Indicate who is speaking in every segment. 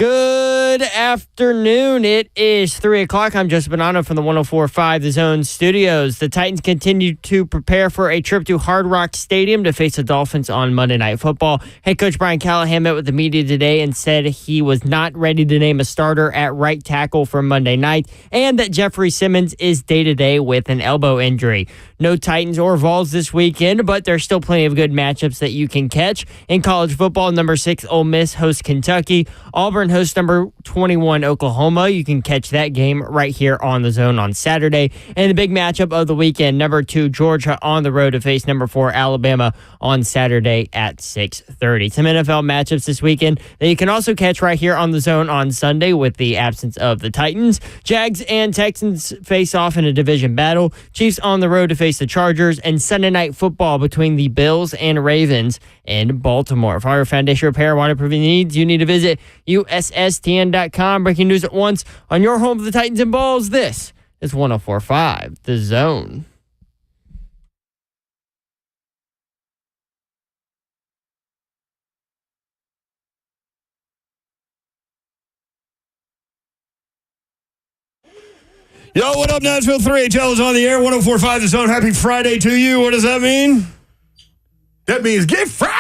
Speaker 1: Good afternoon. It is 3 o'clock. I'm Joseph Bonanno from the 104.5 The Zone Studios. The Titans continue to prepare for a trip to Hard Rock Stadium to face the Dolphins on Monday Night Football. Head coach Brian Callahan met with the media today and said he was not ready to name a starter at right tackle for Monday night and that Jeffrey Simmons is day-to-day with an elbow injury. No Titans or Vols this weekend, but there's still plenty of good matchups that you can catch. In college football, number 6 Ole Miss hosts Kentucky. Auburn hosts number 21 Oklahoma. You can catch that game right here on The Zone on Saturday. And the big matchup of the weekend, number 2 Georgia on the road to face number 4 Alabama on Saturday at 6:30. Some NFL matchups this weekend that you can also catch right here on The Zone on Sunday with the absence of the Titans. Jags and Texans face off in a division battle. Chiefs on the road to face the Chargers, and Sunday Night Football between the Bills and Ravens in Baltimore. For your foundation repair, waterproofing needs, you need to visit USSTN.com. Breaking news at once on your home for the Titans and Vols. This is 104.5 The Zone.
Speaker 2: Yo, what up, Nashville? 3HL is on the air. 104.5 The Zone. Happy Friday to you. What does that mean?
Speaker 3: That means Get Friday.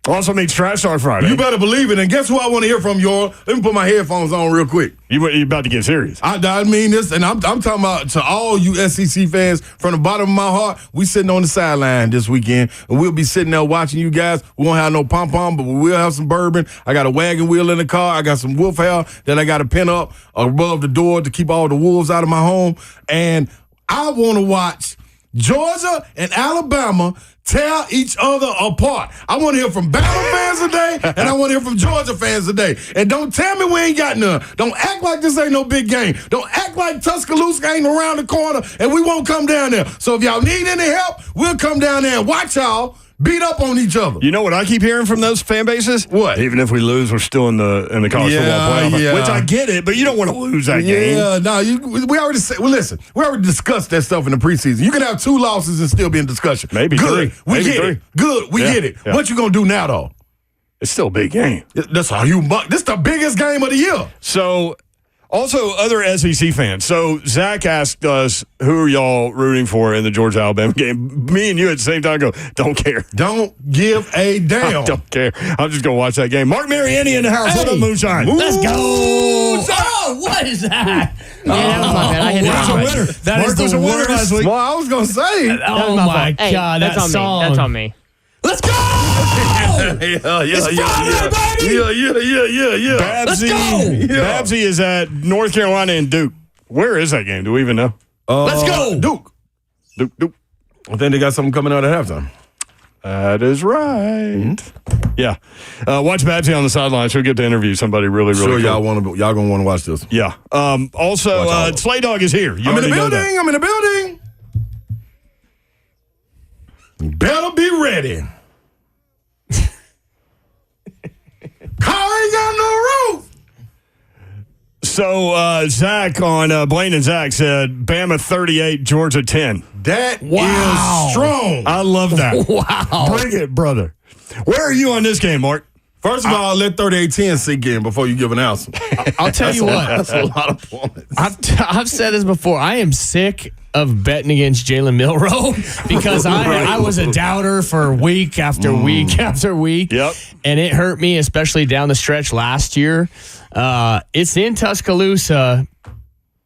Speaker 2: Also means Trash Talk Friday.
Speaker 3: You better believe it. And guess who I want to hear from, y'all? Let me put my headphones on real quick.
Speaker 2: You about to get serious.
Speaker 3: I mean this, and I'm talking about to all you SEC fans from the bottom of my heart. We sitting on the sideline this weekend, and we'll be sitting there watching you guys. We won't have no pom-pom, but we will have some bourbon. I got a wagon wheel in the car. I got some wolf hair that I got to pin up above the door to keep all the wolves out of my home. And I want to watch Georgia and Alabama tear each other apart. I want to hear from Bama fans today, and I want to hear from Georgia fans today. And don't tell me we ain't got none. Don't act like this ain't no big game. Don't act like Tuscaloosa ain't around the corner, and we won't come down there. So if y'all need any help, we'll come down there and watch y'all beat up on each other.
Speaker 2: You know what I keep hearing from those fan bases?
Speaker 3: What?
Speaker 2: Even if we lose, we're still in the college football playoff.
Speaker 3: Yeah.
Speaker 2: Which I get it, but you don't want to lose that game.
Speaker 3: Yeah, no, we already said. Well, listen, we already discussed that stuff in the preseason. You can have 2 losses and still be in discussion.
Speaker 2: Maybe
Speaker 3: good.
Speaker 2: 3.
Speaker 3: We
Speaker 2: Maybe
Speaker 3: get
Speaker 2: 3.
Speaker 3: it. Good. We get it.
Speaker 2: Yeah.
Speaker 3: What you gonna do now, though?
Speaker 2: It's still a big game.
Speaker 3: That's how you. This is the biggest game of the year.
Speaker 2: So, also other SEC fans. So Zach asked us, who are y'all rooting for in the Georgia-Alabama game? Me and you at the same time go, don't care.
Speaker 3: Don't give a damn.
Speaker 2: I don't care. I'm just going to watch that game. Mark Mariani in the house. What up, Moonshine?
Speaker 1: Let's go. Oh, what is that? Yeah, that was my bad. I hit
Speaker 2: Mark's a
Speaker 1: it.
Speaker 2: winner. Mark was a winner last week.
Speaker 3: Well, I was gonna say.
Speaker 1: Oh, my God. That's on
Speaker 4: song.
Speaker 1: me. That's on me.
Speaker 4: Let's go! It's Friday, baby!
Speaker 3: Yeah.
Speaker 4: Let's go!
Speaker 2: Babsy is at North Carolina and Duke. Where is that game? Do we even know?
Speaker 4: Let's go!
Speaker 3: Duke. I think they got something coming out at halftime.
Speaker 2: That is right. Mm-hmm. Yeah. Watch Babsy on the sideline. She'll get to interview somebody really
Speaker 3: Sure,
Speaker 2: cool.
Speaker 3: y'all gonna want to watch this.
Speaker 2: Yeah. Also, Slay Dog is here.
Speaker 3: I'm in the building. You better be ready. Car ain't got no roof.
Speaker 2: So, Zach on Blaine and Zach said Bama 38, Georgia 10.
Speaker 3: That
Speaker 4: Wow.
Speaker 3: is strong.
Speaker 2: I love that.
Speaker 4: Wow.
Speaker 2: Bring it, brother. Where are you on this game, Mark?
Speaker 3: First of all, let 38-10 sink in before you give an answer.
Speaker 4: I'll tell you what.
Speaker 3: That's a lot of points.
Speaker 4: I've said this before. I am sick of betting against Jalen Milroe because I was a doubter for week after week after week.
Speaker 2: Yep.
Speaker 4: And it hurt me, especially down the stretch last year. It's in Tuscaloosa,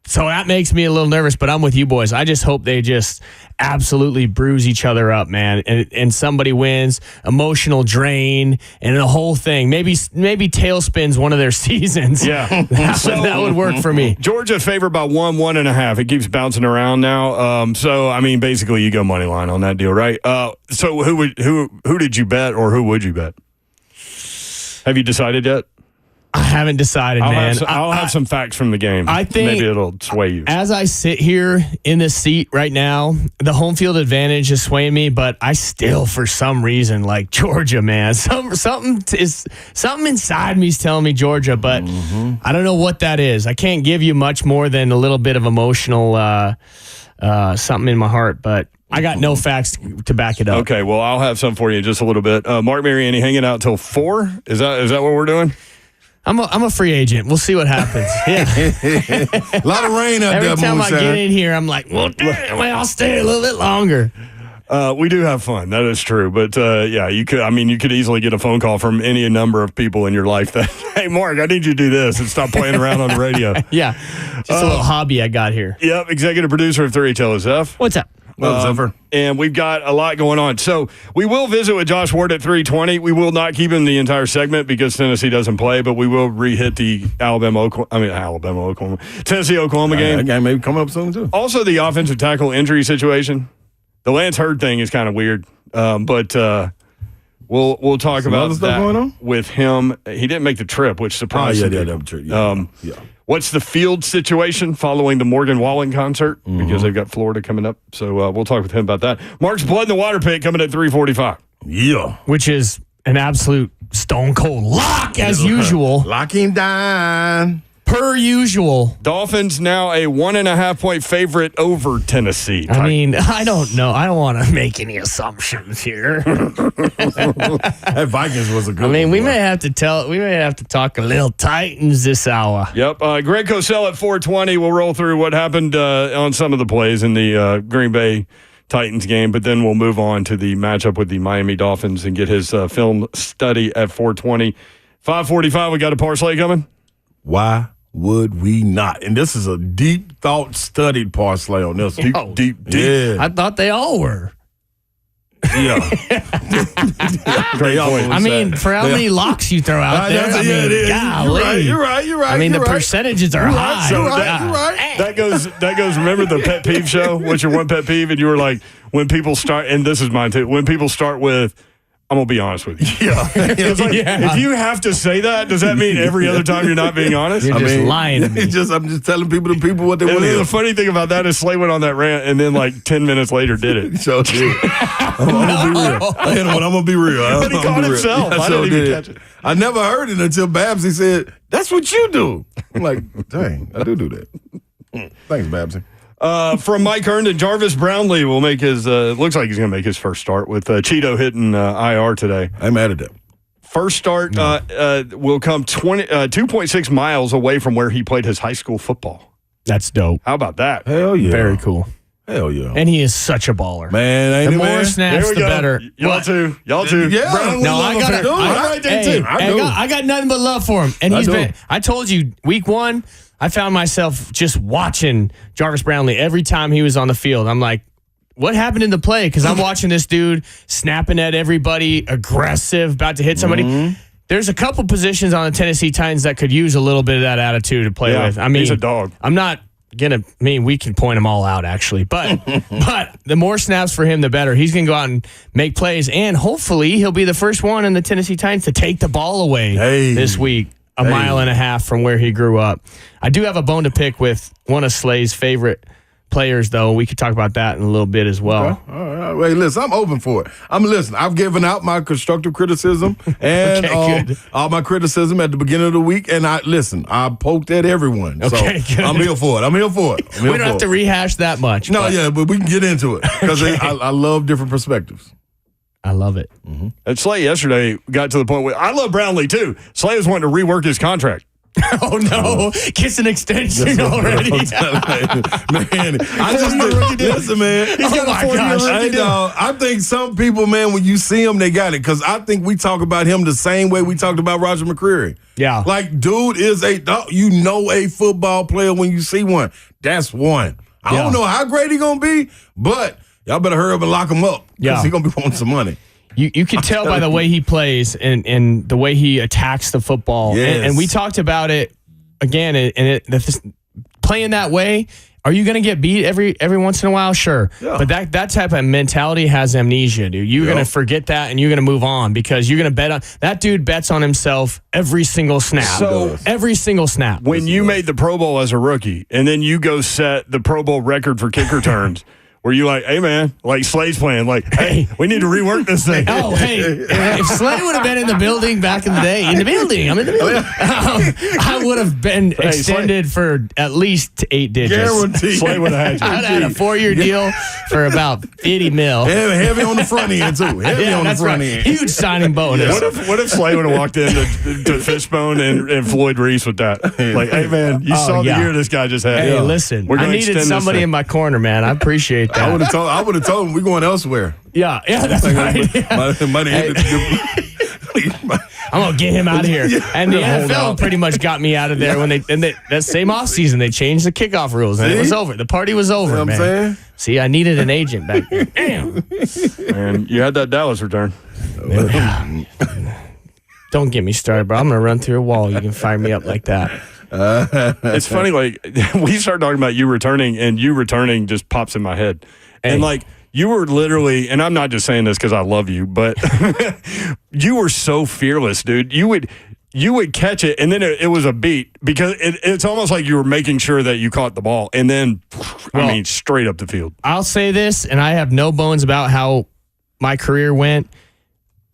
Speaker 4: so that makes me a little nervous, but I'm with you boys. I just hope they just absolutely bruise each other up, man, and somebody wins, emotional drain, and the whole thing. Maybe tailspins one of their seasons.
Speaker 2: Yeah.
Speaker 4: that would work for me.
Speaker 2: Georgia favored by 1.5. It keeps bouncing around now. So, I mean, basically you go money line on that deal, right? So who did you bet or who would you bet? Have you decided yet?
Speaker 4: I haven't decided, man.
Speaker 2: I'll have some facts from the game.
Speaker 4: I think
Speaker 2: maybe it'll sway you.
Speaker 4: As I sit here in this seat right now, the home field advantage is swaying me, but I still, for some reason, like Georgia, man. Something inside me is telling me Georgia, but I don't know what that is. I can't give you much more than a little bit of emotional something in my heart, but I got no facts to back it up.
Speaker 2: Okay, well, I'll have some for you in just a little bit. Mark Mariani hanging out till 4? Is that what we're doing?
Speaker 4: I'm a free agent. We'll see what happens. Yeah.
Speaker 3: A lot of rain out there,
Speaker 4: Every time I
Speaker 3: Moonshine.
Speaker 4: get in here, I'm like, well, I'll stay a little bit longer.
Speaker 2: We do have fun. That is true. But yeah, you could easily get a phone call from any number of people in your life that, hey, Mark, I need you to do this and stop playing around on the radio.
Speaker 4: Yeah. Just a little hobby I got here.
Speaker 2: Yep. Executive producer of 3HLSF.
Speaker 1: What's up?
Speaker 2: And we've got a lot going on. So we will visit with Josh Ward at 3:20. We will not keep him the entire segment because Tennessee doesn't play, but we will re-hit the Tennessee-Oklahoma game.
Speaker 3: That game may be coming up soon, too.
Speaker 2: Also, the offensive tackle injury situation. The Lance Hurd thing is kind of weird, but we'll talk
Speaker 3: Some
Speaker 2: about
Speaker 3: other stuff
Speaker 2: that
Speaker 3: going on?
Speaker 2: with him. He didn't make the trip, which surprised me.
Speaker 3: Yeah.
Speaker 2: What's the field situation following the Morgan Wallen concert? Because they've got Florida coming up. So we'll talk with him about that. Mark's Blood in the Water Pit coming at 3:45.
Speaker 3: Yeah.
Speaker 4: Which is an absolute stone cold lock as usual.
Speaker 3: Lock him down.
Speaker 4: Per usual.
Speaker 2: Dolphins now a 1.5-point favorite over Tennessee.
Speaker 4: I mean, I don't know. I don't want to make any assumptions here.
Speaker 3: That Vikings was a good
Speaker 4: I mean,
Speaker 3: one,
Speaker 4: we
Speaker 3: boy.
Speaker 4: may have to talk a little Titans this hour.
Speaker 2: Yep. Greg Cosell at 4:20. We'll roll through what happened on some of the plays in the Green Bay Titans game, but then we'll move on to the matchup with the Miami Dolphins and get his film study at 4:20. 5:45, we got a parlay coming.
Speaker 3: Why would we not? And this is a deep thought studied parlay on this.
Speaker 2: Deep.
Speaker 3: Yeah.
Speaker 4: I thought they all were.
Speaker 3: Yeah.
Speaker 2: Great point.
Speaker 4: I mean, for how many locks you throw out there, I mean,
Speaker 3: it is.
Speaker 4: golly.
Speaker 3: You're right.
Speaker 4: I mean, the
Speaker 3: you're right.
Speaker 4: percentages are high.
Speaker 3: You're right.
Speaker 2: That goes. Remember the pet peeve show? What's your one pet peeve? And you were like, when people start, and this is mine too. When people start with, I'm gonna be honest with you.
Speaker 3: Yeah.
Speaker 2: It's like, if you have to say that, does that mean every other time you're not being honest?
Speaker 4: You're just lying to me.
Speaker 3: I'm just telling people what they
Speaker 2: And
Speaker 3: want to
Speaker 2: then
Speaker 3: hear.
Speaker 2: the funny thing about that is Slay went on that rant and then like 10 minutes later did it.
Speaker 3: So did. I'm gonna be real. I'm gonna be real.
Speaker 2: But he caught himself. I didn't even catch it.
Speaker 3: I never heard it until Babsy said, "That's what you do." I'm like, dang, I do that. Thanks, Babsy.
Speaker 2: From Mike Herndon, Jarvis Brownlee will make his, looks like he's going to make his first start with Cheeto hitting IR today.
Speaker 3: I'm mad at that.
Speaker 2: First start will come 2.6 miles away from where he played his high school football.
Speaker 4: That's dope.
Speaker 2: How about that?
Speaker 3: Hell yeah.
Speaker 4: Very cool.
Speaker 3: Hell yeah.
Speaker 4: And he is such a baller.
Speaker 3: Man, ain't
Speaker 4: The
Speaker 3: it,
Speaker 4: more
Speaker 3: man?
Speaker 4: snaps, the better.
Speaker 2: Y'all
Speaker 4: What?
Speaker 2: too.
Speaker 3: Yeah.
Speaker 2: Brownlee
Speaker 4: No,
Speaker 2: love
Speaker 4: I got
Speaker 2: him.
Speaker 3: do.
Speaker 2: I'm right there too.
Speaker 4: I got nothing but love for him. And
Speaker 3: I
Speaker 4: he's
Speaker 3: do.
Speaker 4: been, I told you, week 1, I found myself just watching Jarvis Brownlee every time he was on the field. I'm like, what happened in the play? Because I'm watching this dude snapping at everybody, aggressive, about to hit somebody.
Speaker 3: Mm-hmm.
Speaker 4: There's a couple positions on the Tennessee Titans that could use a little bit of that attitude to play with. I mean,
Speaker 2: he's a dog.
Speaker 4: I'm not gonna. I mean, we can point them all out actually, but the more snaps for him, the better. He's gonna go out and make plays, and hopefully he'll be the first one in the Tennessee Titans to take the ball away this week. A mile and a half from where he grew up. I do have a bone to pick with one of Slay's favorite players, though. We could talk about that in a little bit as well.
Speaker 3: All right. Wait, listen, I'm open for it. I've given out my constructive criticism and
Speaker 4: Okay,
Speaker 3: all my criticism at the beginning of the week, and I poked at everyone.
Speaker 4: Okay,
Speaker 3: so
Speaker 4: good.
Speaker 3: I'm here for it.
Speaker 4: We don't have to rehash that much.
Speaker 3: No,
Speaker 4: but
Speaker 3: yeah, but we can get into it because I love different perspectives.
Speaker 4: I love it.
Speaker 2: And Slay yesterday got to the point where I love Brownlee too. Slay was wanting to rework his contract.
Speaker 4: Oh no, kiss an extension already.
Speaker 3: Man, I just listen, man.
Speaker 4: Oh my gosh.
Speaker 3: I think some people, man, when you see them, they got it. Because I think we talk about him the same way we talked about Roger McCreary.
Speaker 4: Yeah.
Speaker 3: Like, dude is a football player when you see one. That's one. I don't know how great he going to be, but y'all better hurry up and lock him up. Because he's going to be wanting some money.
Speaker 4: You can tell by the way he plays and the way he attacks the football.
Speaker 3: Yes.
Speaker 4: And we talked about it again. And playing that way, are you going to get beat every once in a while? Sure.
Speaker 3: Yeah.
Speaker 4: But that type of mentality has amnesia, dude. You're going to forget that and you're going to move on because you're going to bet on that dude bets on himself every single snap. Every single snap.
Speaker 2: When you made the Pro Bowl as a rookie and then you go set the Pro Bowl record for kick returns, Were you like, hey, man, like Slay's playing, like, hey, we need to rework this thing?
Speaker 4: Oh, hey, if Slay would have been in the building back in the day, I'm in the building. I would have been extended for at least 8 digits.
Speaker 3: Guaranteed.
Speaker 2: Slay would have had you.
Speaker 4: I'd had a 4-year deal for about 50 mil.
Speaker 3: Heavy on the front end, too. Heavy on the front end.
Speaker 4: Huge signing bonus.
Speaker 2: What if Slay would have walked into to Fishbone and Floyd Reese with that? Like, hey, man, you saw the year this guy just had.
Speaker 4: Hey, listen, I needed somebody in my corner, man. I appreciate that.
Speaker 3: I would have told him we're going elsewhere.
Speaker 4: Yeah, that's right. I'm gonna get him out of here. And the NFL pretty much got me out of there when that same offseason they changed the kickoff rules and it was over. The party was over, man.
Speaker 3: Saying?
Speaker 4: See, I needed an agent back there. Damn.
Speaker 2: And you had that Dallas return.
Speaker 4: Don't get me started, bro. I'm gonna run through a wall. You can fire me up like that.
Speaker 2: It's funny, like we start talking about you returning, and you returning just pops in my head.
Speaker 4: Hey.
Speaker 2: And like you were literally, and I'm not just saying this because I love you, but you were so fearless, dude. You would catch it, and then it was a beat because it's almost like you were making sure that you caught the ball, and then straight up the field.
Speaker 4: I'll say this, and I have no bones about how my career went.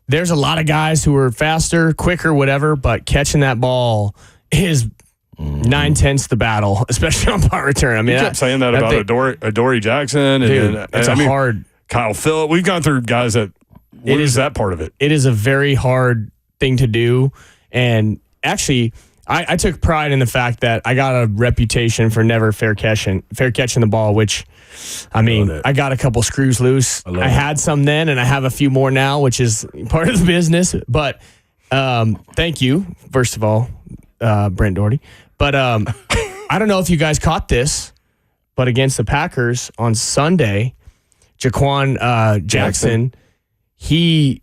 Speaker 4: There's a lot of guys who are faster, quicker, whatever, but catching that ball is 9/10 the battle, especially on punt return. I mean,
Speaker 2: You kept saying that about Adoree Jackson.
Speaker 4: Dude,
Speaker 2: and
Speaker 4: it's hard.
Speaker 2: Kyle Phillip. We've gone through guys that. What is that part of it? It
Speaker 4: is a very hard thing to do. And actually, I took pride in the fact that I got a reputation for never fair catching the ball, which, I mean, I got a couple screws loose. I had some then, and I have a few more now, which is part of the business. But thank you, first of all, Brent Doherty. But I don't know if you guys caught this, but against the Packers on Sunday, Jaquan Jackson, he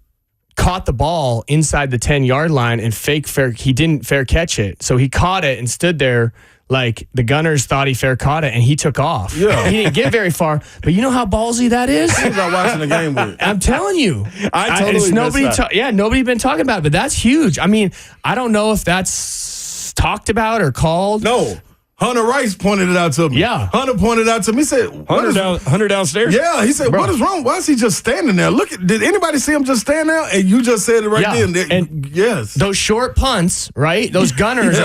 Speaker 4: caught the ball inside the 10-yard line and he didn't fair catch it. So he caught it and stood there like the Gunners thought he fair caught it, and he took off. Yeah. He didn't get very far. But you know how ballsy that is?
Speaker 3: Who's not watching the game with it?
Speaker 4: I'm telling you.
Speaker 3: I totally
Speaker 4: missed that. Nobody been talking about it, but that's huge. I mean, I don't know if that's talked about or called.
Speaker 3: No. Hunter Rice pointed it out to me.
Speaker 4: Yeah.
Speaker 3: Hunter pointed it out to me. He said,
Speaker 2: Hunter downstairs?
Speaker 3: Yeah. He said, what is wrong? Why is he just standing there? Did anybody see him just stand there? And you just said it right then.
Speaker 4: And
Speaker 3: yes.
Speaker 4: Those short punts, right? Those gunners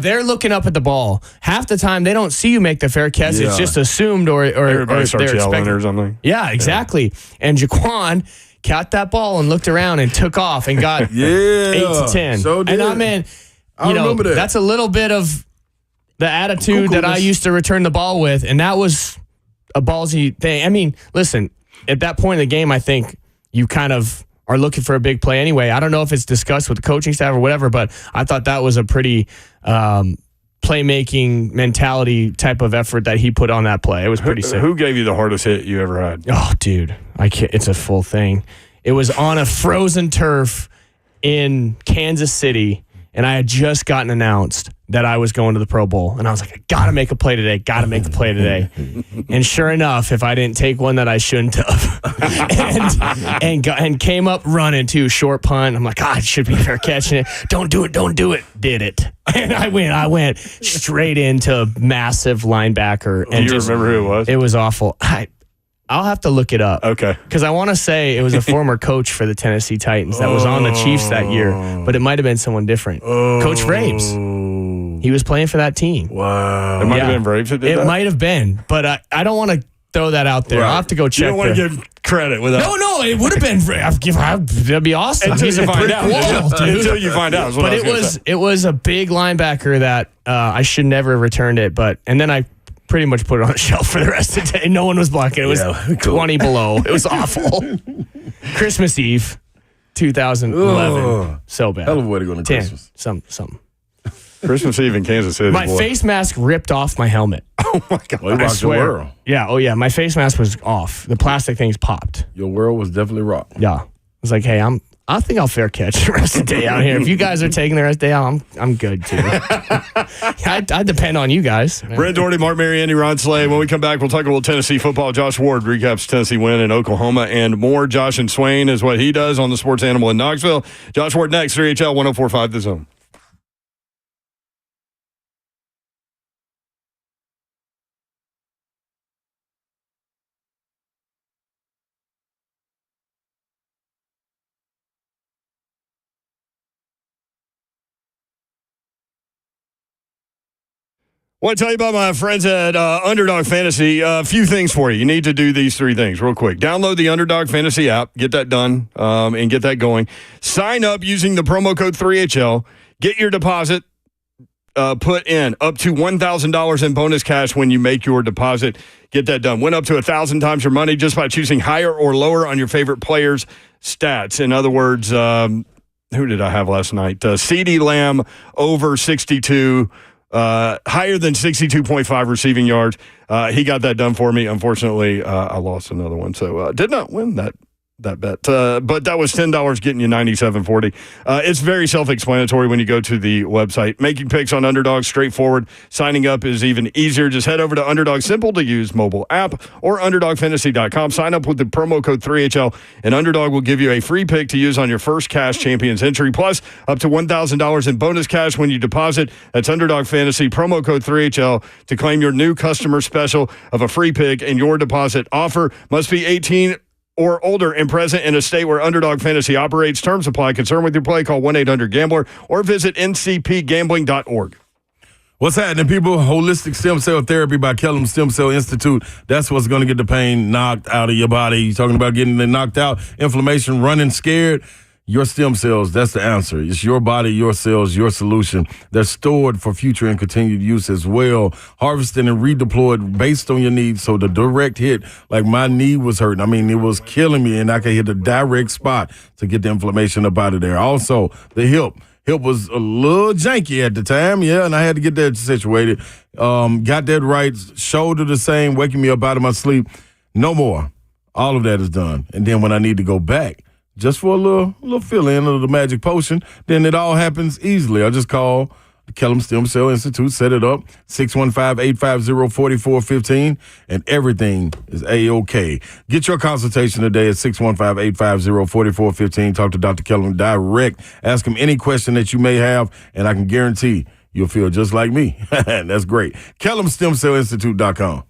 Speaker 4: they're looking up at the ball. Half the time they don't see you make the fair catch. Yeah. It's just assumed or
Speaker 2: everybody starts yelling or something.
Speaker 4: Yeah, exactly. Yeah. And Jaquan caught that ball and looked around and took off and got 8 to 10.
Speaker 3: So did.
Speaker 4: And I mean,
Speaker 3: I remember that.
Speaker 4: That's a little bit of the attitude that I used to return the ball with, and that was a ballsy thing. I mean, listen, at that point in the game, I think you kind of are looking for a big play anyway. I don't know if it's discussed with the coaching staff or whatever, but I thought that was a pretty playmaking mentality type of effort that he put on that play. It was pretty sick.
Speaker 2: Who gave you the hardest hit you ever had?
Speaker 4: Oh, dude, it's a full thing. It was on a frozen turf in Kansas City, and I had just gotten announced that I was going to the Pro Bowl. And I was like, I got to make a play today. And sure enough, if I didn't take one that I shouldn't have, and came up running too, short punt. I'm like, it should be fair catching it. Don't do it. Did it. And I went straight into massive linebacker. And
Speaker 2: do you remember who it was?
Speaker 4: It was awful. I'll have to look it up.
Speaker 2: Okay.
Speaker 4: Because I want to say it was a former coach for the Tennessee Titans that was on the Chiefs that year, but it might have been someone different. Coach Vrabes. He was playing for that team.
Speaker 3: Wow.
Speaker 2: It might have been Vrabes that did that?
Speaker 4: It might have been, but I don't want to throw that out there. Right. I'll have to go check.
Speaker 2: You don't want to give credit without.
Speaker 4: No, it would have been Vrabes. That'd be awesome.
Speaker 2: Until you find out. Until you find out.
Speaker 4: But it was a big linebacker that I should never have returned it, and then I pretty much put it on the shelf for the rest of the day. No one was blocking. It was 20 below. It was awful. Christmas Eve, 2011. So bad.
Speaker 3: Hell of a way to go to Christmas.
Speaker 4: Something.
Speaker 2: Christmas Eve in Kansas City.
Speaker 4: My face mask ripped off my helmet.
Speaker 2: Oh, my God.
Speaker 3: Well, I swear. Your world.
Speaker 4: Yeah. Oh, yeah. My face mask was off. The plastic things popped.
Speaker 3: Your world was definitely rocked.
Speaker 4: Yeah. I was like, hey, I think I'll fair catch the rest of the day out here. If you guys are taking the rest of the day out, I'm good too. I depend on you guys.
Speaker 2: Brent Doherty, Mark Mary, Andy Ron Slay. When we come back, we'll talk a little Tennessee football. Josh Ward recaps Tennessee win in Oklahoma and more. Josh and Swain is what he does on the Sports Animal in Knoxville. Josh Ward next, 3HL 104.5 The Zone. Want to tell you about my friends at Underdog Fantasy. A few things for you. You need to do these 3 things real quick. Download the Underdog Fantasy app. Get that done and get that going. Sign up using the promo code 3HL. Get your deposit put in up to $1,000 in bonus cash when you make your deposit. Get that done. Win up to 1,000 times your money just by choosing higher or lower on your favorite players' stats. In other words, who did I have last night? CeeDee Lamb over 62. Higher than 62.5 receiving yards. He got that done for me. Unfortunately, I lost another one, so did not win that bet. But that was $10 getting you $97.40. It's very self-explanatory when you go to the website. Making picks on Underdog, straightforward. Signing up is even easier. Just head over to Underdog's simple-to-use mobile app or UnderdogFantasy.com. Sign up with the promo code 3HL, and Underdog will give you a free pick to use on your first Cash Champions entry, plus up to $1,000 in bonus cash when you deposit. That's Underdog Fantasy, promo code 3HL, to claim your new customer special of a free pick and your deposit offer. Must be 18 or older and present in a state where Underdog Fantasy operates. Terms apply. Concerned with your play, call 1-800-GAMBLER or visit ncpgambling.org.
Speaker 3: What's happening, people? Holistic Stem Cell Therapy by Kellum Stem Cell Institute. That's what's going to get the pain knocked out of your body. You're talking about getting it knocked out, inflammation, running scared. Your stem cells, that's the answer. It's your body, your cells, your solution. They're stored for future and continued use as well. Harvested and redeployed based on your needs. So the direct hit, like my knee was hurting. I mean, it was killing me, and I could hit a direct spot to get the inflammation up out of there. Also, the hip. Hip was a little janky at the time, yeah, and I had to get that situated. Got that right. Shoulder the same, waking me up out of my sleep. No more. All of that is done. And then when I need to go back, just for a little fill-in of the magic potion, then it all happens easily. I just call the Kellum Stem Cell Institute, set it up, 615-850-4415, and everything is A-OK. Get your consultation today at 615-850-4415. Talk to Dr. Kellum direct. Ask him any question that you may have, and I can guarantee you'll feel just like me. That's great. KellumStemCellInstitute.com.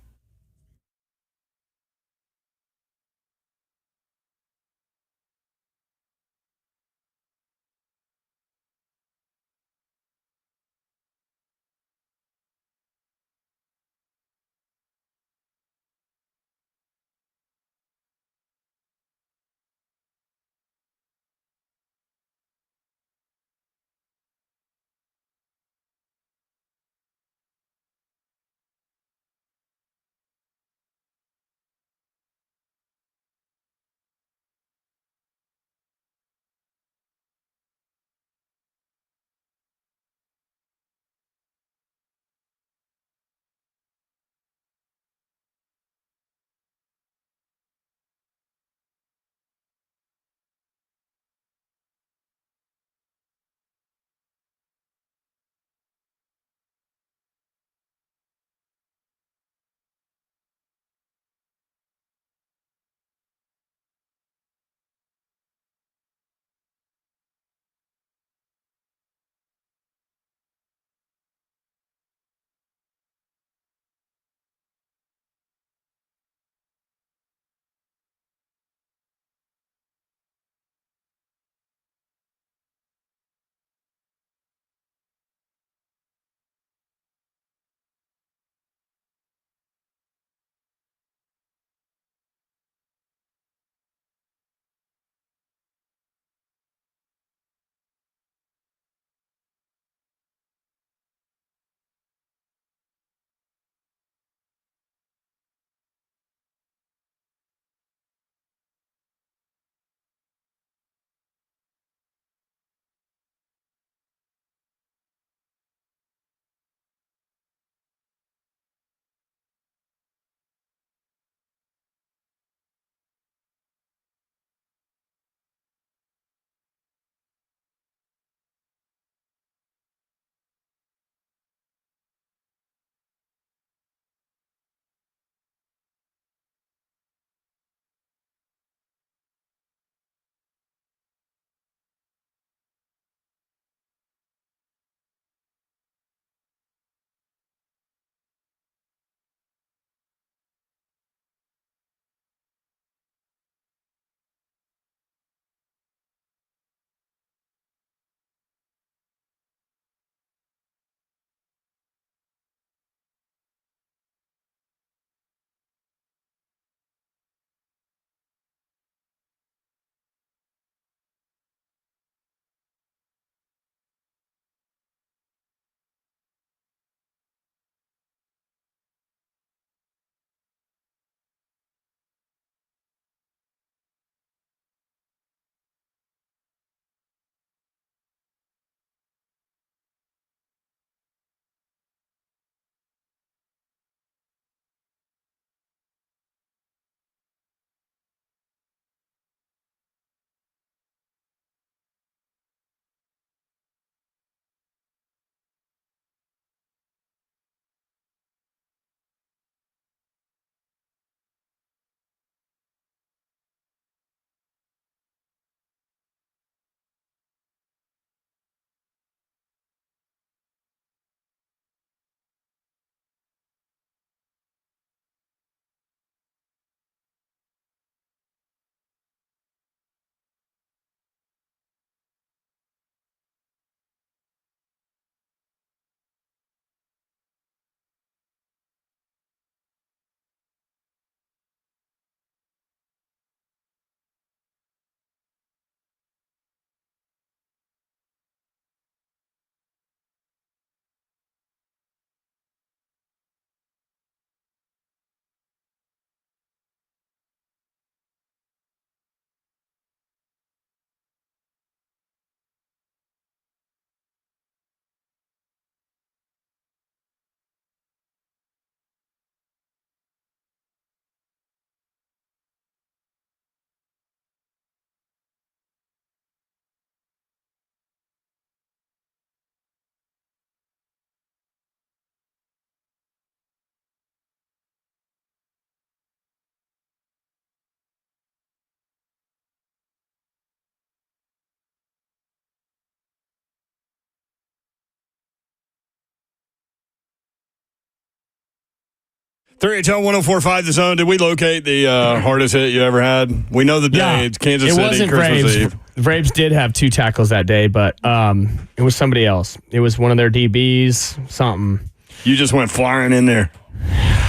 Speaker 2: 3HL 1045 The Zone. Did we locate the hardest hit you ever had? We know the day.
Speaker 4: Yeah.
Speaker 2: It's Kansas City,
Speaker 4: wasn't
Speaker 2: Christmas
Speaker 4: Braves.
Speaker 2: Eve.
Speaker 4: Braves did have 2 tackles that day, but it was somebody else. It was one of their DBs, something.
Speaker 2: You just went flying in there.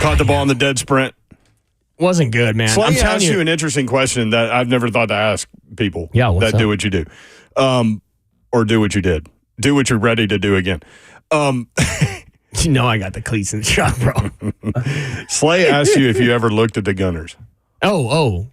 Speaker 2: Caught the ball in the dead sprint.
Speaker 4: Wasn't good, man.
Speaker 2: Slay
Speaker 4: I'm telling
Speaker 2: asked you an interesting question that I've never thought to ask people that do what you do. Or do what you did. Do what you're ready to do again.
Speaker 4: You know I got the cleats in the truck, bro.
Speaker 2: Slay asked you if you ever looked at the gunners.
Speaker 4: Oh.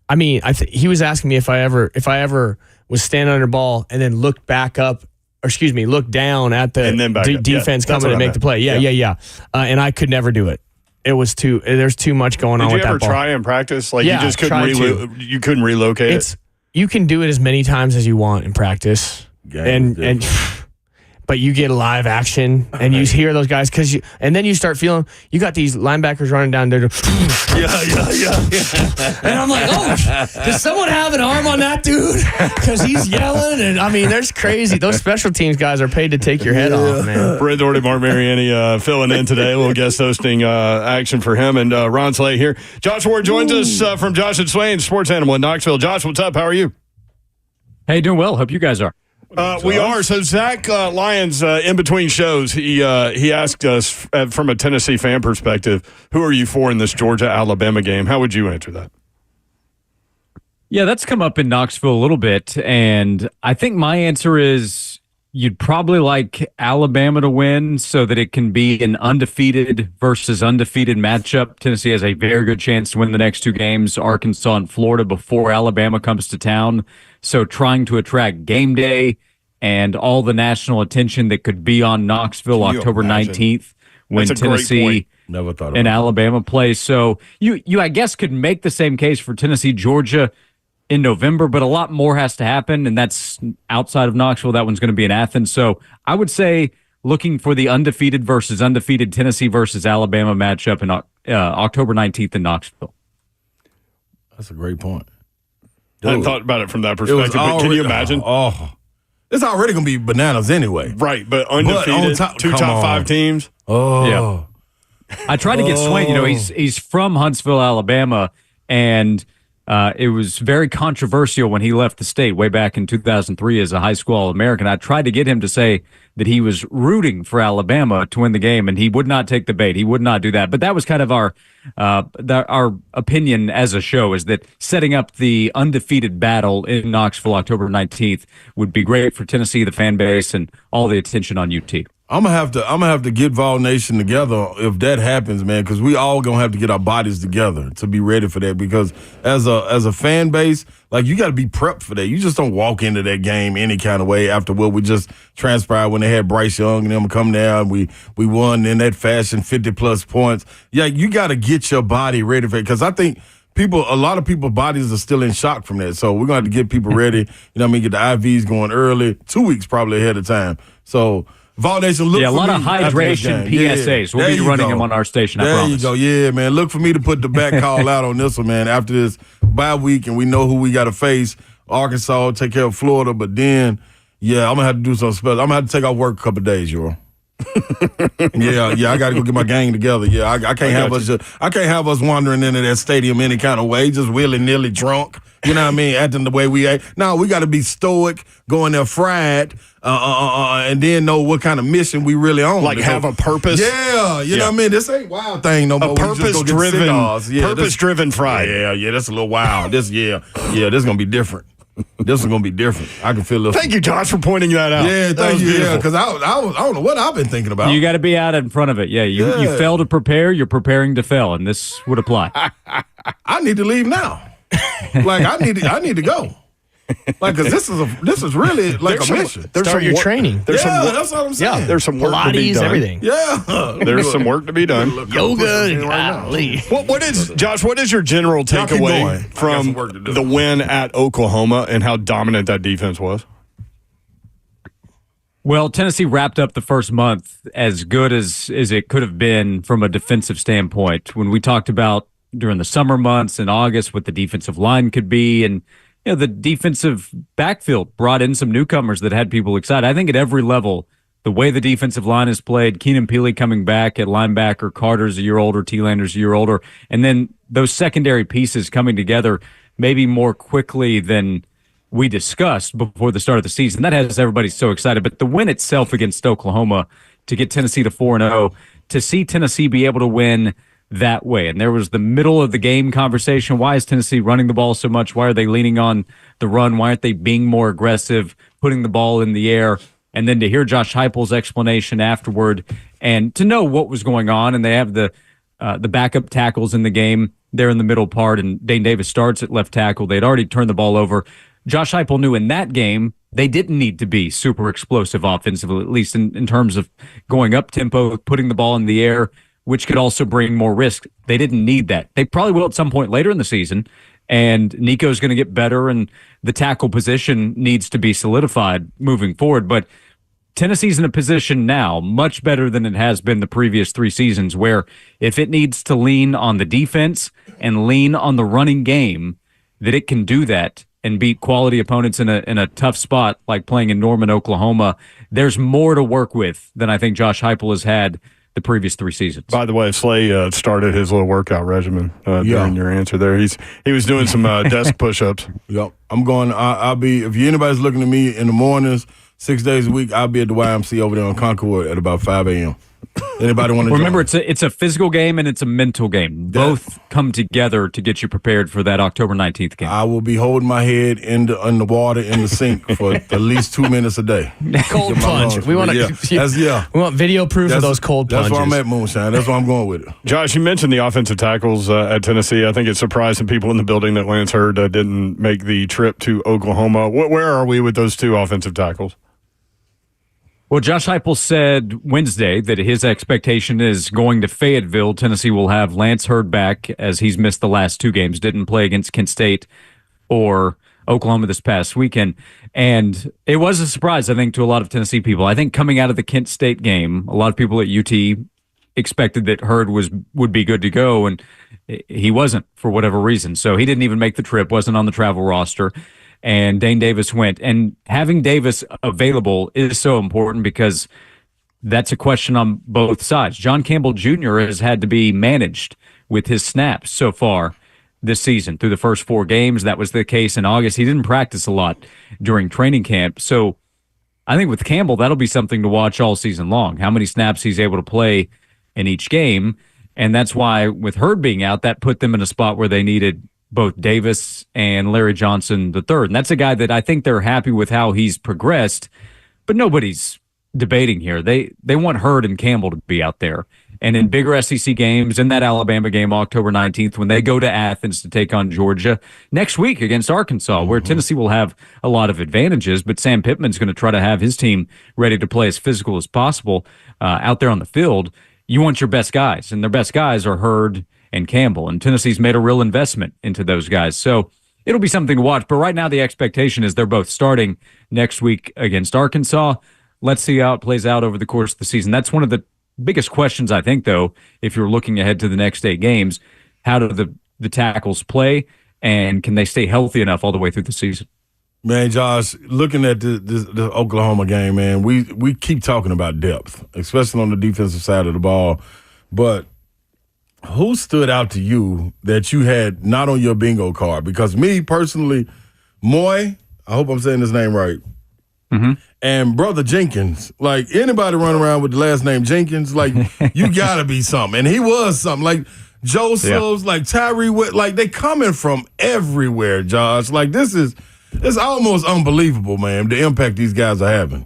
Speaker 4: I mean, he was asking me if I ever was standing under ball and then looked back up, looked down at the
Speaker 2: And then back up.
Speaker 4: defense
Speaker 2: Yeah,
Speaker 4: coming to make the play. Yeah. And I could never do it. It was there's too much going on with that ball.
Speaker 2: Did you ever try and practice? Like
Speaker 4: Yeah,
Speaker 2: you just couldn't you couldn't relocate it?
Speaker 4: You can do it as many times as you want in practice. But you get live action and you hear those guys and then you start feeling you got these linebackers running down there.
Speaker 2: Yeah.
Speaker 4: And I'm like, does someone have an arm on that dude? Because he's yelling. And I mean, there's crazy. Those special teams guys are paid to take your head off, man.
Speaker 2: Brent Doherty, Mark Mariani filling in today. A little guest hosting action for him. And Ron Slay here. Josh Ward joins us from Josh and Swain, Sports Animal in Knoxville. Josh, what's up? How are you?
Speaker 5: Hey, doing well. Hope you guys are.
Speaker 2: We are. So Zach Lyons, in between shows, he asked us from a Tennessee fan perspective, who are you for in this Georgia-Alabama game? How would you answer that?
Speaker 5: Yeah, that's come up in Knoxville a little bit, and I think my answer is you'd probably like Alabama to win so that it can be an undefeated versus undefeated matchup. Tennessee has a very good chance to win the next 2 games, Arkansas and Florida, before Alabama comes to town. So trying to attract game day and all the national attention that could be on Knoxville October 19th when Tennessee and Alabama play. So you I guess could make the same case for Tennessee, Georgia in November, but a lot more has to happen, and that's outside of Knoxville. That one's going to be in Athens. So I would say looking for the undefeated versus undefeated Tennessee versus Alabama matchup in October 19th in Knoxville.
Speaker 3: That's a great point.
Speaker 2: I hadn't thought about it from that perspective, but can you imagine?
Speaker 3: It's already going to be bananas anyway.
Speaker 2: Right, but undefeated, two top 5 teams.
Speaker 3: Yeah.
Speaker 5: I tried to get Swain. You know, he's from Huntsville, Alabama, and it was very controversial when he left the state way back in 2003 as a high school All-American. I tried to get him to say that he was rooting for Alabama to win the game, and he would not take the bait. He would not do that. But that was kind of our opinion as a show, is that setting up the undefeated battle in Knoxville October 19th would be great for Tennessee, the fan base, and all the attention on UT.
Speaker 3: I'm gonna have to get Vol Nation together if that happens, man, because we all gonna have to get our bodies together to be ready for that. Because as a fan base, like, you got to be prepped for that. You just don't walk into that game any kind of way after what we just transpired when they had Bryce Young and them come down. We won in that fashion, 50+ points. Yeah, you got to get your body ready for it, because I think a lot of people's bodies are still in shock from that. So we're gonna have to get people ready. You know what I mean? Get the IVs going early, 2 weeks probably ahead of time. So. Vol Nation, look for
Speaker 5: a lot
Speaker 3: me
Speaker 5: of hydration PSAs. We'll be running them on our station, I promise.
Speaker 3: There you go. Yeah, man. Look for me to put the back call out on this one, man. After this bye week, and we know who we got to face. Arkansas, take care of Florida. But then, yeah, I'm going to have to do something special. I'm going to have to take off work a couple of days, Euro. I got to go get my gang together. Yeah, I can't have us wandering into that stadium any kind of way, just willy-nilly drunk. You know what I mean? Acting the way we act. No, we got to be stoic, go in there fried, and then know what kind of mission we really on.
Speaker 2: Like, have a purpose.
Speaker 3: Yeah, you know what I mean? This ain't wild thing no more.
Speaker 2: A purpose-driven fried.
Speaker 3: Yeah, that's a little wild. This is gonna be different. This is gonna be different. I can feel it.
Speaker 2: Thank you, Josh, for pointing that out.
Speaker 3: Yeah, thank you. Yeah, because I don't know what I've been thinking about.
Speaker 5: You got to be out in front of it. Yeah, you fail to prepare, you're preparing to fail, and this would apply.
Speaker 3: I need to leave now. Like, I need to go. Like, because this is really like a mission.
Speaker 4: Start your training.
Speaker 3: That's what I'm saying.
Speaker 2: Yeah, there's some work to be
Speaker 4: Pilates,
Speaker 2: done.
Speaker 4: everything.
Speaker 3: Yeah,
Speaker 2: There's some work to be done.
Speaker 4: Yoga. Golly.
Speaker 2: What is Josh? What is your general
Speaker 3: Y'all keep
Speaker 2: takeaway
Speaker 3: going.
Speaker 2: from the win at Oklahoma and how dominant that defense was?
Speaker 5: Well, Tennessee wrapped up the first month as good as it could have been from a defensive standpoint. When we talked about during the summer months in August what the defensive line could be, and the defensive backfield brought in some newcomers that had people excited. I think at every level the way the defensive line is played, Keenan Peely coming back at linebacker, Carter's a year older, T-Lander's a year older, and then those secondary pieces coming together maybe more quickly than we discussed before the start of the season. That has everybody so excited. But the win itself against Oklahoma to get Tennessee to 4-0, to see Tennessee be able to win that way. And there was the middle of the game conversation. Why is Tennessee running the ball so much? Why are they leaning on the run? Why aren't they being more aggressive, putting the ball in the air? And then to hear Josh Heupel's explanation afterward and to know what was going on. And they have the backup tackles in the game there in the middle part, and Dane Davis starts at left tackle. They'd already turned the ball over. Josh Heupel knew in that game they didn't need to be super explosive offensively, at least in terms of going up tempo, putting the ball in the air, which could also bring more risk. They didn't need that. They probably will at some point later in the season, and Nico's going to get better, and the tackle position needs to be solidified moving forward. But Tennessee's in a position now much better than it has been the previous 3 seasons, where if it needs to lean on the defense and lean on the running game, that it can do that and beat quality opponents in a tough spot like playing in Norman, Oklahoma. There's more to work with than I think Josh Heupel has had the previous 3 seasons.
Speaker 2: By the way, Slay started his little workout regimen during your answer there. He was doing some desk push-ups.
Speaker 3: Yep. I'm going. I'll be. If anybody's looking at me in the mornings, 6 days a week, I'll be at the YMC over there on Concord at about 5 a.m. Anybody want to
Speaker 5: remember? It's a physical game and it's a mental game. Both come together to get you prepared for that October 19th game.
Speaker 3: I will be holding my head in the water in the sink for at least 2 minutes a day.
Speaker 4: Cold plunge. We want to. We want video proof of those cold plunges.
Speaker 3: That's why I'm at Moonshine. That's why I'm going with it.
Speaker 2: Josh, you mentioned the offensive tackles at Tennessee. I think it surprised some people in the building that Lance Hurd didn't make the trip to Oklahoma. Where are we with those 2 offensive tackles?
Speaker 5: Well, Josh Heupel said Wednesday that his expectation is going to Fayetteville. Tennessee will have Lance Hurd back as he's missed the last 2 games, didn't play against Kent State or Oklahoma this past weekend. And it was a surprise, I think, to a lot of Tennessee people. I think coming out of the Kent State game, a lot of people at UT expected that Hurd would be good to go, and he wasn't for whatever reason. So he didn't even make the trip, wasn't on the travel roster. And Dane Davis went. And having Davis available is so important because that's a question on both sides. John Campbell Jr. has had to be managed with his snaps so far this season through the first 4 games. That was the case in August. He didn't practice a lot during training camp. So I think with Campbell, that'll be something to watch all season long, how many snaps he's able to play in each game. And that's why with Hurd being out, that put them in a spot where they needed both Davis and Larry Johnson III. And that's a guy that I think they're happy with how he's progressed, but nobody's debating here. They want Hurd and Campbell to be out there. And in bigger SEC games, in that Alabama game, October 19th, when they go to Athens to take on Georgia, next week against Arkansas, where Tennessee will have a lot of advantages, but Sam Pittman's going to try to have his team ready to play as physical as possible out there on the field. You want your best guys, and their best guys are Hurd and Campbell, and Tennessee's made a real investment into those guys. So it'll be something to watch. But right now the expectation is they're both starting next week against Arkansas. Let's see how it plays out over the course of the season. That's one of the biggest questions, I think, though, if you're looking ahead to the next 8 games. How do the tackles play, and can they stay healthy enough all the way through the season?
Speaker 3: Man, Josh, looking at the Oklahoma game, man, we keep talking about depth, especially on the defensive side of the ball. But who stood out to you that you had not on your bingo card? Because me, personally, Moy, I hope I'm saying his name right, and Brother Jenkins. Like, anybody run around with the last name Jenkins, like, you got to be something. And he was something. Like, Josephs, like Tyree, like, they coming from everywhere, Josh. Like, it's almost unbelievable, man, the impact these guys are having.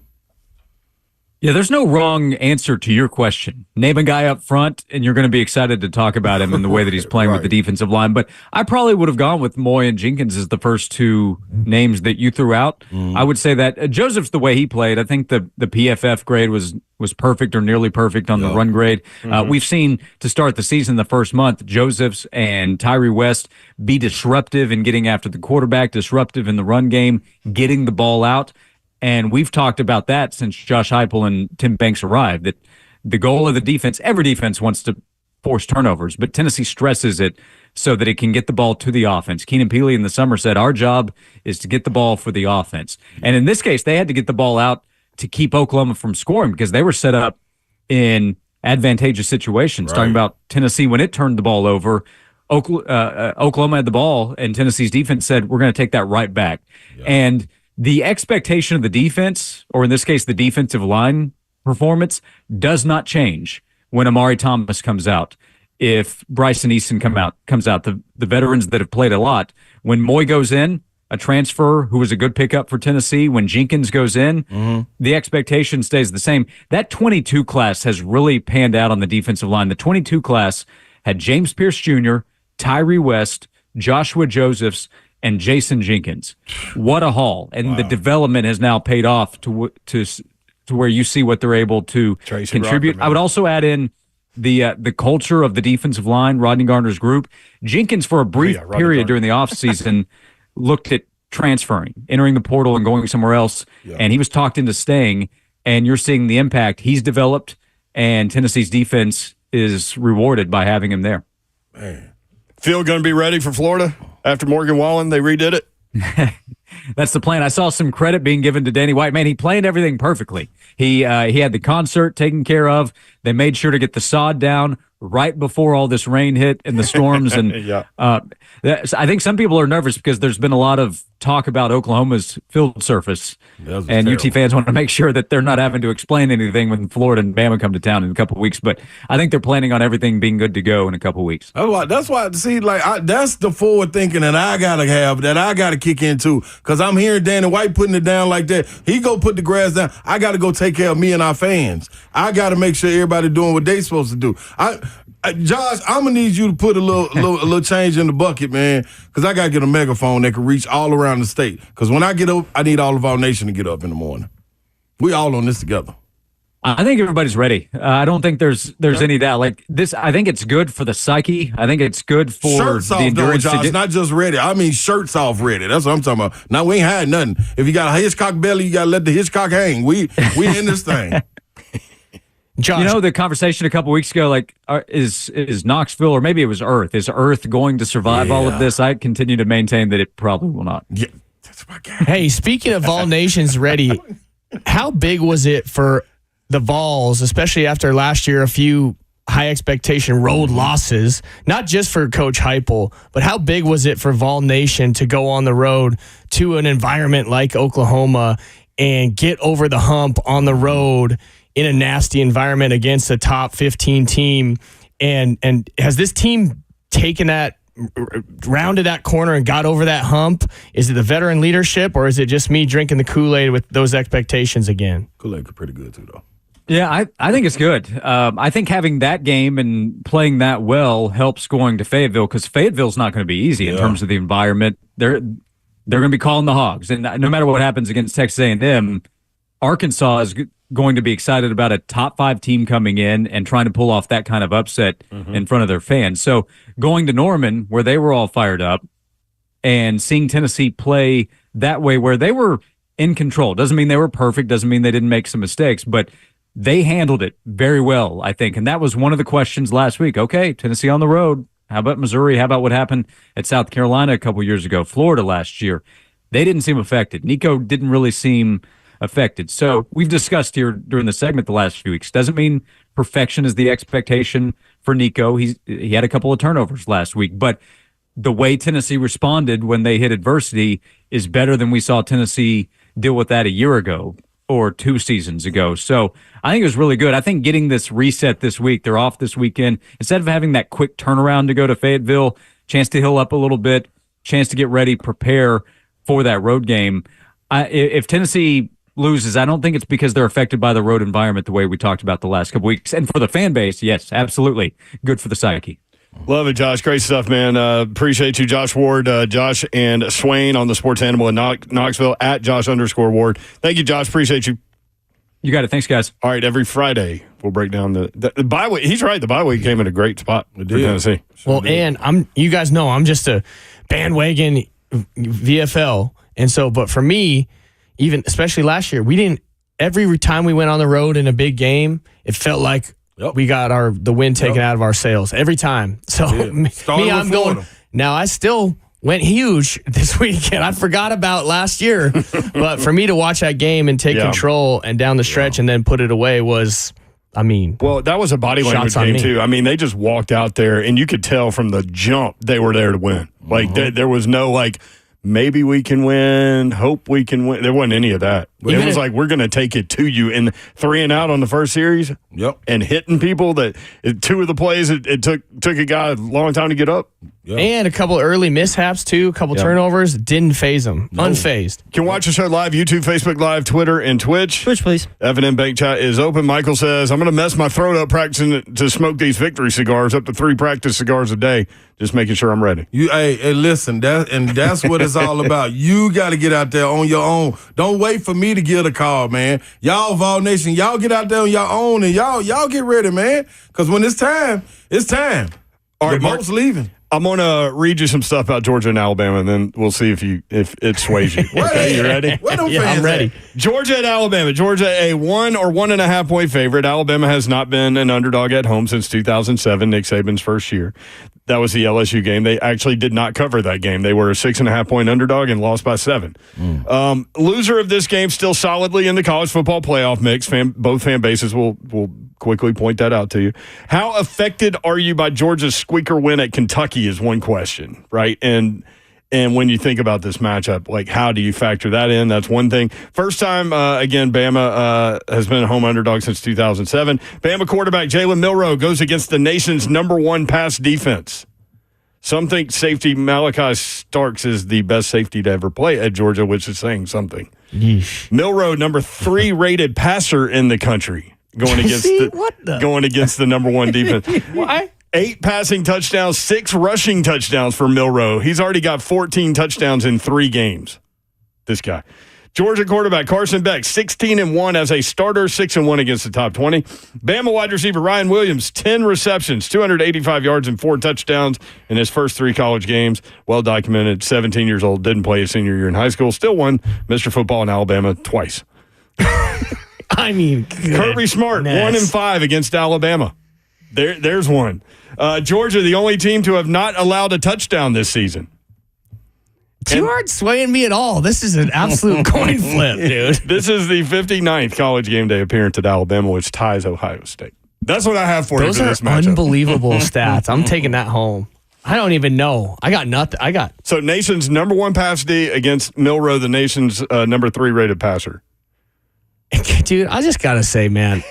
Speaker 5: Yeah, there's no wrong answer to your question. Name a guy up front, and you're going to be excited to talk about him in the way that he's playing with the defensive line. But I probably would have gone with Moy and Jenkins as the first 2 names that you threw out. I would say that Joseph's the way he played. I think the PFF grade was perfect or nearly perfect on the run grade. We've seen to start the season, the first month, Joseph's and Tyree West be disruptive in getting after the quarterback, disruptive in the run game, getting the ball out. And we've talked about that since Josh Heupel and Tim Banks arrived, that the goal of the defense, every defense wants to force turnovers, but Tennessee stresses it so that it can get the ball to the offense. Keenan Peely in the summer said, our job is to get the ball for the offense. And in this case, they had to get the ball out to keep Oklahoma from scoring because they were set up in advantageous situations.
Speaker 3: Right.
Speaker 5: Talking about Tennessee when it turned the ball over, Oklahoma had the ball, and Tennessee's defense said, we're going to take that right back. Yeah. And the expectation of the defense, or in this case, the defensive line performance, does not change when Amari Thomas comes out. If Bryson Easton comes out, the veterans that have played a lot, when Moy goes in, a transfer who was a good pickup for Tennessee, when Jenkins goes in, the expectation stays the same. That 22 class has really panned out on the defensive line. The 22 class had James Pierce Jr., Tyree West, Joshua Josephs, and Jason Jenkins. What a haul. And the development has now paid off to where you see what they're able to contribute. I would also add in the culture of the defensive line, Rodney Garner's group. Jenkins, for a brief period during the offseason, looked at transferring, entering the portal and going somewhere else, and he was talked into staying, and you're seeing the impact he's developed, and Tennessee's defense is rewarded by having him there.
Speaker 2: Man. Phil going to be ready for Florida after Morgan Wallen? They redid it?
Speaker 5: That's the plan. I saw some credit being given to Danny White. Man, he planned everything perfectly. He had the concert taken care of. They made sure to get the sod down right before all this rain hit and the storms. And I think some people are nervous because there's been a lot of talk about Oklahoma's field surface. And terrible. UT fans want to make sure that they're not having to explain anything when Florida and Bama come to town in a couple of weeks. But I think they're planning on everything being good to go in a couple of weeks.
Speaker 3: That's why see, that's the forward thinking that I gotta have, that I gotta kick into. Because I'm hearing Danny White putting it down like that. He go put the grass down. I gotta go take care of me and our fans. I gotta make sure everybody doing what they supposed to do. Josh, I'm gonna need you to put a little change in the bucket, man, because I gotta get a megaphone that can reach all around the state. Because when I get up, I need all of our nation to get up in the morning. We all on this together.
Speaker 5: I think everybody's ready. I don't think there's any doubt. Like this, I think it's good for the psyche. I think it's good for
Speaker 3: shirts
Speaker 5: the
Speaker 3: off,
Speaker 5: endurance.
Speaker 3: Though, Josh, not just ready. I mean shirts off ready. That's what I'm talking about. Now we ain't had nothing. If you got a Hitchcock belly, you gotta let the Hitchcock hang. We in this thing.
Speaker 4: Josh.
Speaker 5: You know, the conversation a couple weeks ago, like, is Knoxville, or maybe it was Earth, is Earth going to survive all of this? I continue to maintain that it probably will not.
Speaker 3: Yeah, that's my guy.
Speaker 4: Hey, speaking of Vol Nations ready, how big was it for the Vols, especially after last year, a few high expectation road losses, not just for Coach Heupel, but how big was it for Vol Nation to go on the road to an environment like Oklahoma and get over the hump on the road in a nasty environment against a top 15 team? And has this team taken that, rounded that corner and got over that hump? Is it the veteran leadership, or is it just me drinking the Kool-Aid with those expectations again?
Speaker 3: Kool-Aid is pretty good too, though.
Speaker 5: Yeah, I think it's good. I think having that game and playing that well helps going to Fayetteville, because Fayetteville's not going to be easy in terms of the environment. They're going to be calling the Hogs, and no matter what happens against Texas A&M, Arkansas is going to be excited about a top 5 team coming in and trying to pull off that kind of upset in front of their fans. So going to Norman, where they were all fired up, and seeing Tennessee play that way where they were in control. Doesn't mean they were perfect, doesn't mean they didn't make some mistakes, but they handled it very well, I think. And that was one of the questions last week. Okay, Tennessee on the road. How about Missouri? How about what happened at South Carolina a couple years ago? Florida last year. They didn't seem affected. Nico didn't really seem affected. So we've discussed here during the segment the last few weeks. Doesn't mean perfection is the expectation for Nico. He had a couple of turnovers last week, but the way Tennessee responded when they hit adversity is better than we saw Tennessee deal with that a year ago or 2 seasons ago. So I think it was really good. I think getting this reset this week, they're off this weekend, instead of having that quick turnaround to go to Fayetteville, chance to heal up a little bit, chance to get ready, prepare for that road game. If Tennessee loses, I don't think it's because they're affected by the road environment the way we talked about the last couple weeks. And for the fan base, yes, absolutely. Good for the psyche.
Speaker 2: Love it, Josh. Great stuff, man. Appreciate you, Josh Ward, Josh and Swain on the Sports Animal in Knoxville at Josh_Ward. Thank you, Josh. Appreciate you.
Speaker 5: You got it. Thanks, guys.
Speaker 2: All right, every Friday we'll break down the bye week. He's right. The bye week came in a great spot for Tennessee.
Speaker 4: Well, and you guys know I'm just a bandwagon VFL. And so, but for me, even especially last year, every time we went on the road in a big game, it felt like we got the wind taken out of our sails every time. So I'm going. Now I still went huge this weekend. I forgot about last year. But for me to watch that game and take control and down the stretch and then put it away was, well,
Speaker 2: that was a body language game, too. I mean, they just walked out there, and you could tell from the jump they were there to win. Like, there was no, like, maybe we can win, hope we can win. There wasn't any of that. It was like, we're going to take it to you. And 3 and out on the first series and hitting people that 2 of the plays, it took a guy a long time to get up.
Speaker 4: Yep. And a couple early mishaps, too. A couple turnovers. Didn't phase them. No. Unfazed.
Speaker 2: You can watch the show live, YouTube, Facebook Live, Twitter, and Twitch.
Speaker 1: Twitch, please.
Speaker 2: F&M Bank Chat is open. Michael says, I'm going to mess my throat up practicing to smoke these victory cigars, up to 3 practice cigars a day, just making sure I'm ready.
Speaker 3: Hey, listen, that's what it's all about. You got to get out there on your own. Don't wait for me to get a call, man. Y'all, Vol Nation, y'all get out there on your own, and y'all get ready, man. Because when it's time, it's time.
Speaker 2: All right,
Speaker 3: Mark's leaving.
Speaker 2: I'm going to read you some stuff about Georgia and Alabama, and then we'll see if it sways you. Okay, you ready?
Speaker 4: I'm ready.
Speaker 2: Georgia at Alabama. Georgia, a 1 or 1.5 point favorite. Alabama has not been an underdog at home since 2007, Nick Saban's first year. That was the LSU game. They actually did not cover that game. They were a 6.5 point underdog and lost by 7. Loser of this game still solidly in the college football playoff mix. Both fan bases will quickly point that out to you. How affected are you by Georgia's squeaker win at Kentucky is one question, right? And when you think about this matchup, like, how do you factor that in? That's one thing. First time, again, Bama has been a home underdog since 2007. Bama quarterback Jalen Milroe goes against the nation's #1 pass defense. Some think safety Malachi Starks is the best safety to ever play at Georgia, which is saying something.
Speaker 4: Yeesh.
Speaker 2: Milroe, #3 rated passer in the country, going against the #1 defense.
Speaker 4: Why?
Speaker 2: 8 passing touchdowns, 6 rushing touchdowns for Milroe. He's already got 14 touchdowns in 3 games. This guy. Georgia quarterback Carson Beck, 16-1 as a starter, 6-1 against the top 20. Bama wide receiver Ryan Williams, 10 receptions, 285 yards and 4 touchdowns in his first 3 college games. Well documented, 17 years old, didn't play his senior year in high school, still won Mr. Football in Alabama twice. Kirby Smart, 1-5 against Alabama. There's one. Georgia, the only team to have not allowed a touchdown this season.
Speaker 4: You aren't swaying me at all. This is an absolute coin flip, dude.
Speaker 2: This is the 59th College Game Day appearance at Alabama, which ties Ohio State. That's what I have for you for this matchup.
Speaker 4: Those are unbelievable stats. I'm taking that home. I don't even know. I got nothing.
Speaker 2: So nation's #1 pass D against Milroe, the nation's #3 rated passer.
Speaker 4: Dude, I just got to say, man,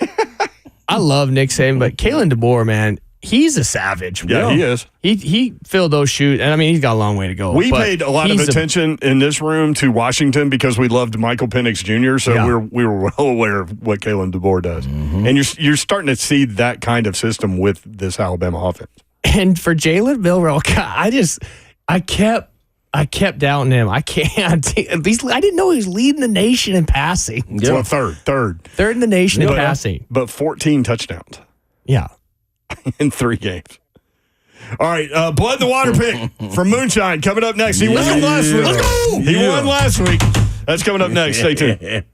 Speaker 4: I love Nick Saban, but Kalen DeBoer, man, he's a savage.
Speaker 2: Yeah, he is.
Speaker 4: He filled those shoes, and I mean, he's got a long way to go.
Speaker 2: We paid a lot of attention in this room to Washington because we loved Michael Penix Jr., so we were well aware of what Kalen DeBoer does. Mm-hmm. And you're starting to see that kind of system with this Alabama offense.
Speaker 4: And for Jalen Milroe, I kept doubting him. I can't. At least I didn't know he was leading the nation in passing.
Speaker 2: Yeah. Well, third
Speaker 4: in the nation in passing,
Speaker 2: but 14 touchdowns.
Speaker 4: Yeah.
Speaker 2: In 3 games. All right, Blood in the Water pick from Moonshine coming up next. He won last week. Let's go! He won last week. That's coming up next. Stay tuned.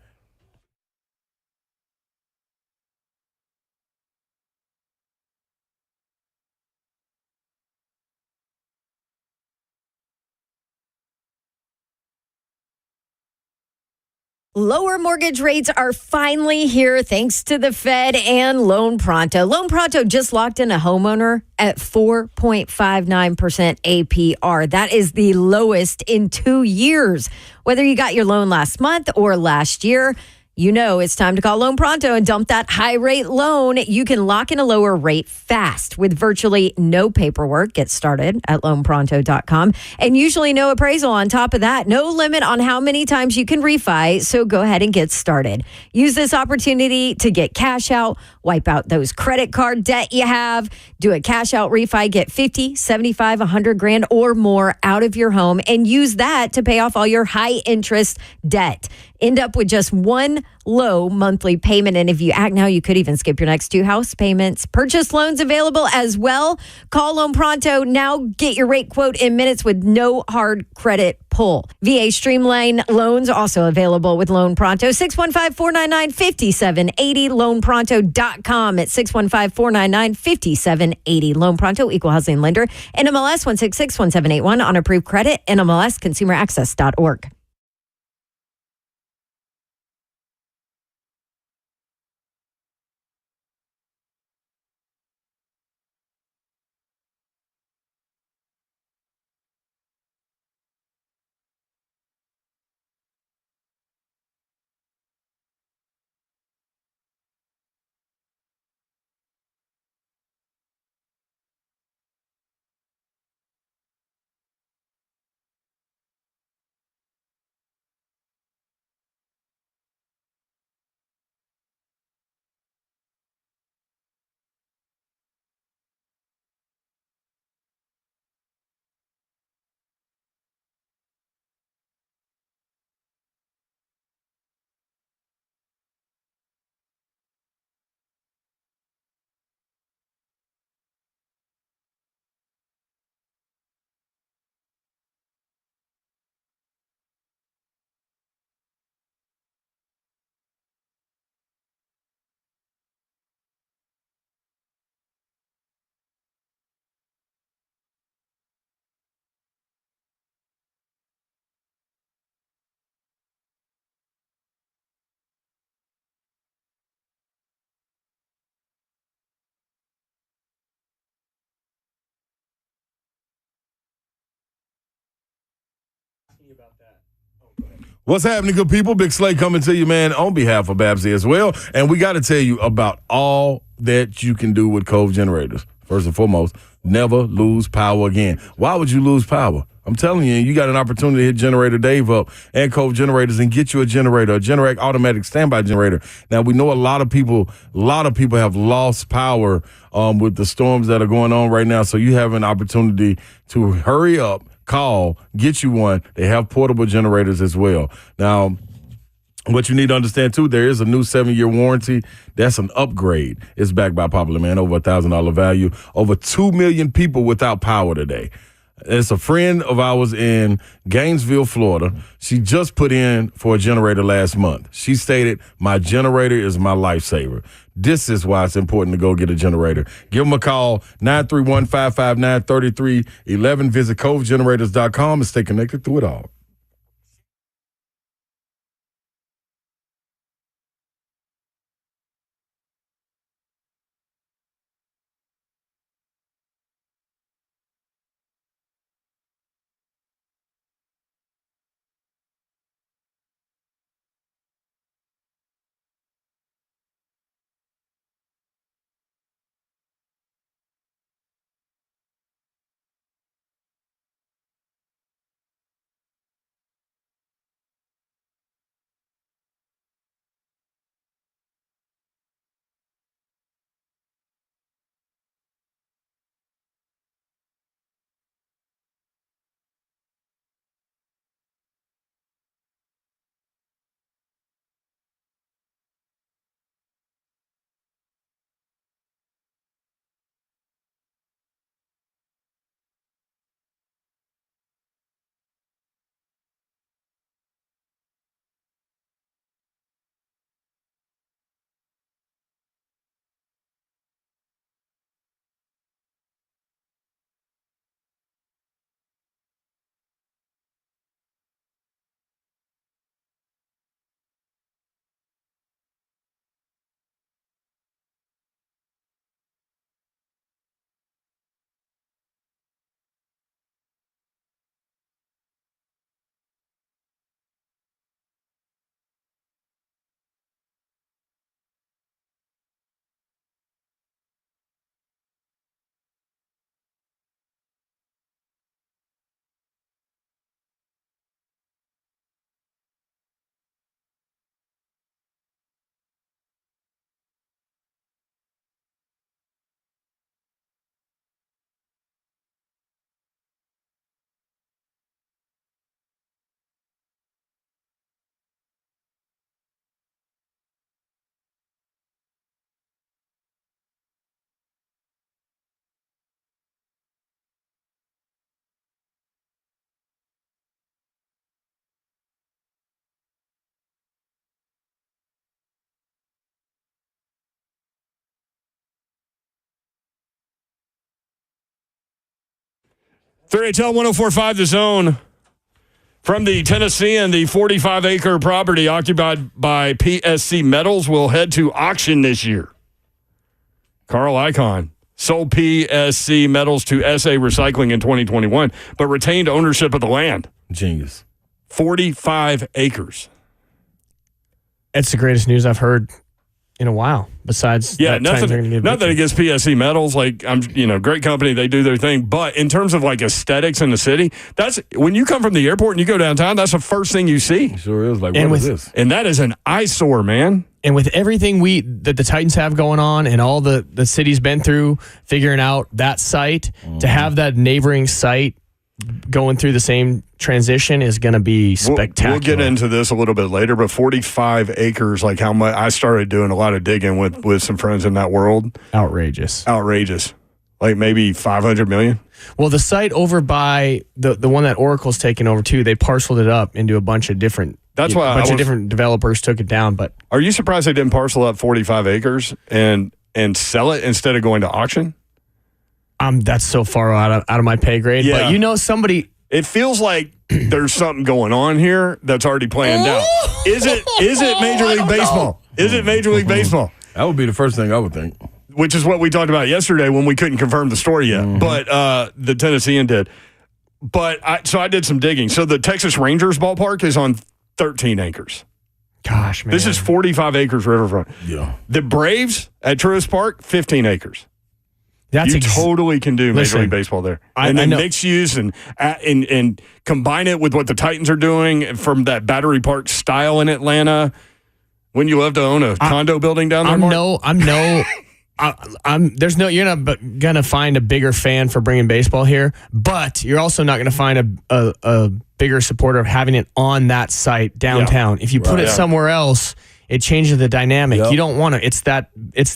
Speaker 6: Lower mortgage rates are finally here thanks to the Fed and Loan Pronto. Loan Pronto just locked in a homeowner at 4.59% APR. That is the lowest in 2 years. Whether you got your loan last month or last year, you know it's time to call Loan Pronto and dump that high rate loan. You can lock in a lower rate fast with virtually no paperwork. Get started at loanpronto.com and usually no appraisal on top of that. No limit on how many times you can refi. So go ahead and get started. Use this opportunity to get cash out, wipe out those credit card debt you have, do a cash out refi, get 50, 75, 100 grand or more out of your home and use that to pay off all your high interest debt. End up with just one low monthly payment. And if you act now, you could even skip your next 2 house payments. Purchase loans available as well. Call Loan Pronto now. Get your rate quote in minutes with no hard credit pull. pull. VA Streamline loans also available with Loan Pronto. 615-499-5780. LoanPronto.com at 615-499-5780. Loan Pronto, Equal Housing Lender. NMLS 1661781 on approved credit. NMLS ConsumerAccess.org.
Speaker 3: What's happening, good people? Big Slay coming to you, man, on behalf of Babsy as well. And we got to tell you about all that you can do with Cove generators. First and foremost, never lose power again. Why would you lose power? I'm telling you, you got an opportunity to hit Generator Dave up and Cove Generators and get you a generator, a Generac automatic standby generator. Now, we know a lot of people have lost power with the storms that are going on right now. So you have an opportunity to hurry up, call, get you one. They have portable generators as well. Now, what you need to understand, too, there is a new 7-year warranty. That's an upgrade. It's backed by Popular, man, over $1,000 value. Over 2 million people without power today. It's a friend of ours in Gainesville, Florida. She just put in for a generator last month. She stated, my generator is my lifesaver. This is why it's important to go get a generator. Give them a call, 931-559-3311. Visit covegenerators.com and stay connected through it all.
Speaker 2: 3HL 104.5 The Zone. From the Tennessean, the 45-acre property occupied by PSC Metals will head to auction this year. Carl Icahn sold PSC Metals to SA Recycling in 2021, but retained ownership of the land.
Speaker 3: Genius.
Speaker 2: 45 acres.
Speaker 4: It's the greatest news I've heard in a while. Besides,
Speaker 2: nothing against PSC Metals. Like, great company. They do their thing. But in terms of like aesthetics in the city, that's when you come from the airport and you go downtown, that's the first thing you see.
Speaker 3: It sure is. Like, what is this?
Speaker 2: And that is an eyesore, man.
Speaker 4: And with everything that the Titans have going on and all the city's been through figuring out that site, to have that neighboring site going through the same transition is going to be spectacular.
Speaker 2: We'll get into this a little bit later, but 45 acres, like how much I started doing a lot of digging with some friends in that world.
Speaker 4: Outrageous.
Speaker 2: Like maybe 500 million.
Speaker 4: Well, the site over by the one that Oracle's taken over too, they parceled it up into a bunch of different.
Speaker 2: That's why
Speaker 4: a bunch of different developers took it down. But
Speaker 2: are you surprised they didn't parcel up 45 acres and sell it instead of going to auction?
Speaker 4: That's so far out of my pay grade.
Speaker 2: Yeah.
Speaker 4: But somebody.
Speaker 2: It feels like there's something going on here that's already planned out. Is it Major League Baseball? Is it Major League Baseball?
Speaker 3: That would be the first thing I would think.
Speaker 2: Which is what we talked about yesterday when we couldn't confirm the story yet. But the Tennessean did. But I did some digging. So the Texas Rangers ballpark is on 13 acres.
Speaker 4: Gosh, man.
Speaker 2: This is 45 acres riverfront.
Speaker 3: Yeah.
Speaker 2: The Braves at Truist Park, 15 acres. You totally can do Major League Baseball there. And then mix use and combine it with what the Titans are doing from that Battery Park style in Atlanta. Wouldn't you love to own a condo building down there, Mark?
Speaker 4: You're not gonna find a bigger fan for bringing baseball here, but you're also not gonna find a bigger supporter of having it on that site downtown. Yeah. If you put it somewhere else, it changes the dynamic. Yep. You don't want to. It's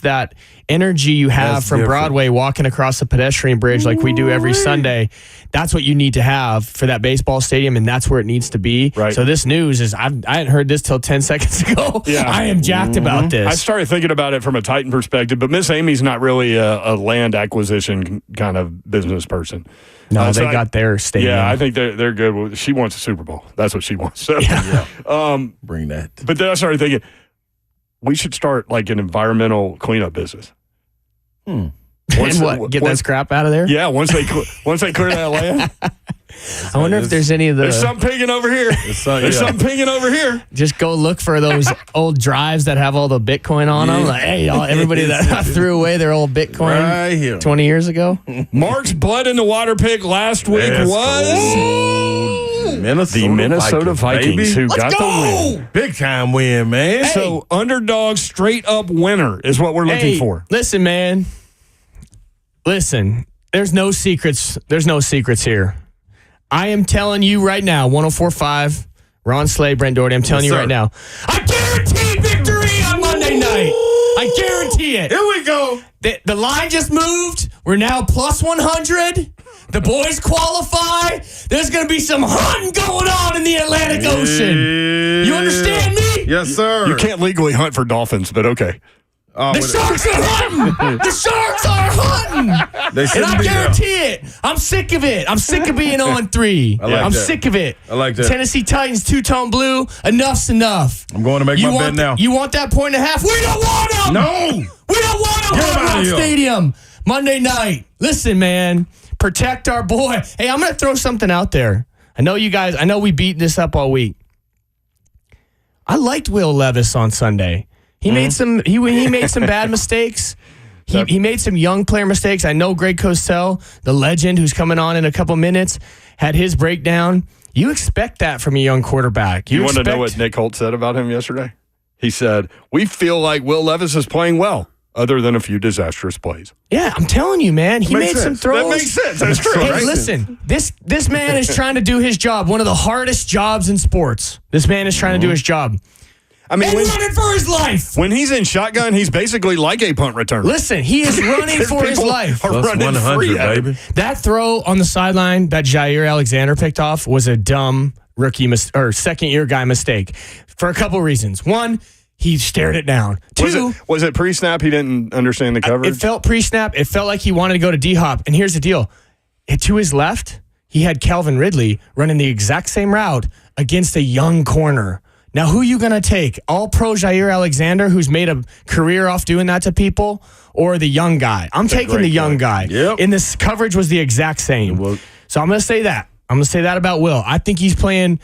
Speaker 4: that energy you have from Broadway walking across the pedestrian bridge like we do every Sunday. That's what you need to have for that baseball stadium, and that's where it needs to be. Right. So this news is I hadn't heard this till 10 seconds ago. Yeah. I am jacked about this.
Speaker 2: I started thinking about it from a Titan perspective, but Miss Amy's not really a land acquisition kind of business person.
Speaker 4: No, they got their stadium.
Speaker 2: Yeah, I think they're good. She wants a Super Bowl. That's what she wants. So,
Speaker 3: bring that.
Speaker 2: But then I started thinking, we should start like an environmental cleanup business.
Speaker 4: And get that scrap out of there?
Speaker 2: Yeah, once they clear that land.
Speaker 4: I wonder if there's any of the.
Speaker 2: There's something pinging over here. There's something pinging over here.
Speaker 4: Just go look for those old drives that have all the Bitcoin on them. Like, hey, y'all, everybody that threw away their old Bitcoin
Speaker 3: right here
Speaker 4: 20 years ago.
Speaker 2: Mark's blood in the water pick last week was the Minnesota Vikings who got the win.
Speaker 3: Big time win, man.
Speaker 2: Hey. So underdog straight up winner is what we're looking for.
Speaker 4: Listen, man. Listen, there's no secrets. There's no secrets here. I am telling you right now, 104.5, Ron Slay, Brent Doherty, I'm telling you right now, I guarantee victory on Monday night. I guarantee it.
Speaker 3: Here we go.
Speaker 4: The line just moved. We're now plus 100. The boys qualify. There's going to be some hunting going on in the Atlantic Ocean. You understand me?
Speaker 3: Yes, sir.
Speaker 2: You can't legally hunt for dolphins, but okay.
Speaker 4: The Sharks are hunting. The Sharks are hunting. And I guarantee it. I'm sick of it. I'm sick of being on 3. I'm sick of it.
Speaker 3: I like that.
Speaker 4: Tennessee Titans, two-tone blue. Enough's enough.
Speaker 3: I'm going to make my bet now.
Speaker 4: You want that point and a half? We don't want them.
Speaker 3: No.
Speaker 4: We don't want them. Hard Rock Stadium. Monday night. Listen, man. Protect our boy. Hey, I'm going to throw something out there. I know we beat this up all week. I liked Will Levis on Sunday. He made some bad mistakes. He made some young player mistakes. I know Greg Cosell, the legend who's coming on in a couple minutes, had his breakdown. You expect that from a young quarterback.
Speaker 2: You want to know what Nick Holt said about him yesterday? He said, "We feel like Will Levis is playing well, other than a few disastrous plays."
Speaker 4: Yeah, I'm telling you, man. He made some throws.
Speaker 2: That makes sense. That's true.
Speaker 4: Hey,
Speaker 2: right?
Speaker 4: Listen, this man is trying to do his job, one of the hardest jobs in sports. This man is trying to do his job. I mean, running for his life.
Speaker 2: When he's in shotgun, he's basically like a punt returner.
Speaker 4: Listen, he is running for his life.
Speaker 3: Plus 100, baby.
Speaker 4: That throw on the sideline that Jair Alexander picked off was a dumb rookie or second-year guy mistake for a couple reasons. One, he stared it down. Two,
Speaker 2: was it pre-snap? He didn't understand the coverage?
Speaker 4: It felt pre-snap. It felt like he wanted to go to D-Hop. And here's the deal. To his left, he had Calvin Ridley running the exact same route against a young corner. Now, who are you going to take? All-pro Jair Alexander, who's made a career off doing that to people, or the young guy? I'm taking the young guy.
Speaker 3: Yep.
Speaker 4: And this coverage was the exact same. So I'm going to say that. I'm going to say that about Will. I think he's playing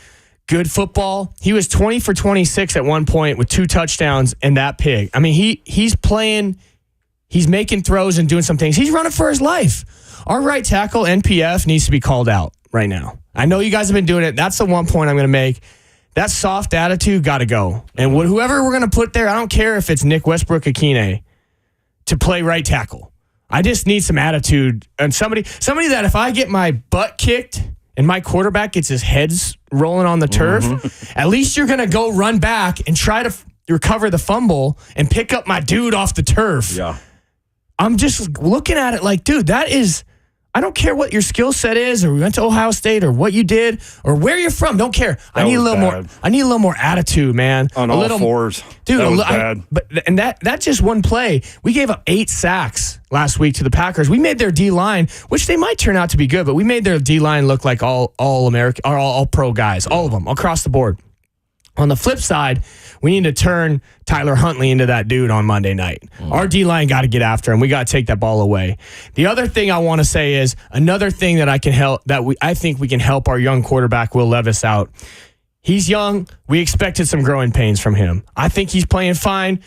Speaker 4: good football. He was 20 for 26 at one point with 2 touchdowns and that pig. I mean, he's playing, he's making throws and doing some things. He's running for his life. Our right tackle, NPF, needs to be called out right now. I know you guys have been doing it. That's the one point I'm going to make. That soft attitude got to go. And whoever we're going to put there, I don't care if it's Nick Westbrook-Akine to play right tackle. I just need some attitude. And somebody that if I get my butt kicked and my quarterback gets his heads rolling on the turf, at least you're going to go run back and try to recover the fumble and pick up my dude off the turf.
Speaker 3: Yeah.
Speaker 4: I'm just looking at it like, dude, that is... I don't care what your skill set is, or we went to Ohio State, or what you did, or where you're from. Don't care. I need a little more. I need a little more attitude, man.
Speaker 2: On
Speaker 4: a
Speaker 2: all
Speaker 4: little,
Speaker 2: fours,
Speaker 4: dude.
Speaker 2: that was bad.
Speaker 4: And that just one play. We gave up 8 sacks last week to the Packers. We made their D line, which they might turn out to be good, but we made their D line look like all American or all pro guys, all of them across the board. On the flip side, we need to turn Tyler Huntley into that dude on Monday night. Our D-line got to get after him. We got to take that ball away. The other thing I want to say is another thing that I think we can help our young quarterback Will Levis out. He's young. We expected some growing pains from him. I think he's playing fine.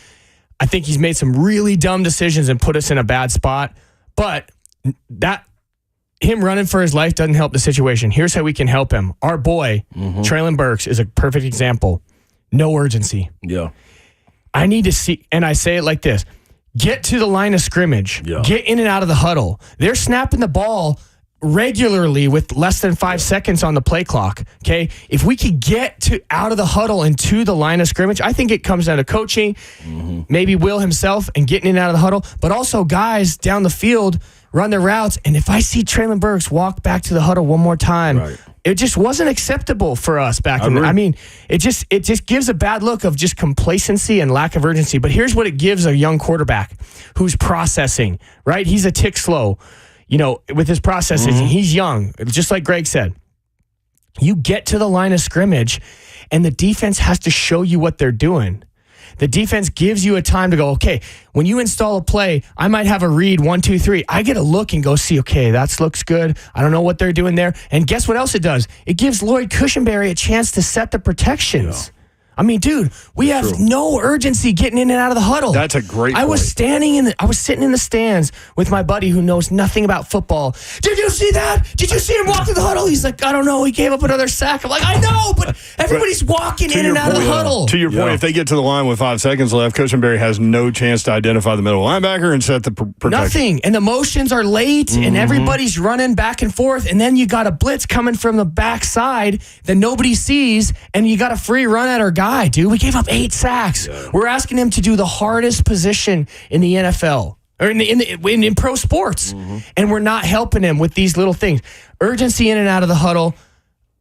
Speaker 4: I think he's made some really dumb decisions and put us in a bad spot. But him running for his life doesn't help the situation. Here's how we can help him. Our boy, Traylon Burks, is a perfect example. No urgency.
Speaker 3: Yeah.
Speaker 4: I need to see, and I say it like this, get to the line of scrimmage. Yeah. Get in and out of the huddle. They're snapping the ball regularly with less than 5 seconds on the play clock. Okay. If we could get out of the huddle and to the line of scrimmage, I think it comes down to coaching, maybe Will himself and getting in and out of the huddle, but also guys down the field run their routes. And if I see Traylon Burks walk back to the huddle one more time, it just wasn't acceptable for us back then. I mean, it just gives a bad look of just complacency and lack of urgency. But here's what it gives a young quarterback who's processing, right? He's a tick slow, with his processing. He's young, just like Greg said. You get to the line of scrimmage, and the defense has to show you what they're doing. The defense gives you a time to go, okay, when you install a play, I might have a read 1, 2, 3. I get a look and go see, okay, that looks good. I don't know what they're doing there. And guess what else it does? It gives Lloyd Cushenberry a chance to set the protections. Yeah. I mean, dude, we have no urgency getting in and out of the huddle.
Speaker 2: That's a great point.
Speaker 4: I was sitting in the stands with my buddy who knows nothing about football. Did you see that? Did you see him walk to the huddle? He's like, I don't know. He gave up another sack. I'm like, I know, but everybody's walking in and out of the huddle.
Speaker 2: To your point, if they get to the line with 5 seconds left, Cushenberry has no chance to identify the middle linebacker and set the protection.
Speaker 4: Nothing. And the motions are late, and everybody's running back and forth, and then you got a blitz coming from the backside that nobody sees, and you got a free run at our guy. Dude, we gave up 8 sacks. Yeah. We're asking him to do the hardest position in the NFL or in pro sports, and we're not helping him with these little things. Urgency in and out of the huddle.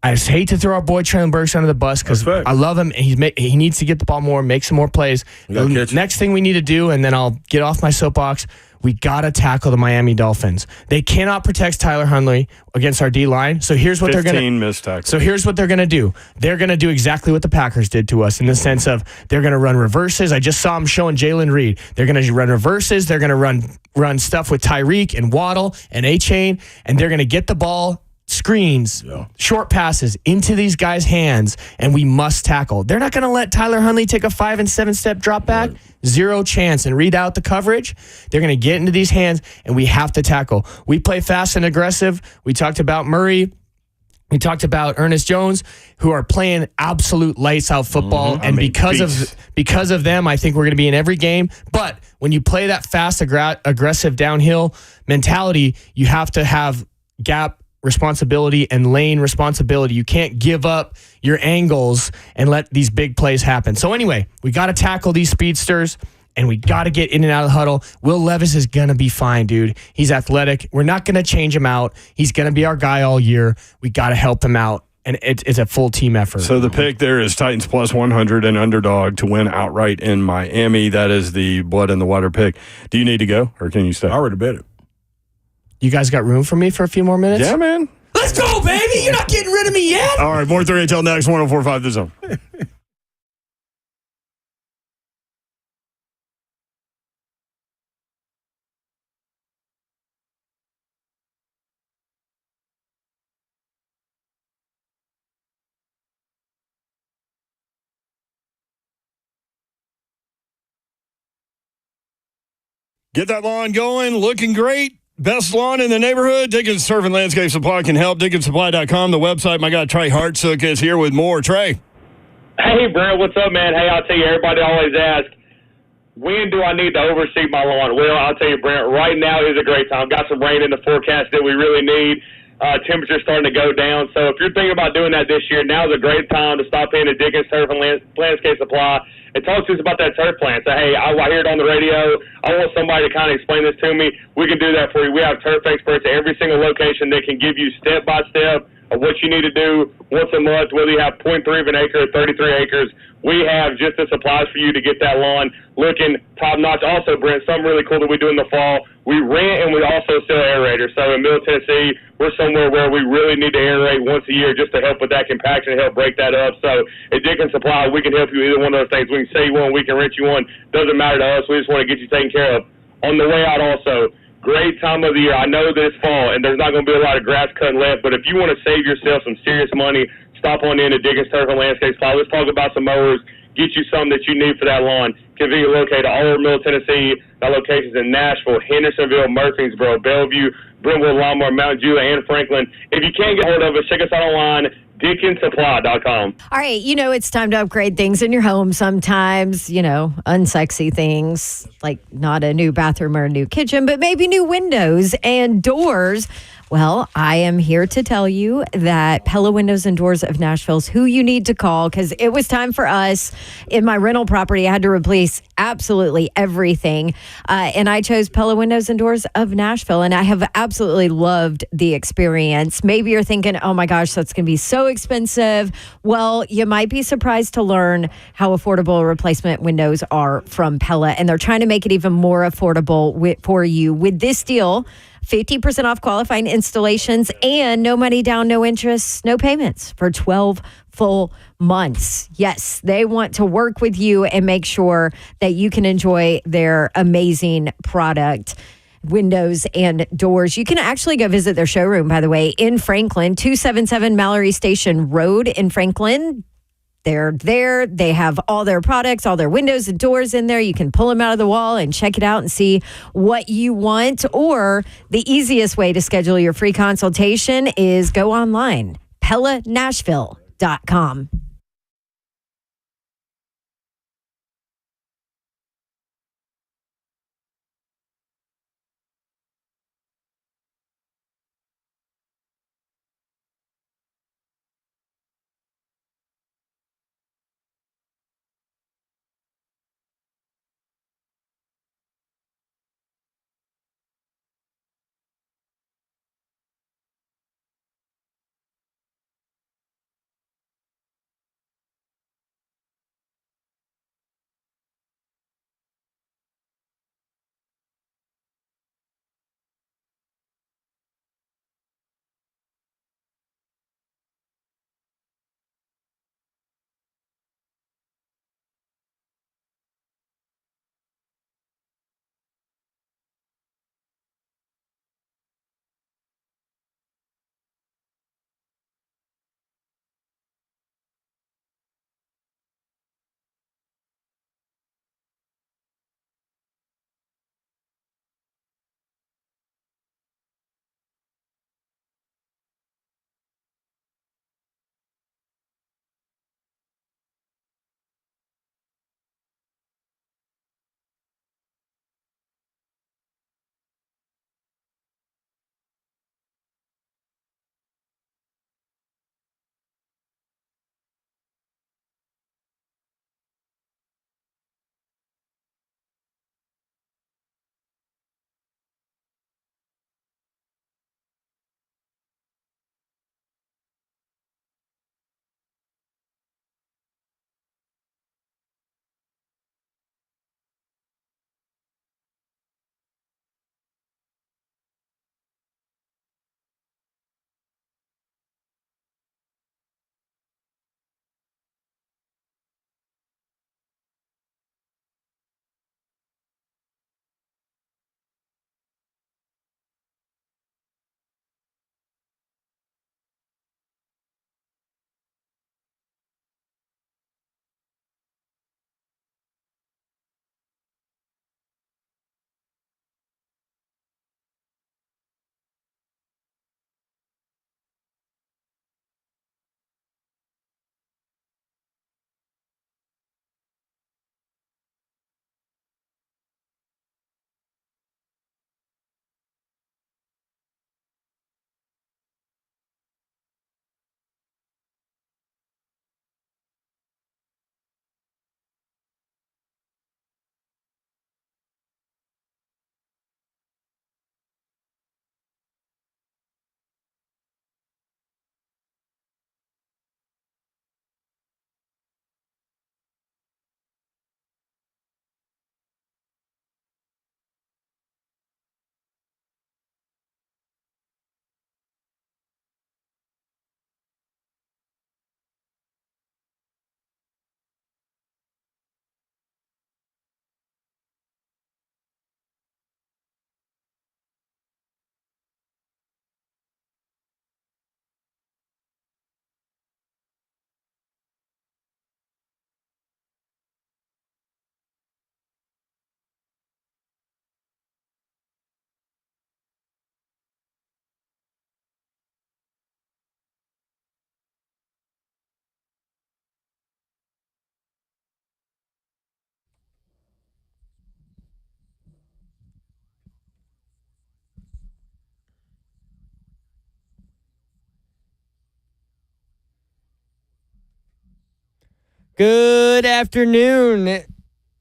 Speaker 4: I just hate to throw our boy Traylon Burks under the bus because I love him, and he needs to get the ball more, make some more plays. The next thing we need to do, and then I'll get off my soapbox. We got to tackle the Miami Dolphins. They cannot protect Tyler Huntley against our D-line. So here's what they're going to
Speaker 2: 15 missed tackles.
Speaker 4: So here's what they're going to do. They're going to do exactly what the Packers did to us in the sense of they're going to run reverses. I just saw them showing Jalen Reed. They're going to run reverses. They're going to run stuff with Tyreek and Waddle and A-Chain, and they're going to get the ball screens, short passes into these guys' hands, and we must tackle. They're not going to let Tyler Huntley take a 5 and 7 step drop back. Zero chance, and read out the coverage. They're going to get into these hands, and we have to tackle. We play fast and aggressive. We talked about Murray. We talked about Ernest Jones, who are playing absolute lights out football, and because of them, I think we're going to be in every game. But when you play that fast, aggressive downhill mentality, you have to have gap responsibility and lane responsibility. You can't give up your angles and let these big plays happen. So anyway, we got to tackle these speedsters, and we got to get in and out of the huddle. Will Levis is going to be fine, dude. He's athletic. We're not going to change him out. He's going to be our guy all year. We got to help him out, and it's a full team effort.
Speaker 2: So the pick there is Titans plus 100 and underdog to win outright in Miami. That is the blood in the water pick. Do you need to go, or can you stay?
Speaker 3: I already bet it.
Speaker 4: You guys got room for me for a few more minutes?
Speaker 2: Yeah, man.
Speaker 4: Let's go, baby. You're not getting rid of me yet.
Speaker 2: All right, more 3 until next 104.5 The Zone. Get that lawn going, looking great. Best lawn in the neighborhood. Dickens Turf and Landscape Supply can help. DickensSupply.com, the website. My guy Trey Hartsook is here with more. Trey.
Speaker 7: Hey, Brent, what's up, man? Hey, I'll tell you, everybody always asks, when do I need to overseed my lawn? Well, I'll tell you, Brent, right now is a great time. Got some rain in the forecast that we really need. Temperature's starting to go down. So if you're thinking about doing that this year, now's a great time to stop in at Dickens Turf and Landscape Supply and talk to us about that turf plant. Say, hey, I hear it on the radio. I want somebody to kind of explain this to me. We can do that for you. We have turf experts at every single location that can give you step-by-step of what you need to do once a month, whether you have 0.3 of an acre or 33 acres. We have just the supplies for you to get that lawn looking top-notch. Also, Brent, something really cool that we do in the fall, we rent and we also sell aerators. So in Middle Tennessee, we're somewhere where we really need to aerate once a year just to help with that compaction and help break that up. So at Dickens Supply, we can help you either one of those things. We can sell you one, we can rent you one. Doesn't matter to us. We just want to get you taken care of. On the way out also, great time of the year. I know that it's fall and there's not going to be a lot of grass cutting left, but if you want to save yourself some serious money, stop on in to Dickens Turf and Landscape Supply. Let's talk about some mowers, get you something that you need for that lawn. Conveniently located all over Middle Tennessee. Got locations in Nashville, Hendersonville, Murfreesboro, Bellevue, Brentwood, Lamar, Mount Juliet, and Franklin. If you can't get hold of us, check us out online, DickensSupply.com.
Speaker 6: All right, it's time to upgrade things in your home sometimes, unsexy things like not a new bathroom or a new kitchen, but maybe new windows and doors. Well, I am here to tell you that Pella Windows and Doors of Nashville is who you need to call because it was time for us. In my rental property, I had to replace absolutely everything. And I chose Pella Windows and Doors of Nashville, and I have absolutely loved the experience. Maybe you're thinking, oh my gosh, that's going to be so expensive. Well, you might be surprised to learn how affordable replacement windows are from Pella, and they're trying to make it even more affordable for you with this deal. 50% off qualifying installations and no money down, no interest, no payments for 12 full months. Yes, they want to work with you and make sure that you can enjoy their amazing product. Windows and doors. You can actually go visit their showroom, by the way, in Franklin, 277 Mallory Station Road in Franklin. They're there. They have all their products, all their windows and doors in there. You can pull them out of the wall and check it out and see what you want. Or the easiest way to schedule your free consultation is go online, PellaNashville.com.
Speaker 1: Good afternoon.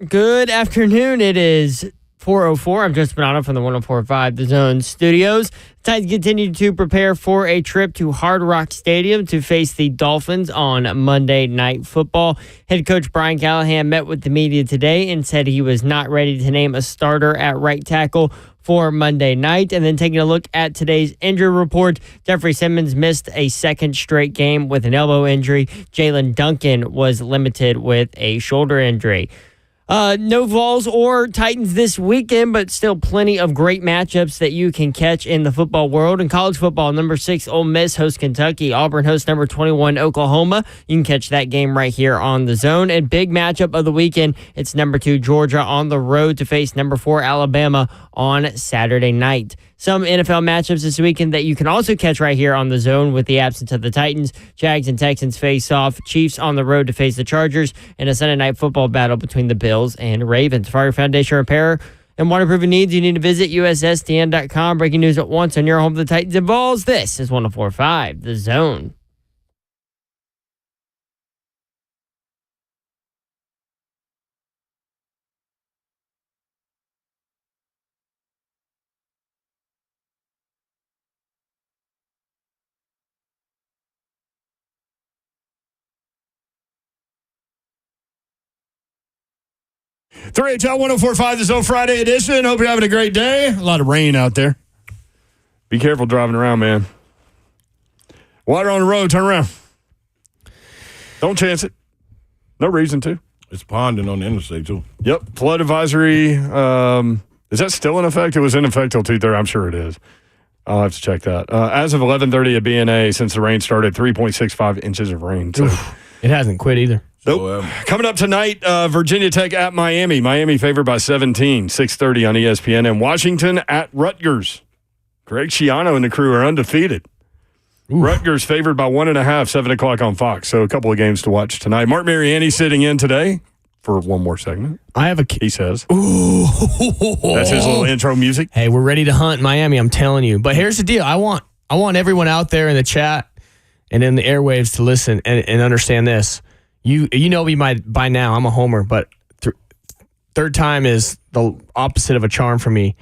Speaker 1: Good afternoon. It is 4:04. I'm Justin Bonanno from the 104.5 The Zone Studios. Titans continue to prepare for a trip to Hard Rock Stadium to face the Dolphins on Monday Night Football. Head coach Brian Callahan met with the media today and said he was not ready to name a starter at right tackle for Monday night. And then taking a look at today's injury report, Jeffrey Simmons missed a second straight game with an elbow injury. Jalen Duncan was limited with a shoulder injury. No Vols or Titans this weekend, but still plenty of great matchups that you can catch in the football world. In college football, number 6 Ole Miss hosts Kentucky. Auburn hosts number 21 Oklahoma. You can catch that game right here on The Zone. And big matchup of the weekend, it's number 2 Georgia on the road to face number 4 Alabama on Saturday night. Some NFL matchups this weekend that you can also catch right here on The Zone with the absence of the Titans. Jags and Texans face off. Chiefs on the road to face the Chargers. And a Sunday night football battle between the Bills and Ravens. For your foundation repair and waterproofing needs, you need to visit USSTN.com. Breaking news at once on your home of the Titans and Vols. This is 104.5 The Zone.
Speaker 2: Three HL 104.5 The Zone Friday edition. Hope you're having a great day. A lot of rain out there. Be careful driving around, man. Water on the road. Turn around. Don't chance it. No reason to.
Speaker 3: It's ponding on the interstate, too.
Speaker 2: Yep. Flood advisory. Is that still in effect? It was in effect till 2:30. I'm sure it is. I'll have to check that. As of 11:30 at BNA, since the rain started, 3.65 inches of rain. So
Speaker 4: It hasn't quit either.
Speaker 2: Nope. Coming up tonight, Virginia Tech at Miami. Miami favored by 17, 6:30 on ESPN. And Washington at Rutgers. Greg Schiano and the crew are undefeated. Rutgers favored by 1.5, 7 o'clock on Fox. So a couple of games to watch tonight. Mark Mariani sitting in today for one more segment.
Speaker 4: I have a
Speaker 2: He says.
Speaker 4: Ooh.
Speaker 2: That's his little intro music.
Speaker 4: Hey, we're ready to hunt Miami, I'm telling you. But here's the deal. I want everyone out there in the chat and in the airwaves to listen and understand this. You know me by now. I'm a homer, but third time is the opposite of a charm for me.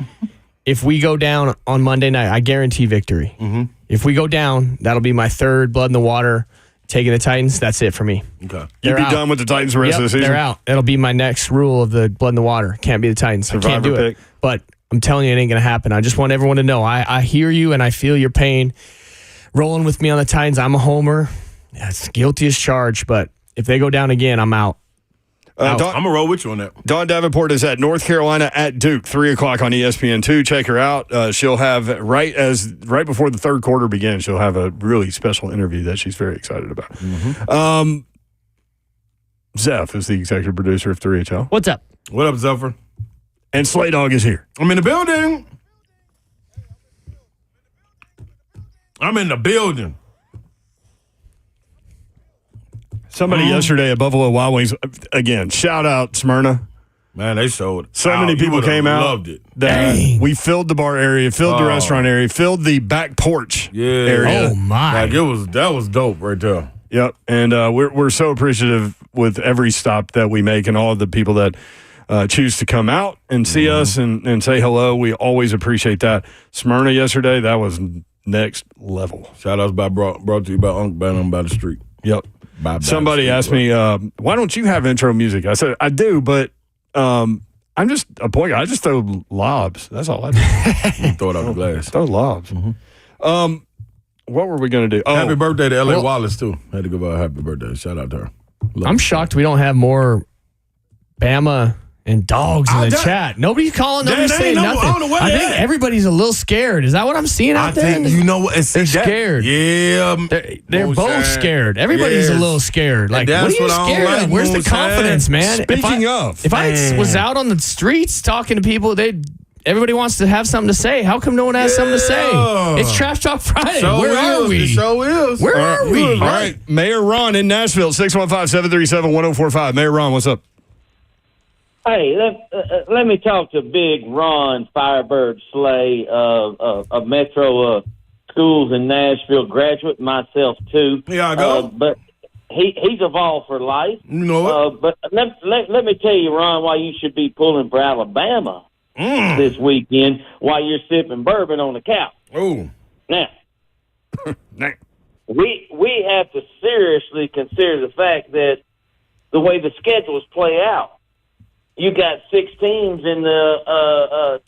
Speaker 4: If we go down on Monday night, I guarantee victory. Mm-hmm. If we go down, that'll be my third blood in the water. Taking the Titans, that's it for me.
Speaker 2: Okay. You'd be done with the Titans the rest of the season?
Speaker 4: They're out. That'll be my next rule of the blood in the water. Can't be the Titans. I can't do it. But I'm telling you, it ain't going to happen. I just want everyone to know. I hear you and I feel your pain. Rolling with me on the Titans. I'm a homer. That's guilty as charged, but if they go down again, I'm out.
Speaker 3: I'm going to roll with you on that.
Speaker 2: Dawn Davenport is at North Carolina at Duke, 3 o'clock on ESPN2. Check her out. She'll have, right before the third quarter begins, she'll have a really special interview that she's very excited about. Mm-hmm. Zeph is the executive producer of 3HL.
Speaker 1: What's up?
Speaker 3: What up, Zephyr?
Speaker 2: And Slay Dog is here.
Speaker 3: I'm in the building. I'm in the building.
Speaker 2: Somebody yesterday at Buffalo Wild Wings, again, shout out Smyrna.
Speaker 3: Man, they sold it.
Speaker 2: So many people came out.
Speaker 3: Loved it.
Speaker 2: That we filled the bar area, filled the restaurant area, filled the back porch area.
Speaker 4: Oh, my.
Speaker 3: Like that was dope right there.
Speaker 2: Yep. And we're so appreciative with every stop that we make and all of the people that choose to come out and see us and say hello. We always appreciate that. Smyrna yesterday, that was next level.
Speaker 3: Shout outs brought to you by Uncle Ben by the street.
Speaker 2: Yep. Somebody asked me, why don't you have intro music? I said, I do, but I'm just a point guy. I just throw lobs. That's all I do.
Speaker 3: Throw it out the glass.
Speaker 2: Throw lobs. Mm-hmm. What were we going to do? Oh,
Speaker 3: happy birthday to L.A. Wallace, too. Had to give her a happy birthday. Shout out to her.
Speaker 4: I'm shocked we don't have more Bama and dogs in the chat. Nobody's calling. Nobody's saying nothing. I think everybody's a little scared. Is that what I'm seeing out there?
Speaker 3: I think, you know what?
Speaker 4: They're scared.
Speaker 3: Yeah.
Speaker 4: They're both scared. Everybody's a little scared. Like, what are you scared of? Where's the confidence, man?
Speaker 2: Speaking
Speaker 4: if I was out on the streets talking to people, everybody wants to have something to say. How come no one has something to say? It's Trash Talk Friday. Where are we?
Speaker 3: It so is.
Speaker 4: Where are we?
Speaker 2: All right. Mayor Ron in Nashville, 615-737-1045. Mayor Ron, what's up?
Speaker 8: Hey, let me talk to Big Ron Firebird Slay of Metro Schools in Nashville, graduate myself too.
Speaker 3: Yeah, I go.
Speaker 8: But he's a Vol for life.
Speaker 3: You know what?
Speaker 8: But let me tell you, Ron, why you should be pulling for Alabama this weekend while you're sipping bourbon on the couch.
Speaker 3: Oh.
Speaker 8: Now, we have to seriously consider the fact that the way the schedules play out, you got 6 teams in the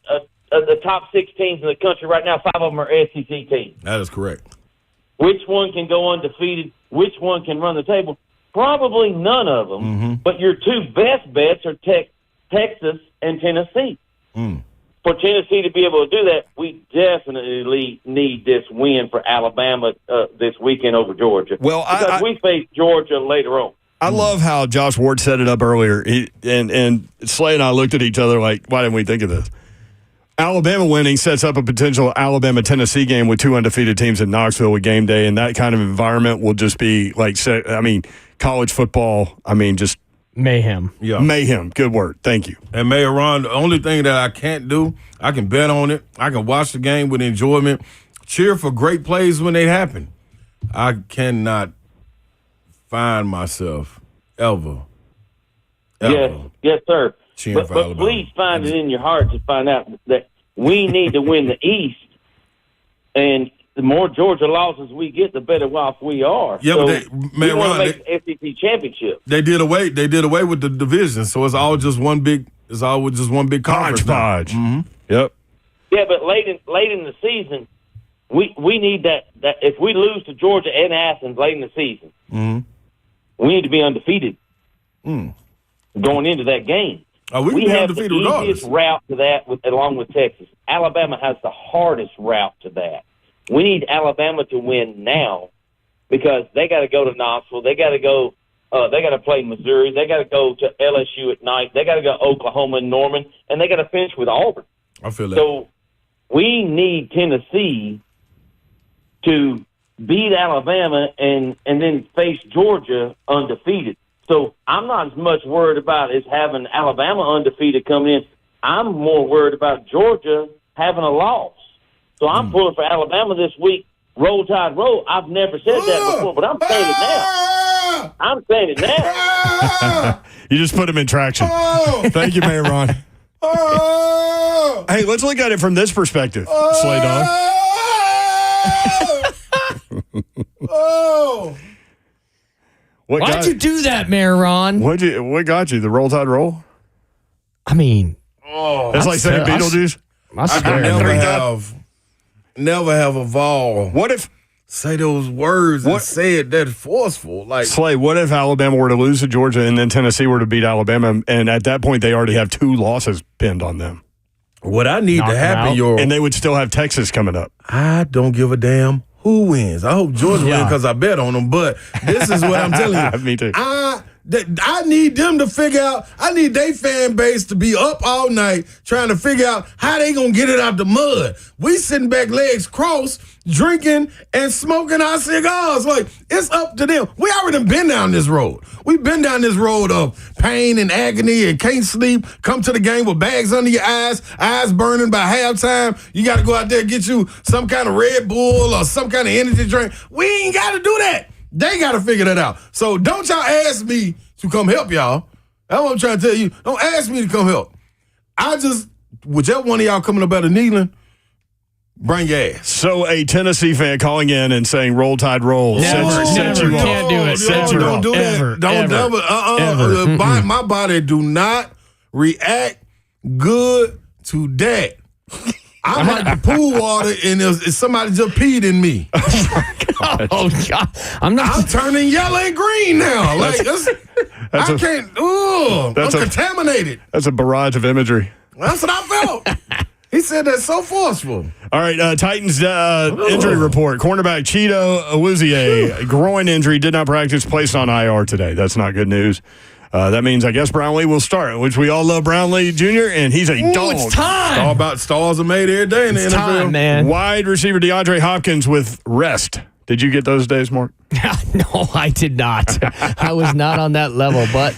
Speaker 8: top 6 teams in the country right now. 5 of them are SEC teams.
Speaker 3: That is correct.
Speaker 8: Which one can go undefeated? Which one can run the table? Probably none of them.
Speaker 3: Mm-hmm.
Speaker 8: But your 2 best bets are Texas and Tennessee. For Tennessee to be able to do that, we definitely need this win for Alabama this weekend over Georgia.
Speaker 2: Well,
Speaker 8: because we face Georgia later on.
Speaker 2: I love how Josh Ward set it up earlier. And Slay and I looked at each other like, why didn't we think of this? Alabama winning sets up a potential Alabama-Tennessee game with 2 undefeated teams in Knoxville with game day, and that kind of environment will just be like, college football, just
Speaker 4: mayhem.
Speaker 3: Yeah.
Speaker 2: Mayhem. Good word. Thank you.
Speaker 3: And Mayor Ron, the only thing that I can't do, I can bet on it. I can watch the game with enjoyment, cheer for great plays when they happen. I cannot find myself ever.
Speaker 8: Yes, sir.
Speaker 3: Cheering for Alabama.
Speaker 8: But please find it in your heart to find out that we need to win the East, and the more Georgia losses we get, the better off we are.
Speaker 3: Yeah,
Speaker 8: so
Speaker 3: but
Speaker 8: we want to make the SEC championship.
Speaker 3: They did away with the division, so it's all just one big conference.
Speaker 2: Hodgepodge.
Speaker 3: Mm-hmm.
Speaker 2: Yep.
Speaker 8: Yeah, but late in the season, we need that if we lose to Georgia and Athens late in the season, we need to be undefeated going into that game.
Speaker 3: We
Speaker 8: have
Speaker 3: undefeated
Speaker 8: the
Speaker 3: regardless.
Speaker 8: easiest route to that, along with Texas. Alabama has the hardest route to that. We need Alabama to win now because they got to go to Knoxville. They got to go. They got to play Missouri. They got to go to LSU at night. They got to go to Oklahoma and Norman, and they got to finish with Auburn.
Speaker 3: I feel that.
Speaker 8: So we need Tennessee to beat Alabama and then face Georgia undefeated. So I'm not as much worried about is having Alabama undefeated coming in. I'm more worried about Georgia having a loss. So I'm pulling for Alabama this week. Roll Tide roll. I've never said that before, but I'm saying it now. I'm saying it now.
Speaker 2: You just put him in traction. Thank you, Mayor Ron. Hey, let's look at it from this perspective, Slay Dog.
Speaker 4: Why'd you do that, Mayor Ron?
Speaker 2: What got you? The Roll Tide roll? It's like saying Beetlejuice.
Speaker 3: I can never have a Vol.
Speaker 2: What if
Speaker 3: say those words and say it that forceful? Like
Speaker 2: Slay, what if Alabama were to lose to Georgia and then Tennessee were to beat Alabama, and at that point they already have 2 losses pinned on them?
Speaker 3: What I need to happen,
Speaker 2: and they would still have Texas coming up.
Speaker 3: I don't give a damn who wins. I hope Georgia wins because I bet on them. But this is what I'm telling you.
Speaker 2: Me too.
Speaker 3: I need them to figure out. I need their fan base to be up all night trying to figure out how they gonna get it out the mud. We sitting back, legs crossed, drinking and smoking our cigars. Like it's up to them. We already been down this road. We've been down this road of pain and agony and can't sleep. Come to the game with bags under your eyes burning by halftime. You got to go out there and get you some kind of Red Bull or some kind of energy drink. We ain't got to do that. They got to figure that out. So don't y'all ask me to come help y'all. That's what I'm trying to tell you. Don't ask me to come help. Whichever one of y'all coming up out of Neyland, bring your ass.
Speaker 2: So a Tennessee fan calling in and saying "Roll Tide roll."
Speaker 4: Never. Can't do it.
Speaker 3: Don't do that. Don't ever. My body do not react good to that. I'm like the pool water, and if somebody just peed in me.
Speaker 4: Oh God! I'm
Speaker 3: turning yellow and green now. I'm contaminated.
Speaker 2: That's a barrage of imagery.
Speaker 3: That's what I felt. He said that's so forceful.
Speaker 2: All right, Titans injury report. Cornerback Cheeto Awuzie, groin injury, did not practice, placed on IR today. That's not good news. That means, I guess, Brownlee will start, which we all love Brownlee Jr., and he's a dog.
Speaker 4: It's time.
Speaker 3: All about stars are made every day in the NFL.
Speaker 4: Time, man.
Speaker 2: Wide receiver DeAndre Hopkins with rest. Did you get those days, Mark?
Speaker 4: No, I did not. I was not on that level, but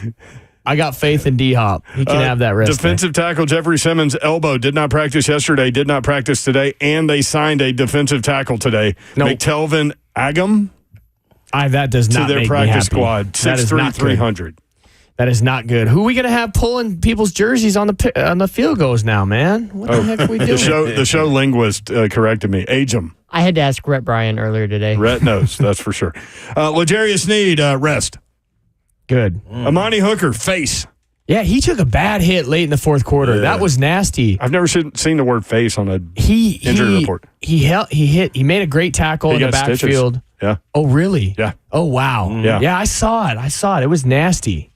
Speaker 4: I got faith in D-Hop. He can have that rest.
Speaker 2: Defensive tackle Jeffrey Simmons' elbow did not practice yesterday, did not practice today, and they signed a defensive tackle today.
Speaker 4: Nope.
Speaker 2: McTelvin Agam.
Speaker 4: That does
Speaker 2: to
Speaker 4: not
Speaker 2: their
Speaker 4: make me
Speaker 2: practice
Speaker 4: happy.
Speaker 2: squad.
Speaker 4: That is not
Speaker 2: 6'3",
Speaker 4: good.
Speaker 2: 300.
Speaker 4: That is not good. Who are we going to have pulling people's jerseys on the field goals now, man? What the heck are we doing?
Speaker 2: The show linguist corrected me. Age 'em.
Speaker 1: I had to ask Rhett Bryan earlier today.
Speaker 2: Rhett knows, that's for sure. L'Jarius Sneed, rest.
Speaker 4: Good.
Speaker 2: Amani Hooker, face.
Speaker 4: Yeah, he took a bad hit late in the fourth quarter.
Speaker 3: Yeah.
Speaker 4: That was nasty.
Speaker 2: I've never seen the word face on a
Speaker 4: He
Speaker 2: injury report.
Speaker 4: He made a great tackle
Speaker 2: He
Speaker 4: in the
Speaker 2: got stitches.
Speaker 4: backfield.
Speaker 2: Yeah.
Speaker 4: Oh, really?
Speaker 2: Yeah.
Speaker 4: Oh, wow.
Speaker 2: Yeah.
Speaker 4: Yeah, I saw it. It was nasty.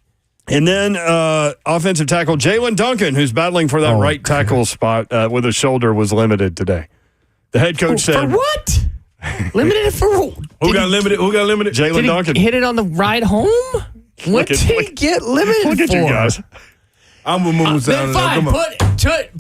Speaker 2: And then offensive tackle Jalen Duncan, who's battling for that right tackle spot with a shoulder, was limited today. The head coach
Speaker 4: For
Speaker 2: said,
Speaker 4: what? Limited for
Speaker 3: Who got limited?
Speaker 2: Jalen
Speaker 4: Did
Speaker 2: Duncan.
Speaker 4: he hit it on the ride home? What did he get limited
Speaker 2: Look at
Speaker 4: for?
Speaker 2: you guys.
Speaker 3: I'm with Moose
Speaker 4: Then fine, put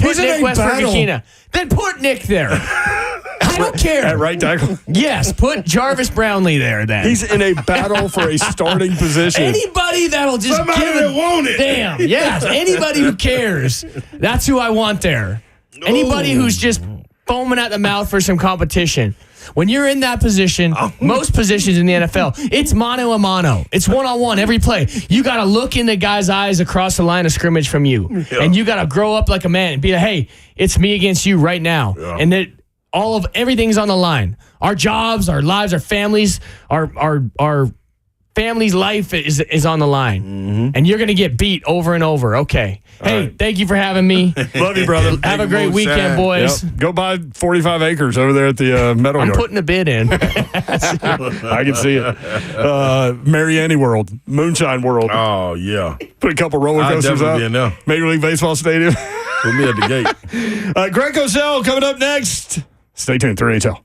Speaker 3: He's in
Speaker 4: Nick
Speaker 3: a
Speaker 4: Westbrook
Speaker 3: battle.
Speaker 4: Akina. Then put Nick there. I don't care.
Speaker 2: At right tackle.
Speaker 4: Yes, put Jarvis Brownlee there then.
Speaker 2: He's in a battle for a starting position.
Speaker 4: Anybody that'll just
Speaker 3: Somebody
Speaker 4: give
Speaker 3: that want it.
Speaker 4: Damn, yes. Anybody who cares. That's who I want there. Anybody who's just foaming at the mouth for some competition. When you're in that position, most positions in the NFL, it's mano a mano. It's one-on-one every play. You got to look in the guy's eyes across the line of scrimmage from you. Yeah. And you got to grow up like a man and be like, hey, it's me against you right now. Yeah. And that everything's on the line. Our jobs, our lives, our families, our family's life is on the line. Mm-hmm. And you're going to get beat over and over. Okay. Hey, thank you for having me.
Speaker 2: Love you, brother.
Speaker 4: Have a great weekend, boys.
Speaker 2: Yep. Go buy 45 acres over there at the metal yard.
Speaker 4: I'm putting a bid in.
Speaker 2: I can see it. Mariani World, Moonshine World.
Speaker 3: Oh, yeah.
Speaker 2: Put a couple roller coasters up. Major League Baseball Stadium.
Speaker 3: Put me at the gate.
Speaker 2: Greg Cosell coming up next. Stay tuned. 3HL.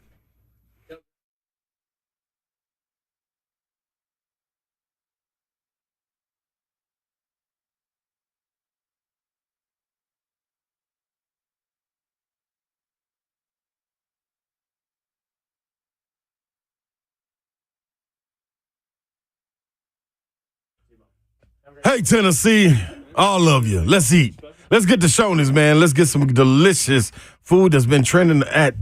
Speaker 3: Hey, Tennessee, all of you, let's eat. Let's get to Shoney's, man. Let's get some delicious food that's been trending at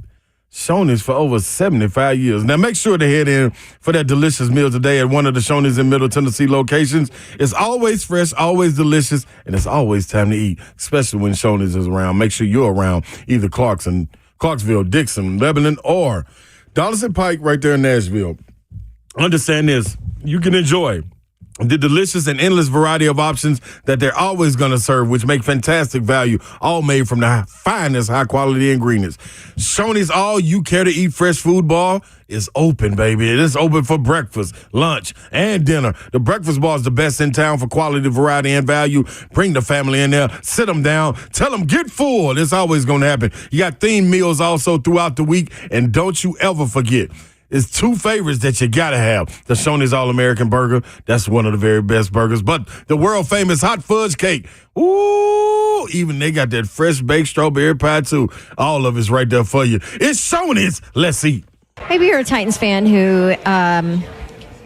Speaker 3: Shoney's for over 75 years. Now, make sure to head in for that delicious meal today at one of the Shoney's in Middle Tennessee locations. It's always fresh, always delicious, and it's always time to eat, especially when Shoney's is around. Make sure you're around either Clarksville, Dixon, Lebanon, or Donaldson Pike right there in Nashville. Understand this. You can enjoy the delicious and endless variety of options that they're always going to serve, which make fantastic value, all made from the finest high-quality ingredients. Shoney's All You Care to Eat Fresh Food Bar is open, baby. It is open for breakfast, lunch, and dinner. The breakfast bar is the best in town for quality, variety, and value. Bring the family in there, sit them down, tell them get full. It's always going to happen. You got themed meals also throughout the week, and don't you ever forget, it's two favorites that you gotta have. The Shoney's All-American Burger, that's one of the very best burgers. But the world-famous hot fudge cake, ooh, even they got that fresh baked strawberry pie too. All of it's right there for you. It's Shoney's. Let's eat.
Speaker 6: Maybe you're a Titans fan who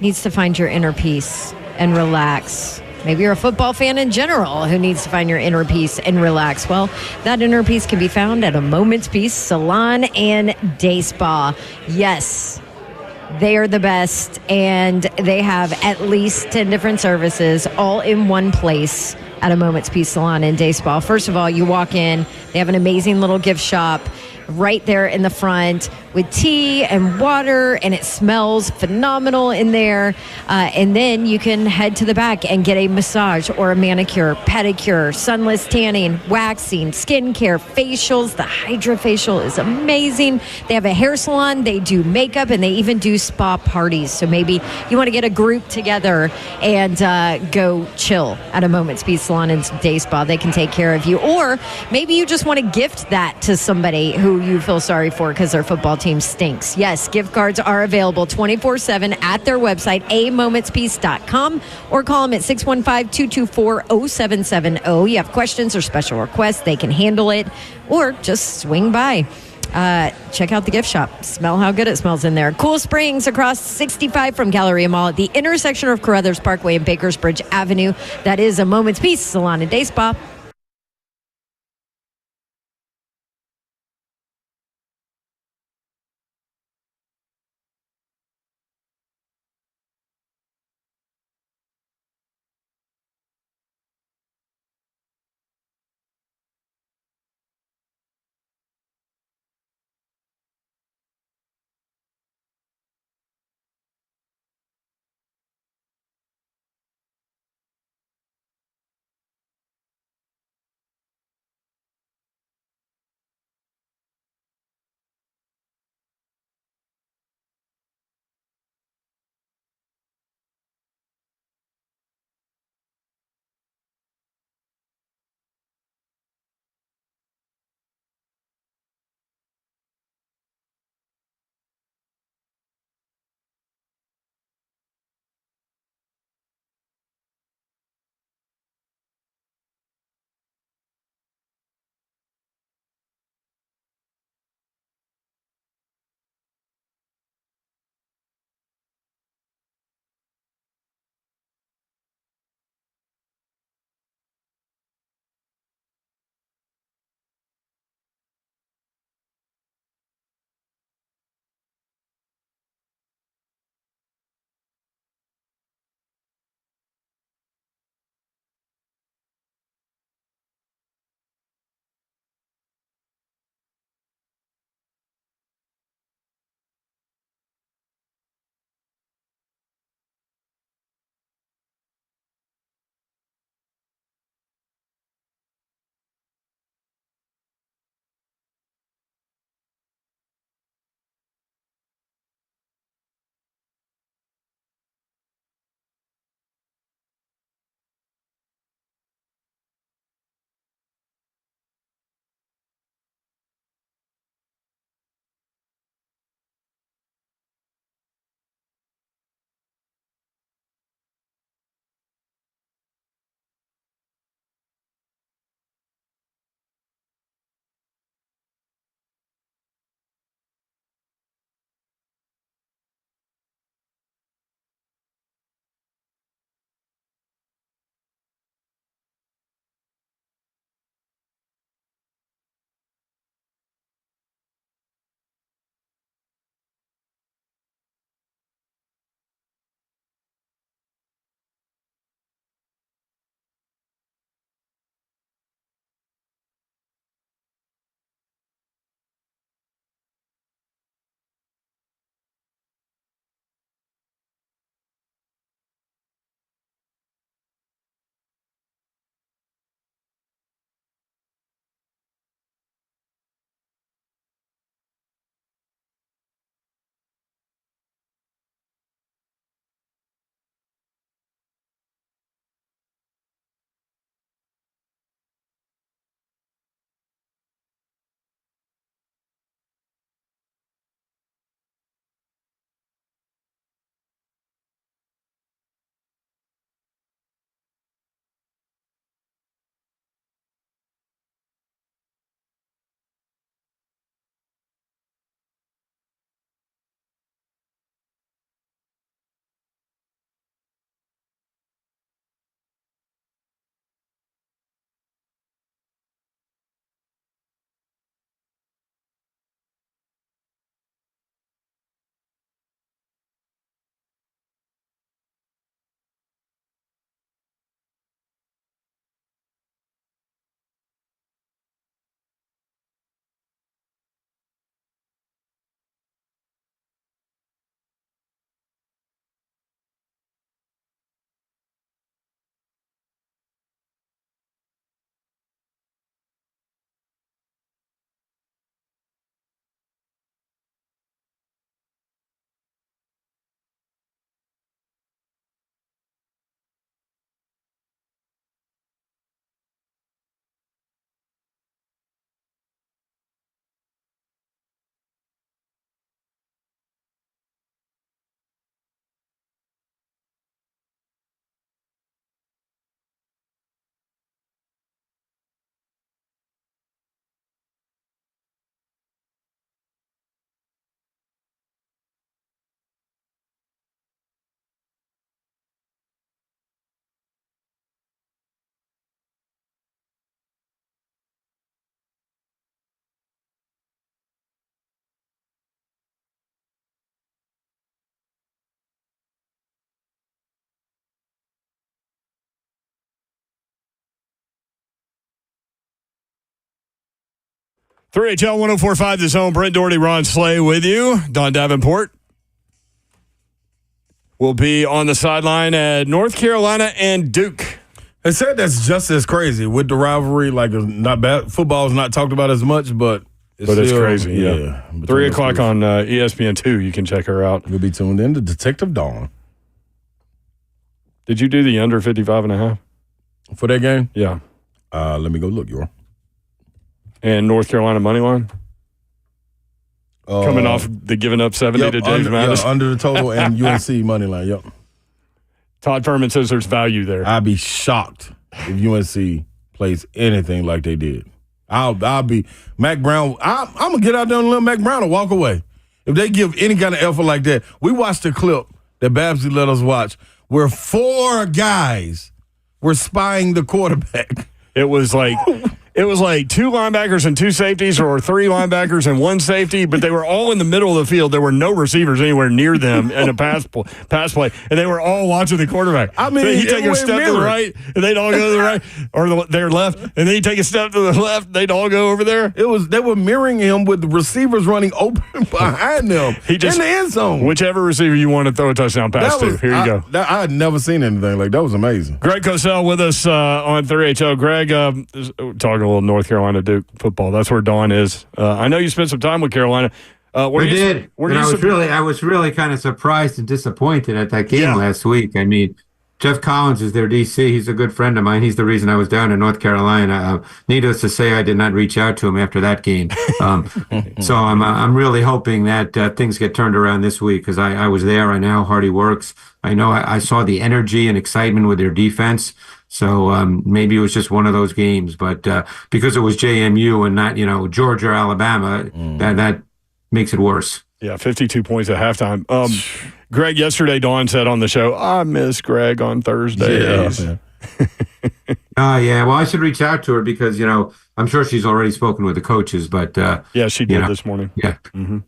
Speaker 6: needs to find your inner peace and relax. Maybe you're a football fan in general who needs to find your inner peace and relax. Well, that inner peace can be found at a Moment's Peace Salon and Day Spa. Yes, they are the best, and they have at least 10 different services all in one place at a Moment's Peace Salon and Day Spa. First of all, you walk in, they have an amazing little gift shop right there in the front with tea and water, and it smells phenomenal in there. And then you can head to the back and get a massage or a manicure, pedicure, sunless tanning, waxing, skincare, facials. The HydraFacial is amazing. They have a hair salon. They do makeup, and they even do spa parties. So maybe you want to get a group together and go chill at a Moment's Peace Salon and Day Spa. They can take care of you. Or maybe you just want to gift that to somebody who you feel sorry for because their football team stinks. Yes, gift cards are available 24/7 at their website, amomentspeace.com, or call them at 615-224-0770. You have questions or special requests, they can handle it, or just swing by. Check out the gift shop. Smell how good it smells in there. Cool Springs across 65 from Galleria Mall at the intersection of Carruthers Parkway and Bakersbridge Avenue. That is a Moment's Peace Salon and Day Spa.
Speaker 2: 3HL 1045 The Zone. Brent Doherty, Ron Slay with you. Don Davenport will be on the sideline at North Carolina and Duke.
Speaker 3: They said that's just as crazy with the rivalry. Like, not bad. Football is not talked about as much, but
Speaker 2: it's crazy. Yeah. 3 o'clock on ESPN2. You can check her out.
Speaker 3: You'll be tuned in to Detective Dawn.
Speaker 2: Did you do the under 55.5
Speaker 3: for that game?
Speaker 2: Yeah.
Speaker 3: Let me go look, Yor.
Speaker 2: And North Carolina money line. Coming off the giving up 70 to James Madison.
Speaker 3: Yeah, under the total and UNC money line. Yep.
Speaker 2: Todd Furman says there's value there.
Speaker 3: I'd be shocked if UNC plays anything like they did. I'll be Mac Brown. I'm gonna get out there and let Mac Brown and walk away. If they give any kind of effort like that, we watched a clip that Babsy let us watch where 4 guys were spying the quarterback.
Speaker 2: It was like 2 linebackers and 2 safeties, or 3 linebackers and 1 safety, but they were all in the middle of the field. There were no receivers anywhere near them in a pass play, and they were all watching the quarterback.
Speaker 3: I mean,
Speaker 2: so he'd take a step to the right, and they'd all go to the right, or their left, and then he'd take a step to the left, they'd all go over there.
Speaker 3: They were mirroring him with the receivers running open behind them in the end zone.
Speaker 2: Whichever receiver you want to throw a touchdown pass to. Here you go.
Speaker 3: I had never seen anything like that. Was amazing.
Speaker 2: Greg Cosell with us on 3HO. Greg, talking a little North Carolina Duke football. That's where Dawn is. I know you spent some time with Carolina.
Speaker 9: I did. I was really kind of surprised and disappointed at that game last week. I mean, Jeff Collins is their DC. He's a good friend of mine. He's the reason I was down in North Carolina. Needless to say, I did not reach out to him after that game. So I'm really hoping that things get turned around this week, because I was there. I know how hard he works. I know I saw the energy and excitement with their defense. So maybe it was just one of those games, but because it was JMU and not Georgia or Alabama, that makes it worse.
Speaker 2: Yeah, 52 points at halftime. Greg, yesterday Dawn said on the show, I miss Greg on Thursdays.
Speaker 9: Yeah. Well, I should reach out to her because I'm sure she's already spoken with the coaches, but
Speaker 2: yeah, she did this morning.
Speaker 9: Yeah.
Speaker 2: Mm-hmm.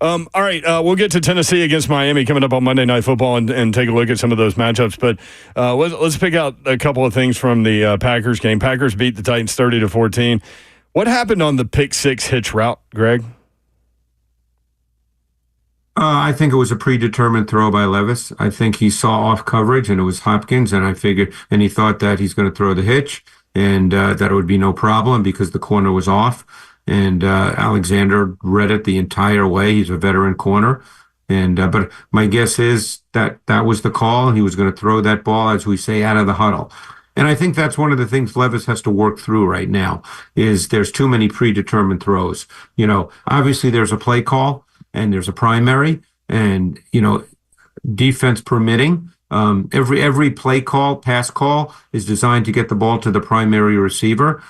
Speaker 2: All right, we'll get to Tennessee against Miami coming up on Monday Night Football and take a look at some of those matchups. But let's pick out a couple of things from the Packers game. Packers beat the Titans 30-14. What happened on the pick 6 hitch route, Greg?
Speaker 9: I think it was a predetermined throw by Levis. I think he saw off coverage, and it was Hopkins, and he thought that he's going to throw the hitch, and that it would be no problem because the corner was off. And Alexander read it the entire way. He's a veteran corner. But my guess is that was the call. He was going to throw that ball, as we say, out of the huddle. And I think that's one of the things Levis has to work through right now, is there's too many predetermined throws. Obviously there's a play call and there's a primary, and, defense permitting. Every play call, pass call is designed to get the ball to the primary receiver.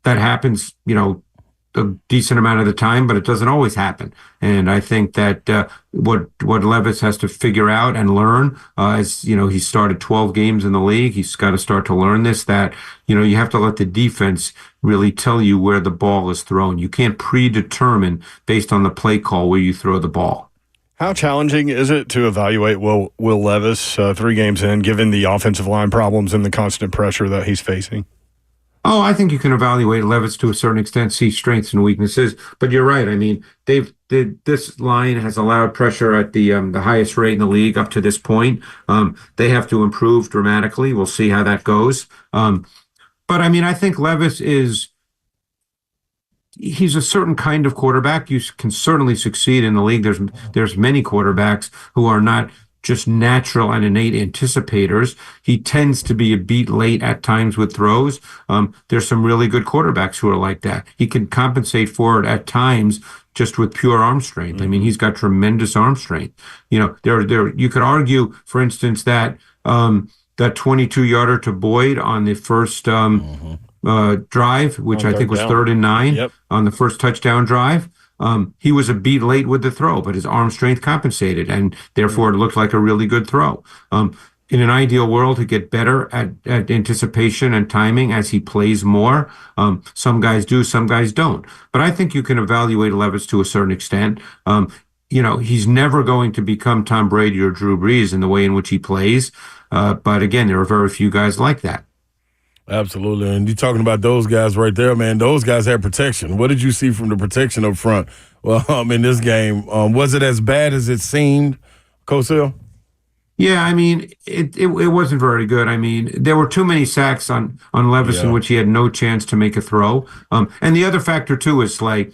Speaker 9: That happens, a decent amount of the time, but it doesn't always happen. And I think that what Levis has to figure out and learn, as he started 12 games in the league, he's got to start to learn this, that you have to let the defense really tell you where the ball is thrown. You can't predetermine based on the play call where you throw the ball.
Speaker 2: How challenging is it to evaluate Will Levis 3 games in, given the offensive line problems and the constant pressure that he's facing?
Speaker 9: Oh, I think you can evaluate Levis to a certain extent, see strengths and weaknesses. But you're right. I mean, this line has allowed pressure at the highest rate in the league up to this point. They have to improve dramatically. We'll see how that goes. But I mean, I think Levis he's a certain kind of quarterback. You can certainly succeed in the league. There's many quarterbacks who are not just natural and innate anticipators. He tends to be a beat late at times with throws. There's some really good quarterbacks who are like that. He can compensate for it at times just with pure arm strength. I mean, he's got tremendous arm strength. You could argue, for instance, that that 22-yarder to Boyd on the first drive, which I think was 3rd and 9 on the first touchdown drive. He was a beat late with the throw, but his arm strength compensated, and therefore it looked like a really good throw. In an ideal world, to get better at anticipation and timing as he plays more. Some guys do, some guys don't. But I think you can evaluate Levis to a certain extent. He's never going to become Tom Brady or Drew Brees in the way in which he plays. But again, there are very few guys like that.
Speaker 3: Absolutely. And you're talking about those guys right there, man. Those guys had protection. What did you see from the protection up front? Well, in this game, was it as bad as it seemed, Cosell?
Speaker 9: Yeah, I mean, it wasn't very good. I mean, there were too many sacks on Levis in which he had no chance to make a throw. And the other factor, too, is like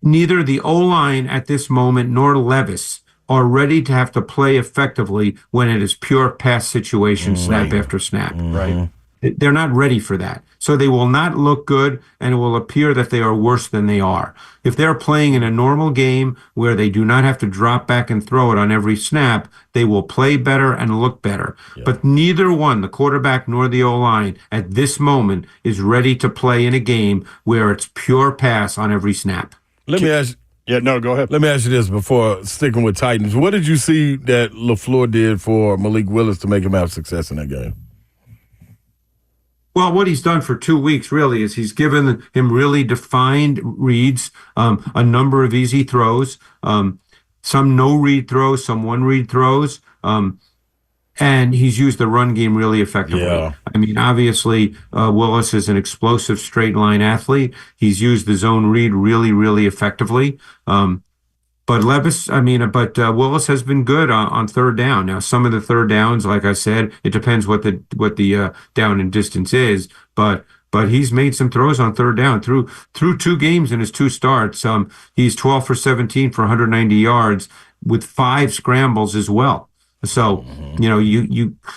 Speaker 9: neither the O-line at this moment nor Levis are ready to have to play effectively when it is pure pass situation, snap after snap. Right. They're not ready for that. So they will not look good, and it will appear that they are worse than they are. If they're playing in a normal game where they do not have to drop back and throw it on every snap, they will play better and look better. Yeah. But neither one, the quarterback nor the O-line, at this moment is ready to play in a game where it's pure pass on every snap.
Speaker 3: Let me ask.
Speaker 2: Yeah, no, go ahead.
Speaker 3: Let me ask you this before sticking with Titans. What did you see that LaFleur did for Malik Willis to make him have success in that game?
Speaker 9: Well, what he's done for 2 weeks really is he's given him really defined reads, a number of easy throws, some no-read throws, some one-read throws, and he's used the run game really effectively. Yeah. I mean, obviously, Willis is an explosive straight-line athlete. He's used the zone read really, really effectively. But Willis has been good on third down. Now, some of the third downs, like I said, it depends what the down and distance is. But he's made some throws on third down through 2 games in his 2 starts. He's 12 for 17 for 190 yards with 5 scrambles as well. So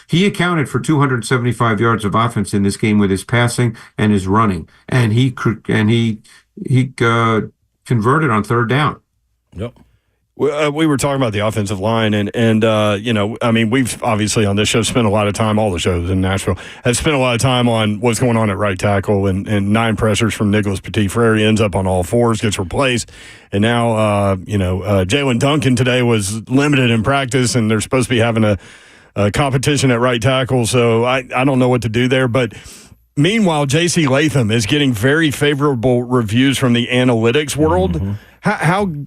Speaker 9: he accounted for 275 yards of offense in this game with his passing and his running, and he converted on third down.
Speaker 3: Yep.
Speaker 2: We were talking about the offensive line, and I mean, we've obviously on this show spent a lot of time, all the shows in Nashville have spent a lot of time on what's going on at right tackle, and 9 pressures from Nicholas Petit-Frere. He ends up on all 4s, gets replaced, and now, Jalen Duncan today was limited in practice, and they're supposed to be having a competition at right tackle, so I don't know what to do there, but meanwhile, J.C. Latham is getting very favorable reviews from the analytics world. Mm-hmm.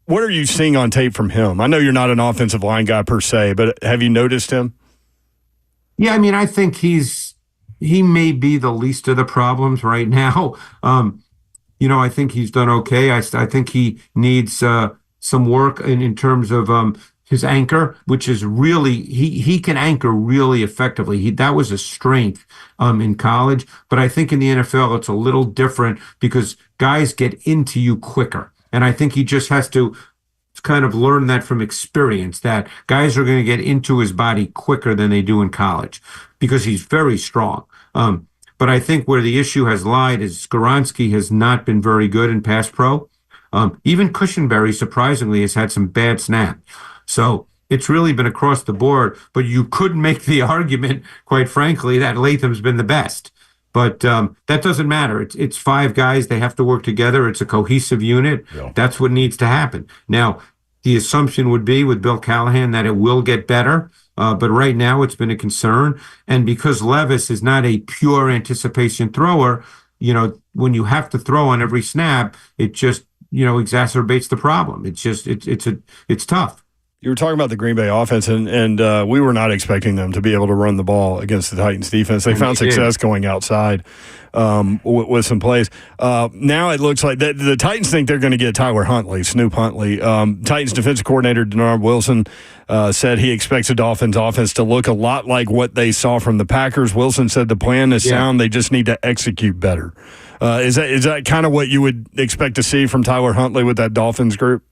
Speaker 2: What are you seeing on tape from him? I know you're not an offensive line guy per se, but have you noticed him?
Speaker 9: Yeah, I mean, I think he may be the least of the problems right now. I think he's done okay. I think he needs some work in terms of his anchor, which is really he can anchor really effectively. That was a strength in college, but I think in the NFL it's a little different because guys get into you quicker. And I think he just has to kind of learn that from experience, that guys are going to get into his body quicker than they do in college because he's very strong. But I think where the issue has lied is Skoronski has not been very good in pass pro. Even Cushenberry, surprisingly, has had some bad snap. So it's really been across the board. But you could make the argument, quite frankly, that Latham's been the best. But that doesn't matter. It's 5 guys. They have to work together. It's a cohesive unit. Yeah. That's what needs to happen. Now, the assumption would be with Bill Callahan that it will get better. But right now it's been a concern. And because Levis is not a pure anticipation thrower, when you have to throw on every snap, it just, exacerbates the problem. It's tough.
Speaker 2: You were talking about the Green Bay offense, and we were not expecting them to be able to run the ball against the Titans defense. They found success going outside with some plays. Now it looks like the Titans think they're going to get Snoop Huntley. Titans defensive coordinator Denard Wilson said he expects the Dolphins offense to look a lot like what they saw from the Packers. Wilson said the plan is sound. They just need to execute better. Is that kind of what you would expect to see from Tyler Huntley with that Dolphins group?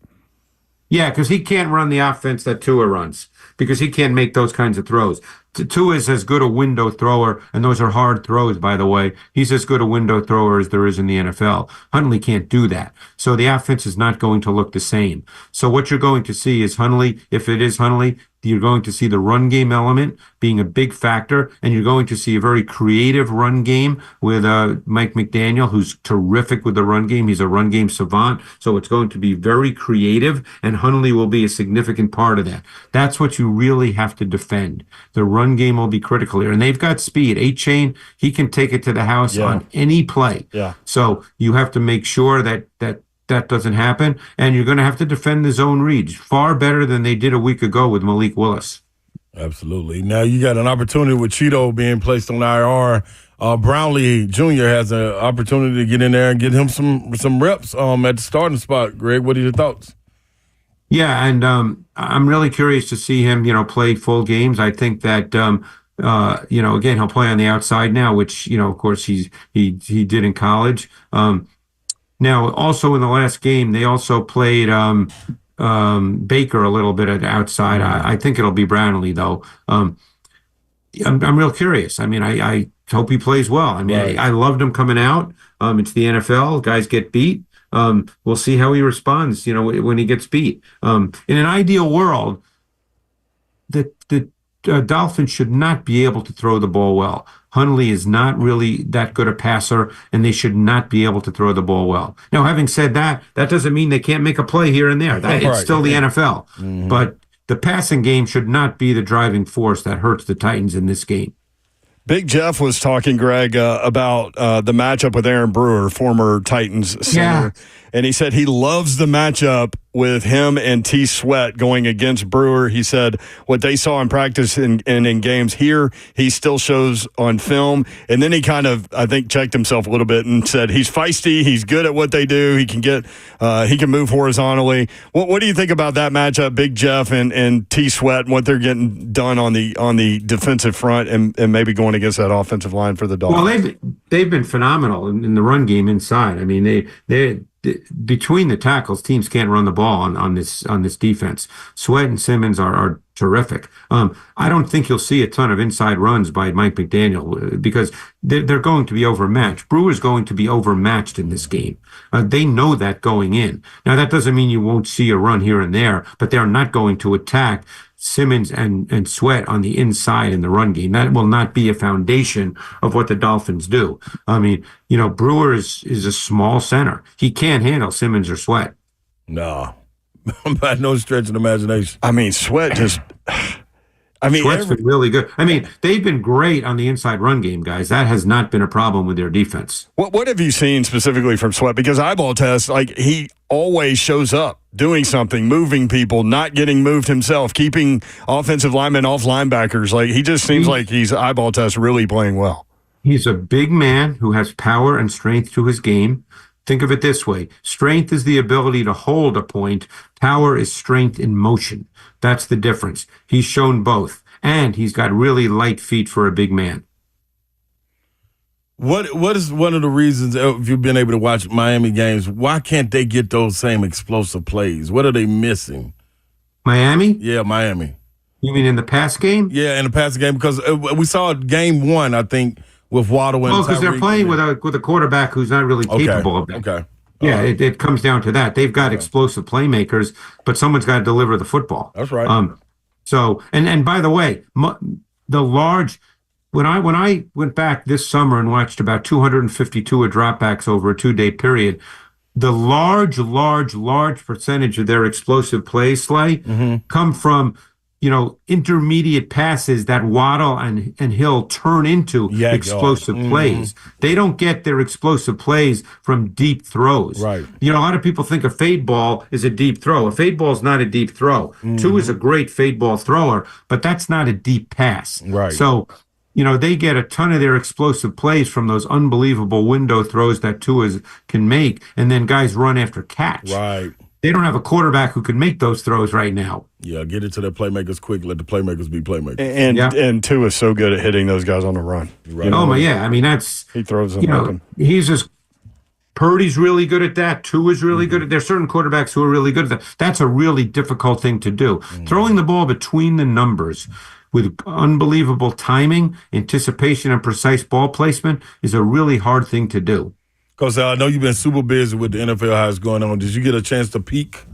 Speaker 9: Yeah, because he can't run the offense that Tua runs because he can't make those kinds of throws. Tua is as good a window thrower, and those are hard throws, by the way. He's as good a window thrower as there is in the NFL. Huntley can't do that. So the offense is not going to look the same. So what you're going to see is Huntley, if it is Huntley, you're going to see the run game element being a big factor, and you're going to see a very creative run game with Mike McDaniel, who's terrific with the run game. He's a run game savant, so it's going to be very creative, and Huntley will be a significant part of that. That's what you really have to defend. The run game will be critical here, and they've got speed. A-Chain, he can take it to the house on any play. Yeah. So you have to make sure that doesn't happen, and you're going to have to defend the zone reads far better than they did a week ago with Malik Willis.
Speaker 3: Absolutely. Now you got an opportunity with Cheeto being placed on IR. Brownlee Jr. has an opportunity to get in there and get him some reps at the starting spot. Greg, what are your thoughts?
Speaker 9: Yeah, and I'm really curious to see him, play full games. I think that, again, he'll play on the outside now, which, of course, he did in college. Now, also in the last game, they also played Baker a little bit at the outside. I think it'll be Brownlee, though. I'm real curious. I mean, I hope he plays well. I mean, right. I loved him coming out. It's the NFL. Guys get beat. We'll see how he responds, when he gets beat. In an ideal world, the Dolphins should not be able to throw the ball well. Hundley is not really that good a passer, and they should not be able to throw the ball well. Now, having said that, that doesn't mean they can't make a play here and there. It's still the NFL. Mm-hmm. But the passing game should not be the driving force that hurts the Titans in this game.
Speaker 2: Big Jeff was talking, Greg, about the matchup with Aaron Brewer, former Titans center. Yeah. And he said he loves the matchup with him and T. Sweat going against Brewer. He said what they saw in practice and in games here, he still shows on film. And then he kind of, I think, checked himself a little bit and said he's feisty. He's good at what they do. He can move horizontally. What do you think about that matchup, Big Jeff and T. Sweat, and what they're getting done on the defensive front and maybe going against that offensive line for the Dolphins?
Speaker 9: Well, they've been phenomenal in the run game inside. I mean, they between the tackles, teams can't run the ball on this defense. Sweat and Simmons are terrific. I don't think you'll see a ton of inside runs by Mike McDaniel because they're going to be overmatched. Brewer's going to be overmatched in this game. They know that going in. Now, that doesn't mean you won't see a run here and there, but they're not going to attack Simmons and Sweat on the inside in the run game. That will not be a foundation of what the Dolphins do. I mean, Brewer is a small center. He can't handle Simmons or Sweat.
Speaker 3: No. By no stretch of the imagination.
Speaker 2: I mean, Sweat just...
Speaker 9: Sweat's been really good. I mean, they've been great on the inside run game, guys. That has not been a problem with their defense.
Speaker 2: What have you seen specifically from Sweat? Because eyeball test, he always shows up doing something, moving people, not getting moved himself, keeping offensive linemen off linebackers. He just seems like he's eyeball test really playing well.
Speaker 9: He's a big man who has power and strength to his game. Think of it this way. Strength is the ability to hold a point. Power is strength in motion. That's the difference. He's shown both. And he's got really light feet for a big man.
Speaker 3: What is one of the reasons, if you've been able to watch Miami games, why can't they get those same explosive plays? What are they missing?
Speaker 9: Miami?
Speaker 3: Yeah, Miami.
Speaker 9: You mean in the pass game?
Speaker 3: Yeah, in the pass game, because we saw game one, I think, with Waddle and
Speaker 9: because they're playing with a quarterback who's not really capable of that.
Speaker 3: Okay.
Speaker 9: Yeah, it comes down to that. They've got explosive playmakers, but someone's got to deliver the football.
Speaker 3: That's right.
Speaker 9: So, and by the way, when I went back this summer and watched about 252 dropbacks over a 2-day period, the large percentage of their explosive plays, come from intermediate passes that Waddle and Hill turn into explosive plays. They don't get their explosive plays from deep throws.
Speaker 3: Right.
Speaker 9: A lot of people think a fade ball is a deep throw. A fade ball is not a deep throw. Tua is a great fade ball thrower, but that's not a deep pass.
Speaker 3: Right.
Speaker 9: So, they get a ton of their explosive plays from those unbelievable window throws that Tua can make, and then guys run after catch.
Speaker 3: Right.
Speaker 9: They don't have a quarterback who can make those throws right now.
Speaker 3: Yeah, get it to the playmakers quick. Let the playmakers be playmakers.
Speaker 2: And Tua is so good at hitting those guys on the run.
Speaker 3: Right.
Speaker 9: Oh, my, yeah. I mean, he
Speaker 2: throws them open.
Speaker 9: He's just Purdy's really good at that. Tua's really good at. There's certain quarterbacks who are really good at that. That's a really difficult thing to do. Throwing the ball between the numbers with unbelievable timing, anticipation, and precise ball placement is a really hard thing to do.
Speaker 3: Because I know you've been super busy with the NFL, how it's going on. Did you get a chance to peek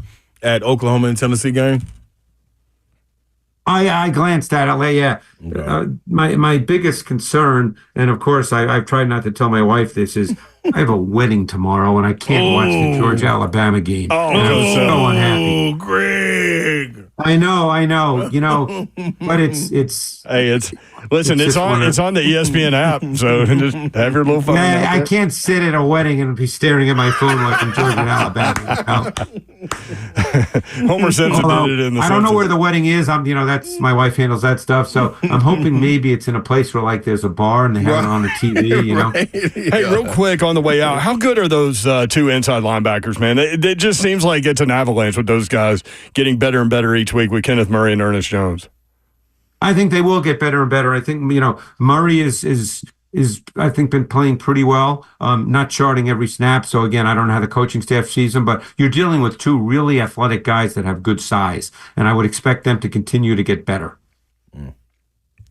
Speaker 3: at Oklahoma and Tennessee game?
Speaker 9: I glanced at it. Yeah. Okay. My biggest concern, and of course I've tried not to tell my wife this, is I have a wedding tomorrow and I can't watch the Georgia-Alabama game.
Speaker 2: Oh,
Speaker 9: and I'm so unhappy.
Speaker 3: Oh, Greg.
Speaker 9: I know. But it's.
Speaker 2: Hey, listen. It's
Speaker 9: just
Speaker 2: on. It's on the ESPN app. So just have your little phone.
Speaker 9: Man,
Speaker 2: out
Speaker 9: I
Speaker 2: there.
Speaker 9: can't sit at a wedding and be staring at my phone like I'm Georgia, Alabama.
Speaker 2: Homer Simpson
Speaker 9: Although,
Speaker 2: did it in the.
Speaker 9: I don't know
Speaker 2: Simpsons.
Speaker 9: where the wedding is. That's my wife handles that stuff. So I'm hoping maybe it's in a place where like there's a bar and they have it on the TV.
Speaker 2: Hey, real quick on the way out, how good are those two inside linebackers, man? It just seems like it's an avalanche with those guys getting better and better each week with Kenneth Murray and Ernest Jones.
Speaker 9: I think they will get better and better. I think Murray is I think been playing pretty well, not charting every snap. So again, I don't know how the coaching staff sees them, but you're dealing with two really athletic guys that have good size, and I would expect them to continue to get better.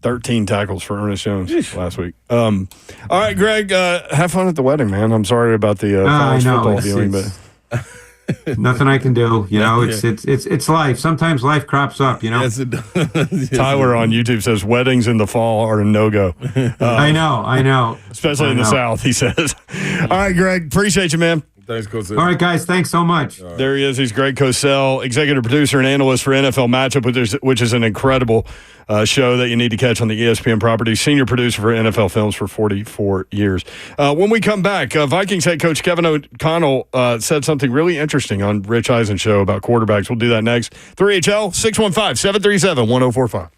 Speaker 2: 13 tackles for Ernest Jones last week. All right, Greg, have fun at the wedding, man. I'm sorry about the college football viewing, but
Speaker 9: nothing I can do. It's life. Sometimes life crops up.
Speaker 3: Yes, it does.
Speaker 2: Tyler on YouTube says weddings in the fall are a no-go.
Speaker 9: I know.
Speaker 2: Especially in the South, he says. All right, Greg, appreciate you, man.
Speaker 3: Thanks, Coach.
Speaker 9: All right, guys. Thanks so much.
Speaker 2: There he is. He's Greg Cosell, executive producer and analyst for NFL Matchup, which is an incredible show that you need to catch on the ESPN property. Senior producer for NFL Films for 44 years. When we come back, Vikings head coach Kevin O'Connell said something really interesting on Rich Eisen's show about quarterbacks. We'll do that next. 3HL 615-737-1045.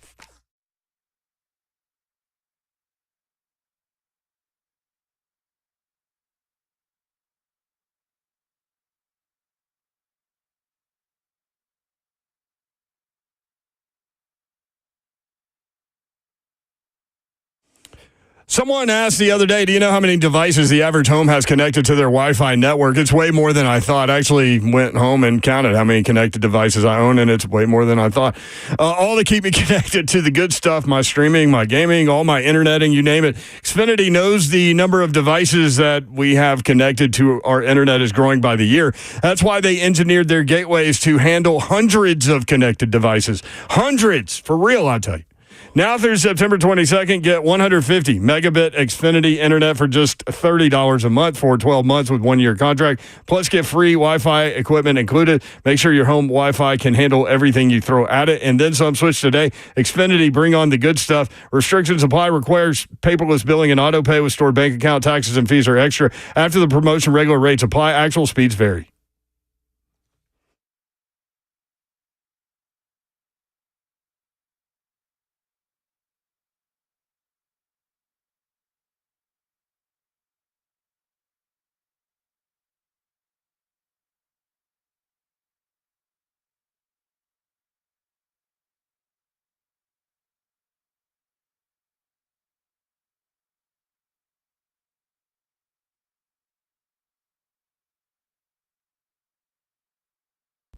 Speaker 2: Someone asked the other day, do you know how many devices the average home has connected to their Wi-Fi network? It's way more than I thought. I actually went home and counted how many connected devices I own, and it's way more than I thought. All to keep me connected to the good stuff, my streaming, my gaming, all my interneting, you name it. Xfinity knows the number of devices that we have connected to our internet is growing by the year. That's why they engineered their gateways to handle hundreds of connected devices. Hundreds, for real, I tell you. Now through September 22nd, get 150 megabit Xfinity internet for just $30 a month for 12 months with 1 year contract. Plus, get free Wi-Fi equipment included. Make sure your home Wi-Fi can handle everything you throw at it. And then some. Switch today. Xfinity, bring on the good stuff. Restrictions apply. Requires paperless billing and auto pay with stored bank account. Taxes and fees are extra. After the promotion, regular rates apply. Actual speeds vary.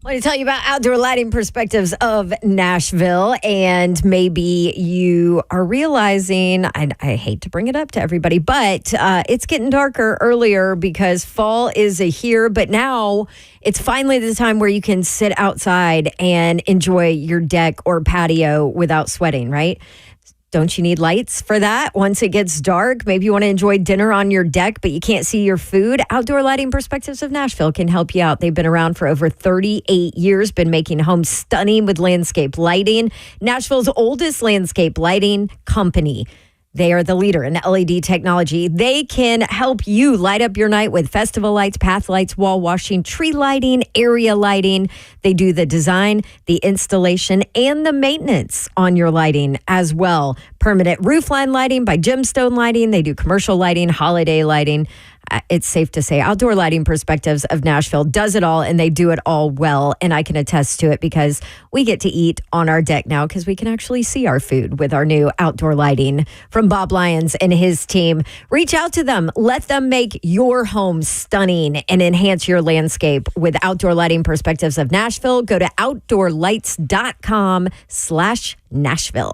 Speaker 6: I want to tell you about Outdoor Lighting Perspectives of Nashville. And maybe you are realizing, I hate to bring it up to everybody, but it's getting darker earlier because fall is here. But now it's finally the time where you can sit outside and enjoy your deck or patio without sweating, right? Don't you need lights for that? Once it gets dark, maybe you want to enjoy dinner on your deck, but you can't see your food. Outdoor Lighting Perspectives of Nashville can help you out. They've been around for over 38 years, been making homes stunning with landscape lighting. Nashville's oldest landscape lighting company. They are the leader in LED technology. They can help you light up your night with festival lights, path lights, wall washing, tree lighting, area lighting. They do the design, the installation, and the maintenance on your lighting as well. Permanent roofline lighting by Gemstone Lighting. They do commercial lighting, holiday lighting. It's safe to say Outdoor Lighting Perspectives of Nashville does it all, and they do it all well. And I can attest to it because we get to eat on our deck now because we can actually see our food with our new outdoor lighting from Bob Lyons and his team. Reach out to them. Let them make your home stunning and enhance your landscape with Outdoor Lighting Perspectives of Nashville. Go to outdoorlights.com/Nashville.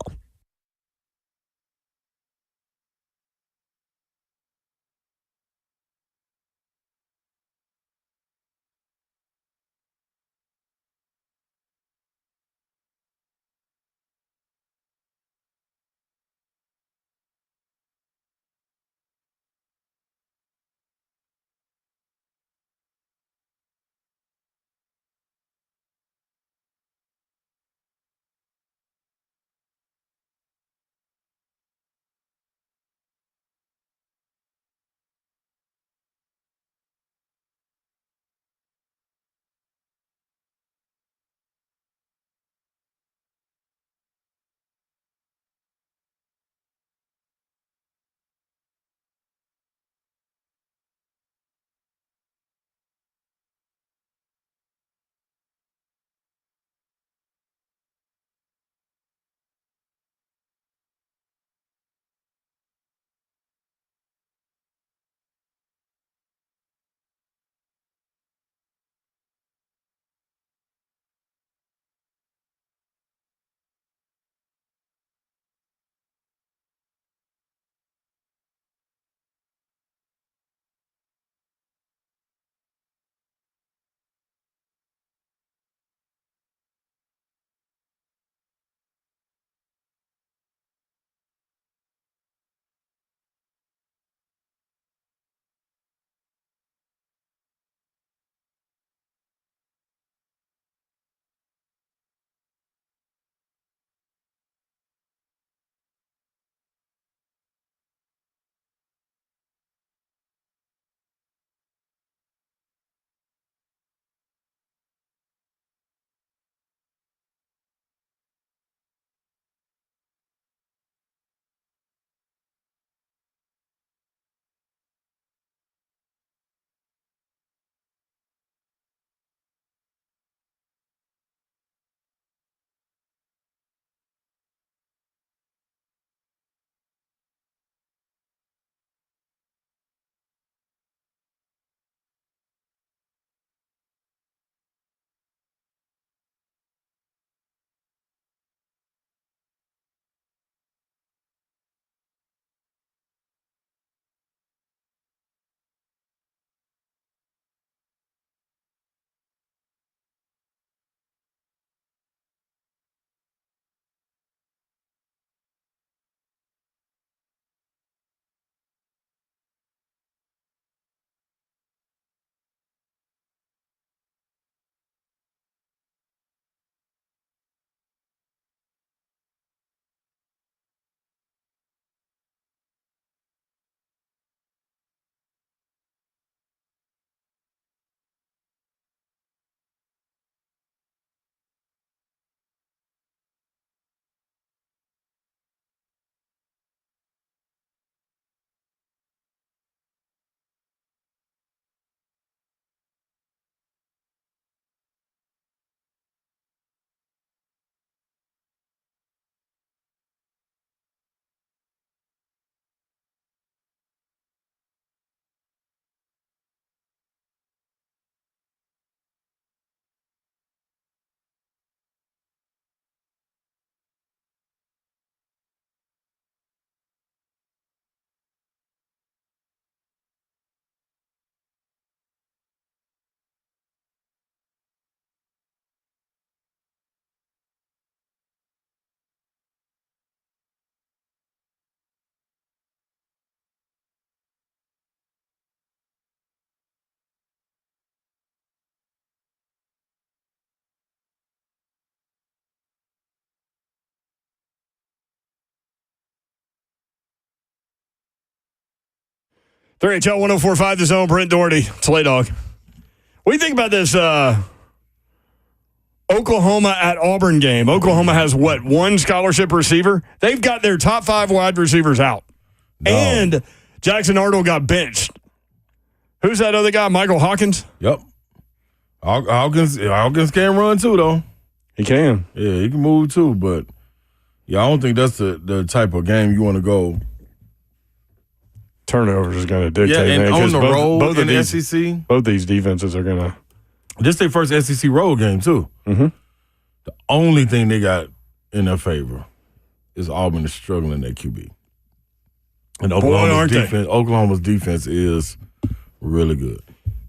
Speaker 2: 3HL 1045, The Zone, Brent Doherty, Slay Dog. What do you think about this Oklahoma at Auburn game? Oklahoma has, one scholarship receiver? They've got their top 5 wide receivers out. No. And Jackson Arnold got benched. Who's that other guy, Michael Hawkins?
Speaker 3: Yep. Hawkins can run too, though.
Speaker 2: He can.
Speaker 3: Yeah, he can move too, but I don't think that's the type of game you want to go.
Speaker 2: Turnovers is going to dictate.
Speaker 3: Yeah, and
Speaker 2: man,
Speaker 3: on the road
Speaker 2: both
Speaker 3: in the
Speaker 2: these,
Speaker 3: SEC.
Speaker 2: Both these defenses are going to.
Speaker 3: This is their first SEC road game, too.
Speaker 2: Mm-hmm.
Speaker 3: The only thing they got in their favor is Auburn is struggling at QB. And Oklahoma's defense is really good.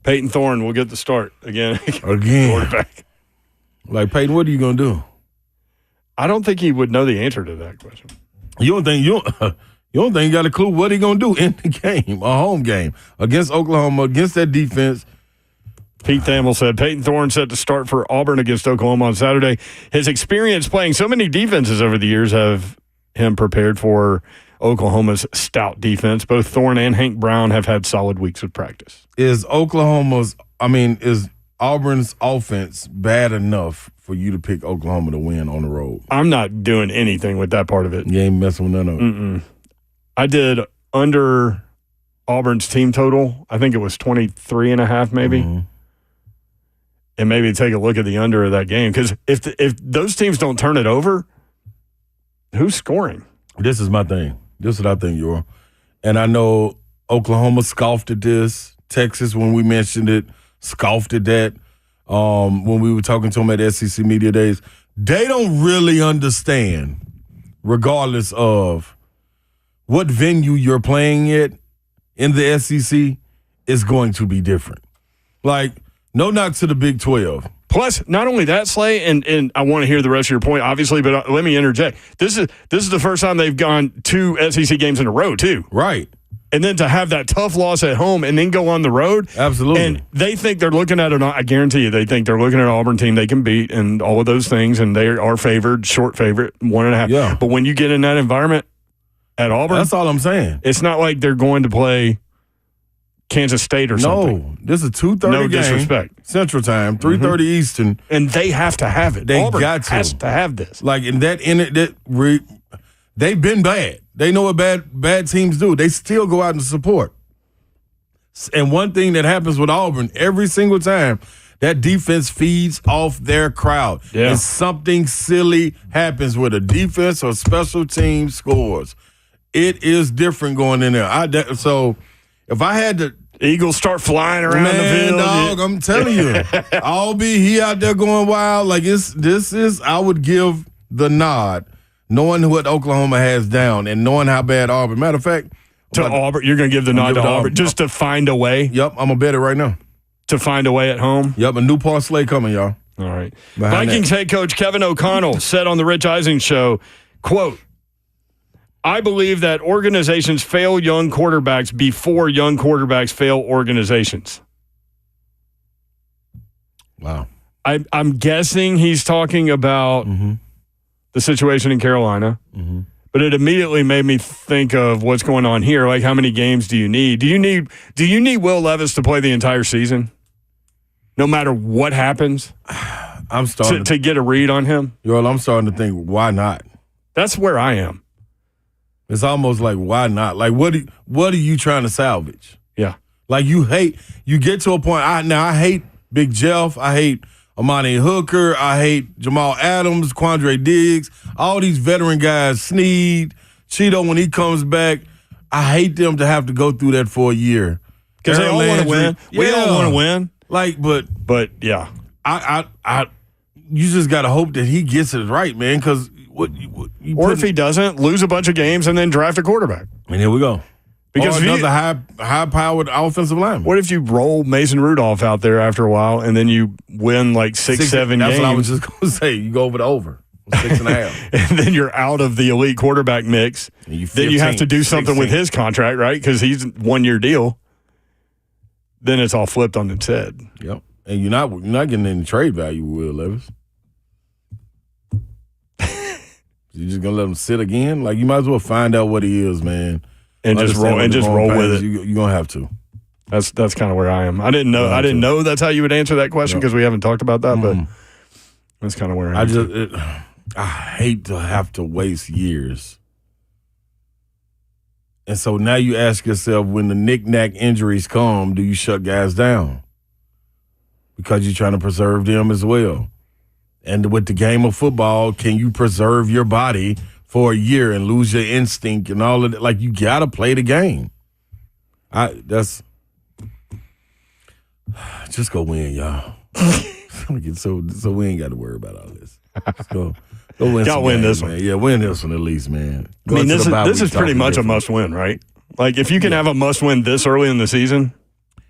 Speaker 2: Peyton Thorne will get the start again.
Speaker 3: Quarterback. Like, Peyton, what are you going to do?
Speaker 2: I don't think he would know the answer to that question.
Speaker 3: You don't think you got a clue what he going to do in the game, a home game, against Oklahoma, against that defense?
Speaker 2: Pete Thamel said Peyton Thorne set to start for Auburn against Oklahoma on Saturday. His experience playing so many defenses over the years have him prepared for Oklahoma's stout defense. Both Thorne and Hank Brown have had solid weeks of practice.
Speaker 3: Is Auburn's offense bad enough for you to pick Oklahoma to win on the road?
Speaker 2: I'm not doing anything with that part of it.
Speaker 3: You ain't messing with none of it.
Speaker 2: Mm-mm. I did under Auburn's team total. I think it was 23.5 maybe. Mm-hmm. And maybe take a look at the under of that game. Because if those teams don't turn it over, who's scoring?
Speaker 3: This is my thing. This is what I think, Yor. And I know Oklahoma scoffed at this. Texas, when we mentioned it, scoffed at that. When we were talking to them at SEC Media Days. They don't really understand, regardless of what venue you're playing at in the SEC, is going to be different. Like, no knock to the Big 12.
Speaker 2: Plus, not only that, Slay, and I want to hear the rest of your point, obviously, but let me interject. This is the first time they've gone 2 SEC games in a row, too.
Speaker 3: Right.
Speaker 2: And then to have that tough loss at home and then go on the road.
Speaker 3: Absolutely.
Speaker 2: And they think they're looking at I guarantee you, they think they're looking at an Auburn team they can beat and all of those things, and they are favored, short favorite, 1.5.
Speaker 3: Yeah.
Speaker 2: But when you get in that environment at Auburn.
Speaker 3: That's all I'm saying.
Speaker 2: It's not like they're going to play Kansas State or something.
Speaker 3: No, this is a 2:30 game.
Speaker 2: No disrespect.
Speaker 3: Central Time, 3:30 Eastern.
Speaker 2: And they have to have it.
Speaker 3: They
Speaker 2: Auburn
Speaker 3: got to.
Speaker 2: has to have this.
Speaker 3: Like, in that they've been bad. They know what bad teams do. They still go out and support. And one thing that happens with Auburn every single time, that defense feeds off their crowd.
Speaker 2: Yeah.
Speaker 3: And something silly happens with a defense or special team scores. It is different going in there. So if I had to,
Speaker 2: Eagles start flying around the field.
Speaker 3: Dog, I'm telling you, he out there going wild. Like, I would give the nod, knowing what Oklahoma has down and knowing how bad Auburn. Matter of fact,
Speaker 2: Auburn, you're going to give the nod to Auburn just to find a way.
Speaker 3: Yep, I'm gonna bet it right now.
Speaker 2: To find a way at home.
Speaker 3: Yep, a new parlay coming, y'all.
Speaker 2: All right. Vikings head coach Kevin O'Connell said on the Rich Eisen show, quote, "I believe that organizations fail young quarterbacks before young quarterbacks fail organizations."
Speaker 3: Wow.
Speaker 2: I'm guessing he's talking about the situation in Carolina, but it immediately made me think of what's going on here. Like, how many games do you need? Do you need Will Levis to play the entire season, no matter what happens?
Speaker 3: I'm starting
Speaker 2: to get a read on him.
Speaker 3: I'm starting to think, why not?
Speaker 2: That's where I am.
Speaker 3: It's almost like, why not? Like, what are you trying to salvage?
Speaker 2: Yeah.
Speaker 3: Like, you get to a point. I hate Big Jeff. I hate Amani Hooker. I hate Jamal Adams, Quandre Diggs, all these veteran guys, Snead, Cheeto when he comes back. I hate them to have to go through that for a year.
Speaker 2: Because they all want to win. We all want to win.
Speaker 3: Like, but
Speaker 2: yeah.
Speaker 3: You just got to hope that he gets it right, man, because
Speaker 2: if he doesn't, lose a bunch of games and then draft a quarterback.
Speaker 3: And here we go.
Speaker 2: Because
Speaker 3: another high-powered offensive lineman.
Speaker 2: What if you roll Mason Rudolph out there after a while and then you win like 6-7 games?
Speaker 3: That's what I was just going to say. You go over the over. 6.5.
Speaker 2: And then you're out of the elite quarterback mix. Then you have to do something
Speaker 3: 16.
Speaker 2: with his contract, right? Because he's a 1-year deal. Then it's all flipped on its head.
Speaker 3: Yep. And you're not getting any trade value with Will Levis. You just going to let him sit again? Like, you might as well find out what he is, man.
Speaker 2: and just roll with it.
Speaker 3: You're gonna have to.
Speaker 2: That's kind of where I am. I didn't know that's how you would answer that question because we haven't talked about that, but that's kind of where I am.
Speaker 3: I hate to have to waste years. And so now you ask yourself, when the knick-knack injuries come, do you shut guys down? Because you're trying to preserve them as well. And with the game of football, can you preserve your body for a year and lose your instinct and all of that? Like, you got to play the game. Just go win, y'all. so we ain't got to worry about all this. Let's go win.
Speaker 2: Got to win this one.
Speaker 3: Yeah, win this one at least, man.
Speaker 2: I mean, this is pretty much a must-win, right? Like, if you can have a must-win this early in the season.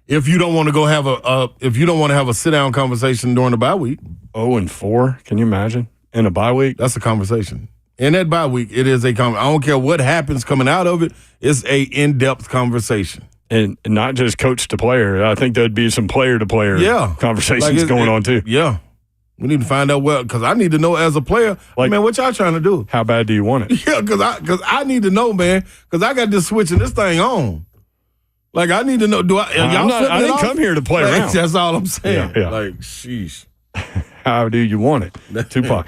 Speaker 3: If you don't want to go have a sit-down conversation during the bye week.
Speaker 2: 0-4, can you imagine? In a bye week?
Speaker 3: That's a conversation. In that bye week, it is I don't care what happens coming out of it, it's a in-depth conversation.
Speaker 2: And not just coach to player. I think there'd be some player-to-player conversations going on, too.
Speaker 3: Yeah. We need to find out because I need to know as a player, man, what y'all trying to do?
Speaker 2: How bad do you want it?
Speaker 3: Yeah, because I need to know, man, because I got this switching this thing on. Like, I need to know,
Speaker 2: I didn't come here to play around.
Speaker 3: That's all I'm saying.
Speaker 2: Yeah.
Speaker 3: Like, sheesh.
Speaker 2: How do you want it? Tupac.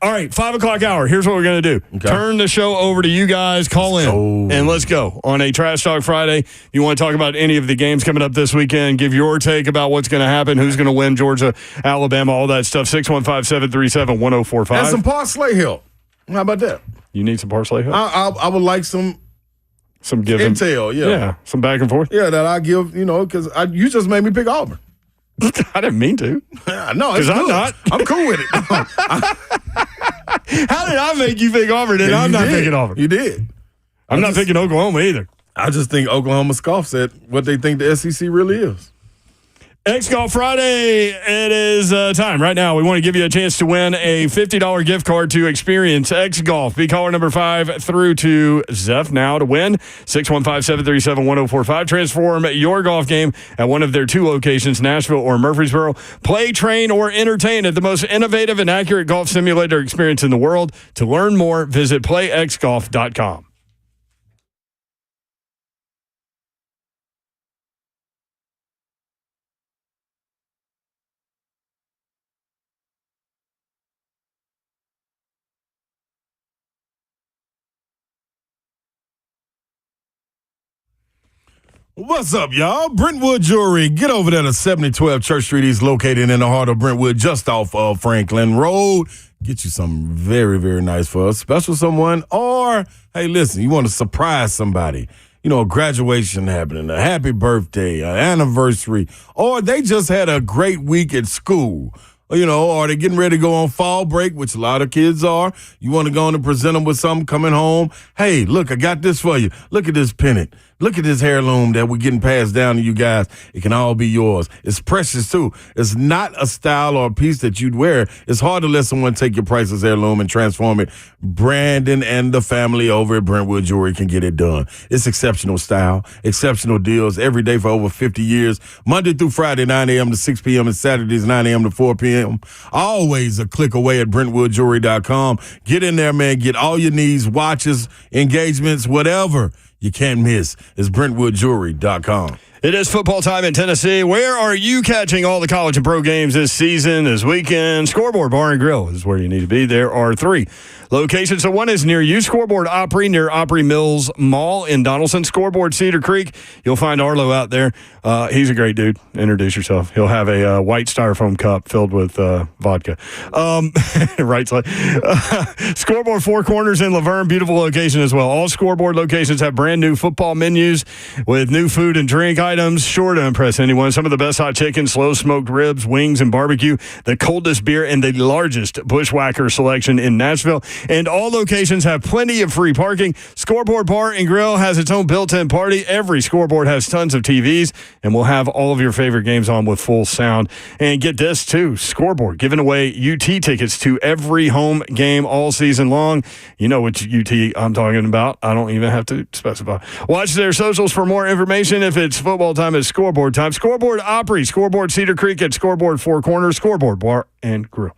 Speaker 2: All right, 5 o'clock hour. Here's what we're going to do. Okay. Turn the show over to you guys. Call in, and let's go. On a Trash Talk Friday, you want to talk about any of the games coming up this weekend, give your take about what's going to happen, who's going to win, Georgia, Alabama, all that stuff. 615-737-1045.
Speaker 3: And some parsley help. How about that?
Speaker 2: You need some parsley help?
Speaker 3: I would like some
Speaker 2: give
Speaker 3: intel,
Speaker 2: yeah. Some back and forth?
Speaker 3: Yeah, that I give, because you just made me pick Auburn.
Speaker 2: I didn't mean to.
Speaker 3: No, it's good.
Speaker 2: I'm not.
Speaker 3: I'm cool with it.
Speaker 2: How did I make you pick Auburn and I'm not picking Auburn?
Speaker 3: You did.
Speaker 2: I'm not picking Oklahoma either.
Speaker 3: I just think Oklahoma scoffs at what they think the SEC really is.
Speaker 2: X-Golf Friday, it is time. Right now, we want to give you a chance to win a $50 gift card to experience X-Golf. Be caller number 5 through to Zeph now to win. 615-737-1045. Transform your golf game at one of their 2 locations, Nashville or Murfreesboro. Play, train, or entertain at the most innovative and accurate golf simulator experience in the world. To learn more, visit playxgolf.com.
Speaker 3: What's up, y'all? Brentwood Jewelry. Get over there to 7012 Church Street. He's located in the heart of Brentwood, just off of Franklin Road. Get you something very, very nice for a special someone. Or, hey, listen, you want to surprise somebody. A graduation happening, a happy birthday, an anniversary, or they just had a great week at school. Or they're getting ready to go on fall break, which a lot of kids are. You want to go on and present them with something coming home. Hey, look, I got this for you. Look at this pennant. Look at this heirloom that we're getting passed down to you guys. It can all be yours. It's precious, too. It's not a style or a piece that you'd wear. It's hard to let someone take your priceless heirloom and transform it. Brandon and the family over at Brentwood Jewelry can get it done. It's exceptional style, exceptional deals every day for over 50 years. Monday through Friday, 9 a.m. to 6 p.m. and Saturdays, 9 a.m. to 4 p.m. Always a click away at BrentwoodJewelry.com. Get in there, man. Get all your needs, watches, engagements, whatever you can't miss. It's BrentwoodJewelry.com.
Speaker 2: It is football time in Tennessee. Where are you catching all the college and pro games this season, this weekend? Scoreboard Bar and Grill is where you need to be. There are 3 locations. So one is near you, Scoreboard Opry, near Opry Mills Mall in Donaldson. Scoreboard Cedar Creek. You'll find Arlo out there. He's a great dude. Introduce yourself. He'll have a white styrofoam cup filled with vodka. Right side. Scoreboard Four Corners in Laverne. Beautiful location as well. All Scoreboard locations have brand new football menus with new food and drink items, sure to impress anyone. Some of the best hot chicken, slow smoked ribs, wings, and barbecue, the coldest beer, and the largest bushwhacker selection in Nashville. And all locations have plenty of free parking. Scoreboard Bar and Grill has its own built-in party. Every scoreboard has tons of TVs, and we'll have all of your favorite games on with full sound. And get this, too, Scoreboard giving away UT tickets to every home game all season long. You know which UT I'm talking about. I don't even have to specify. Watch their socials for more information. If it's football time, it's Scoreboard time. Scoreboard Opry, Scoreboard Cedar Creek, at Scoreboard Four Corners, Scoreboard Bar and Grill.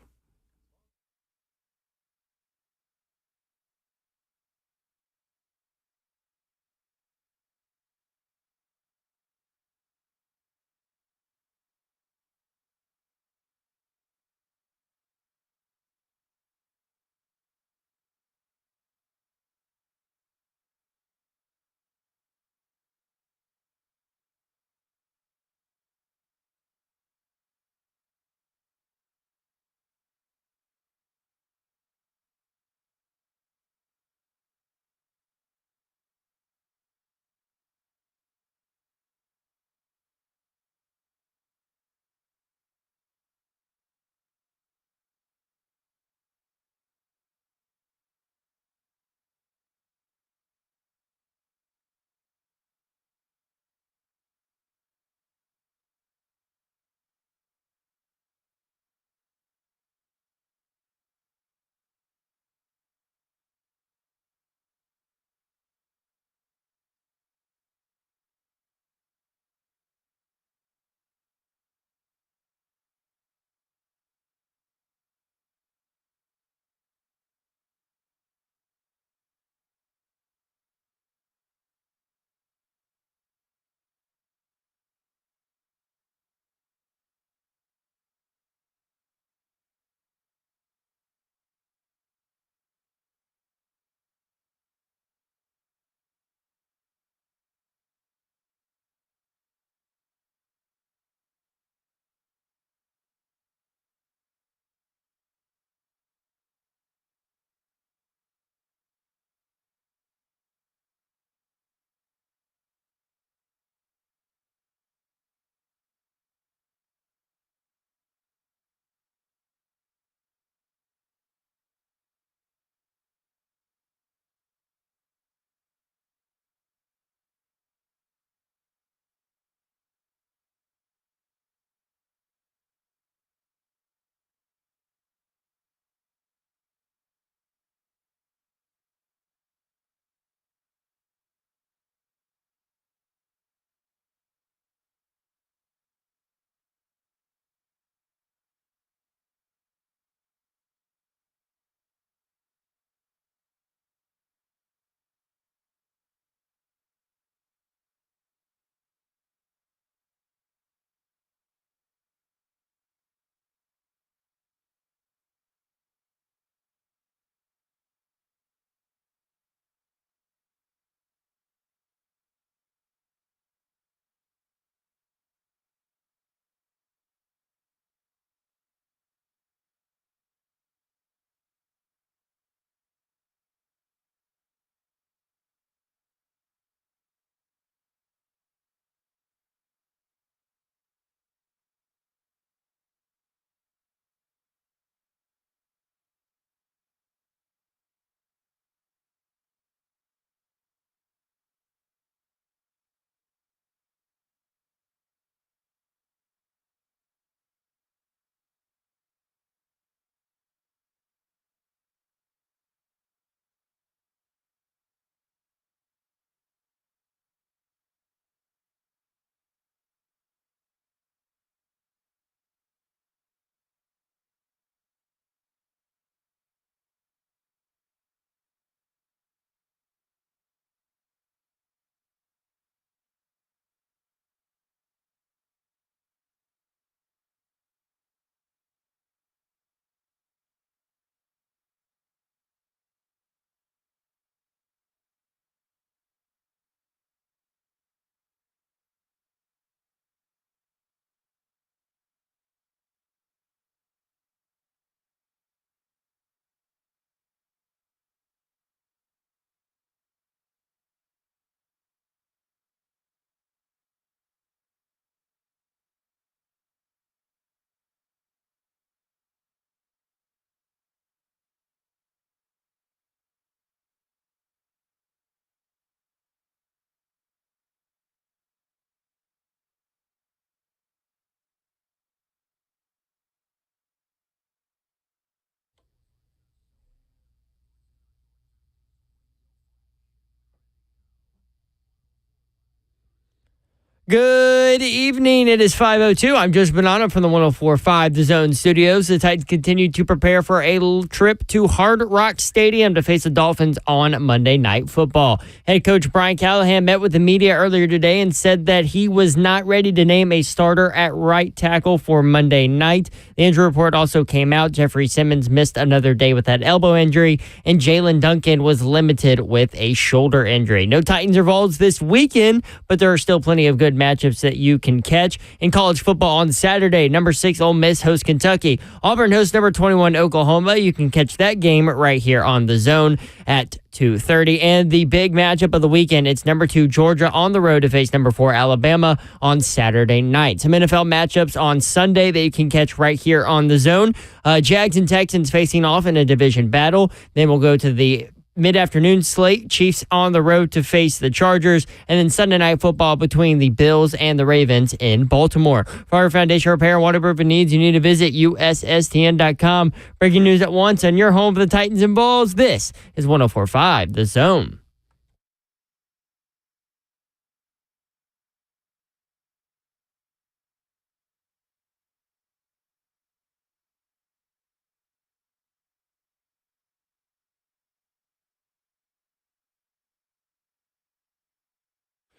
Speaker 1: Good evening. It is 5:02. I'm Josh Bonanno from the 104.5 The Zone Studios. The Titans continue to prepare for a trip to Hard Rock Stadium to face the Dolphins on Monday Night Football. Head coach Brian Callahan met with the media earlier today and said that he was not ready to name a starter at right tackle for Monday night. The injury report also came out. Jeffrey Simmons missed another day with that elbow injury, and Jalen Duncan was limited with a shoulder injury. No Titans or Vols this weekend, but there are still plenty of good matchups that you can catch. In college football on Saturday, number 6 Ole Miss hosts Kentucky. Auburn hosts number 21 Oklahoma. You can catch that game right here on The Zone at 2:30. And the big matchup of the weekend, it's number 2 Georgia on the road to face number 4 Alabama on Saturday night. Some NFL matchups on Sunday that you can catch right here on The Zone. Jags and Texans facing off in a division battle. Then we'll go to the mid-afternoon slate, Chiefs on the road to face the Chargers, and then Sunday night football between the Bills and the Ravens in Baltimore. For our foundation repair and waterproofing needs, you need to visit USSTN.com. Breaking news at once on your home for the Titans and Vols. This is 104.5 The Zone.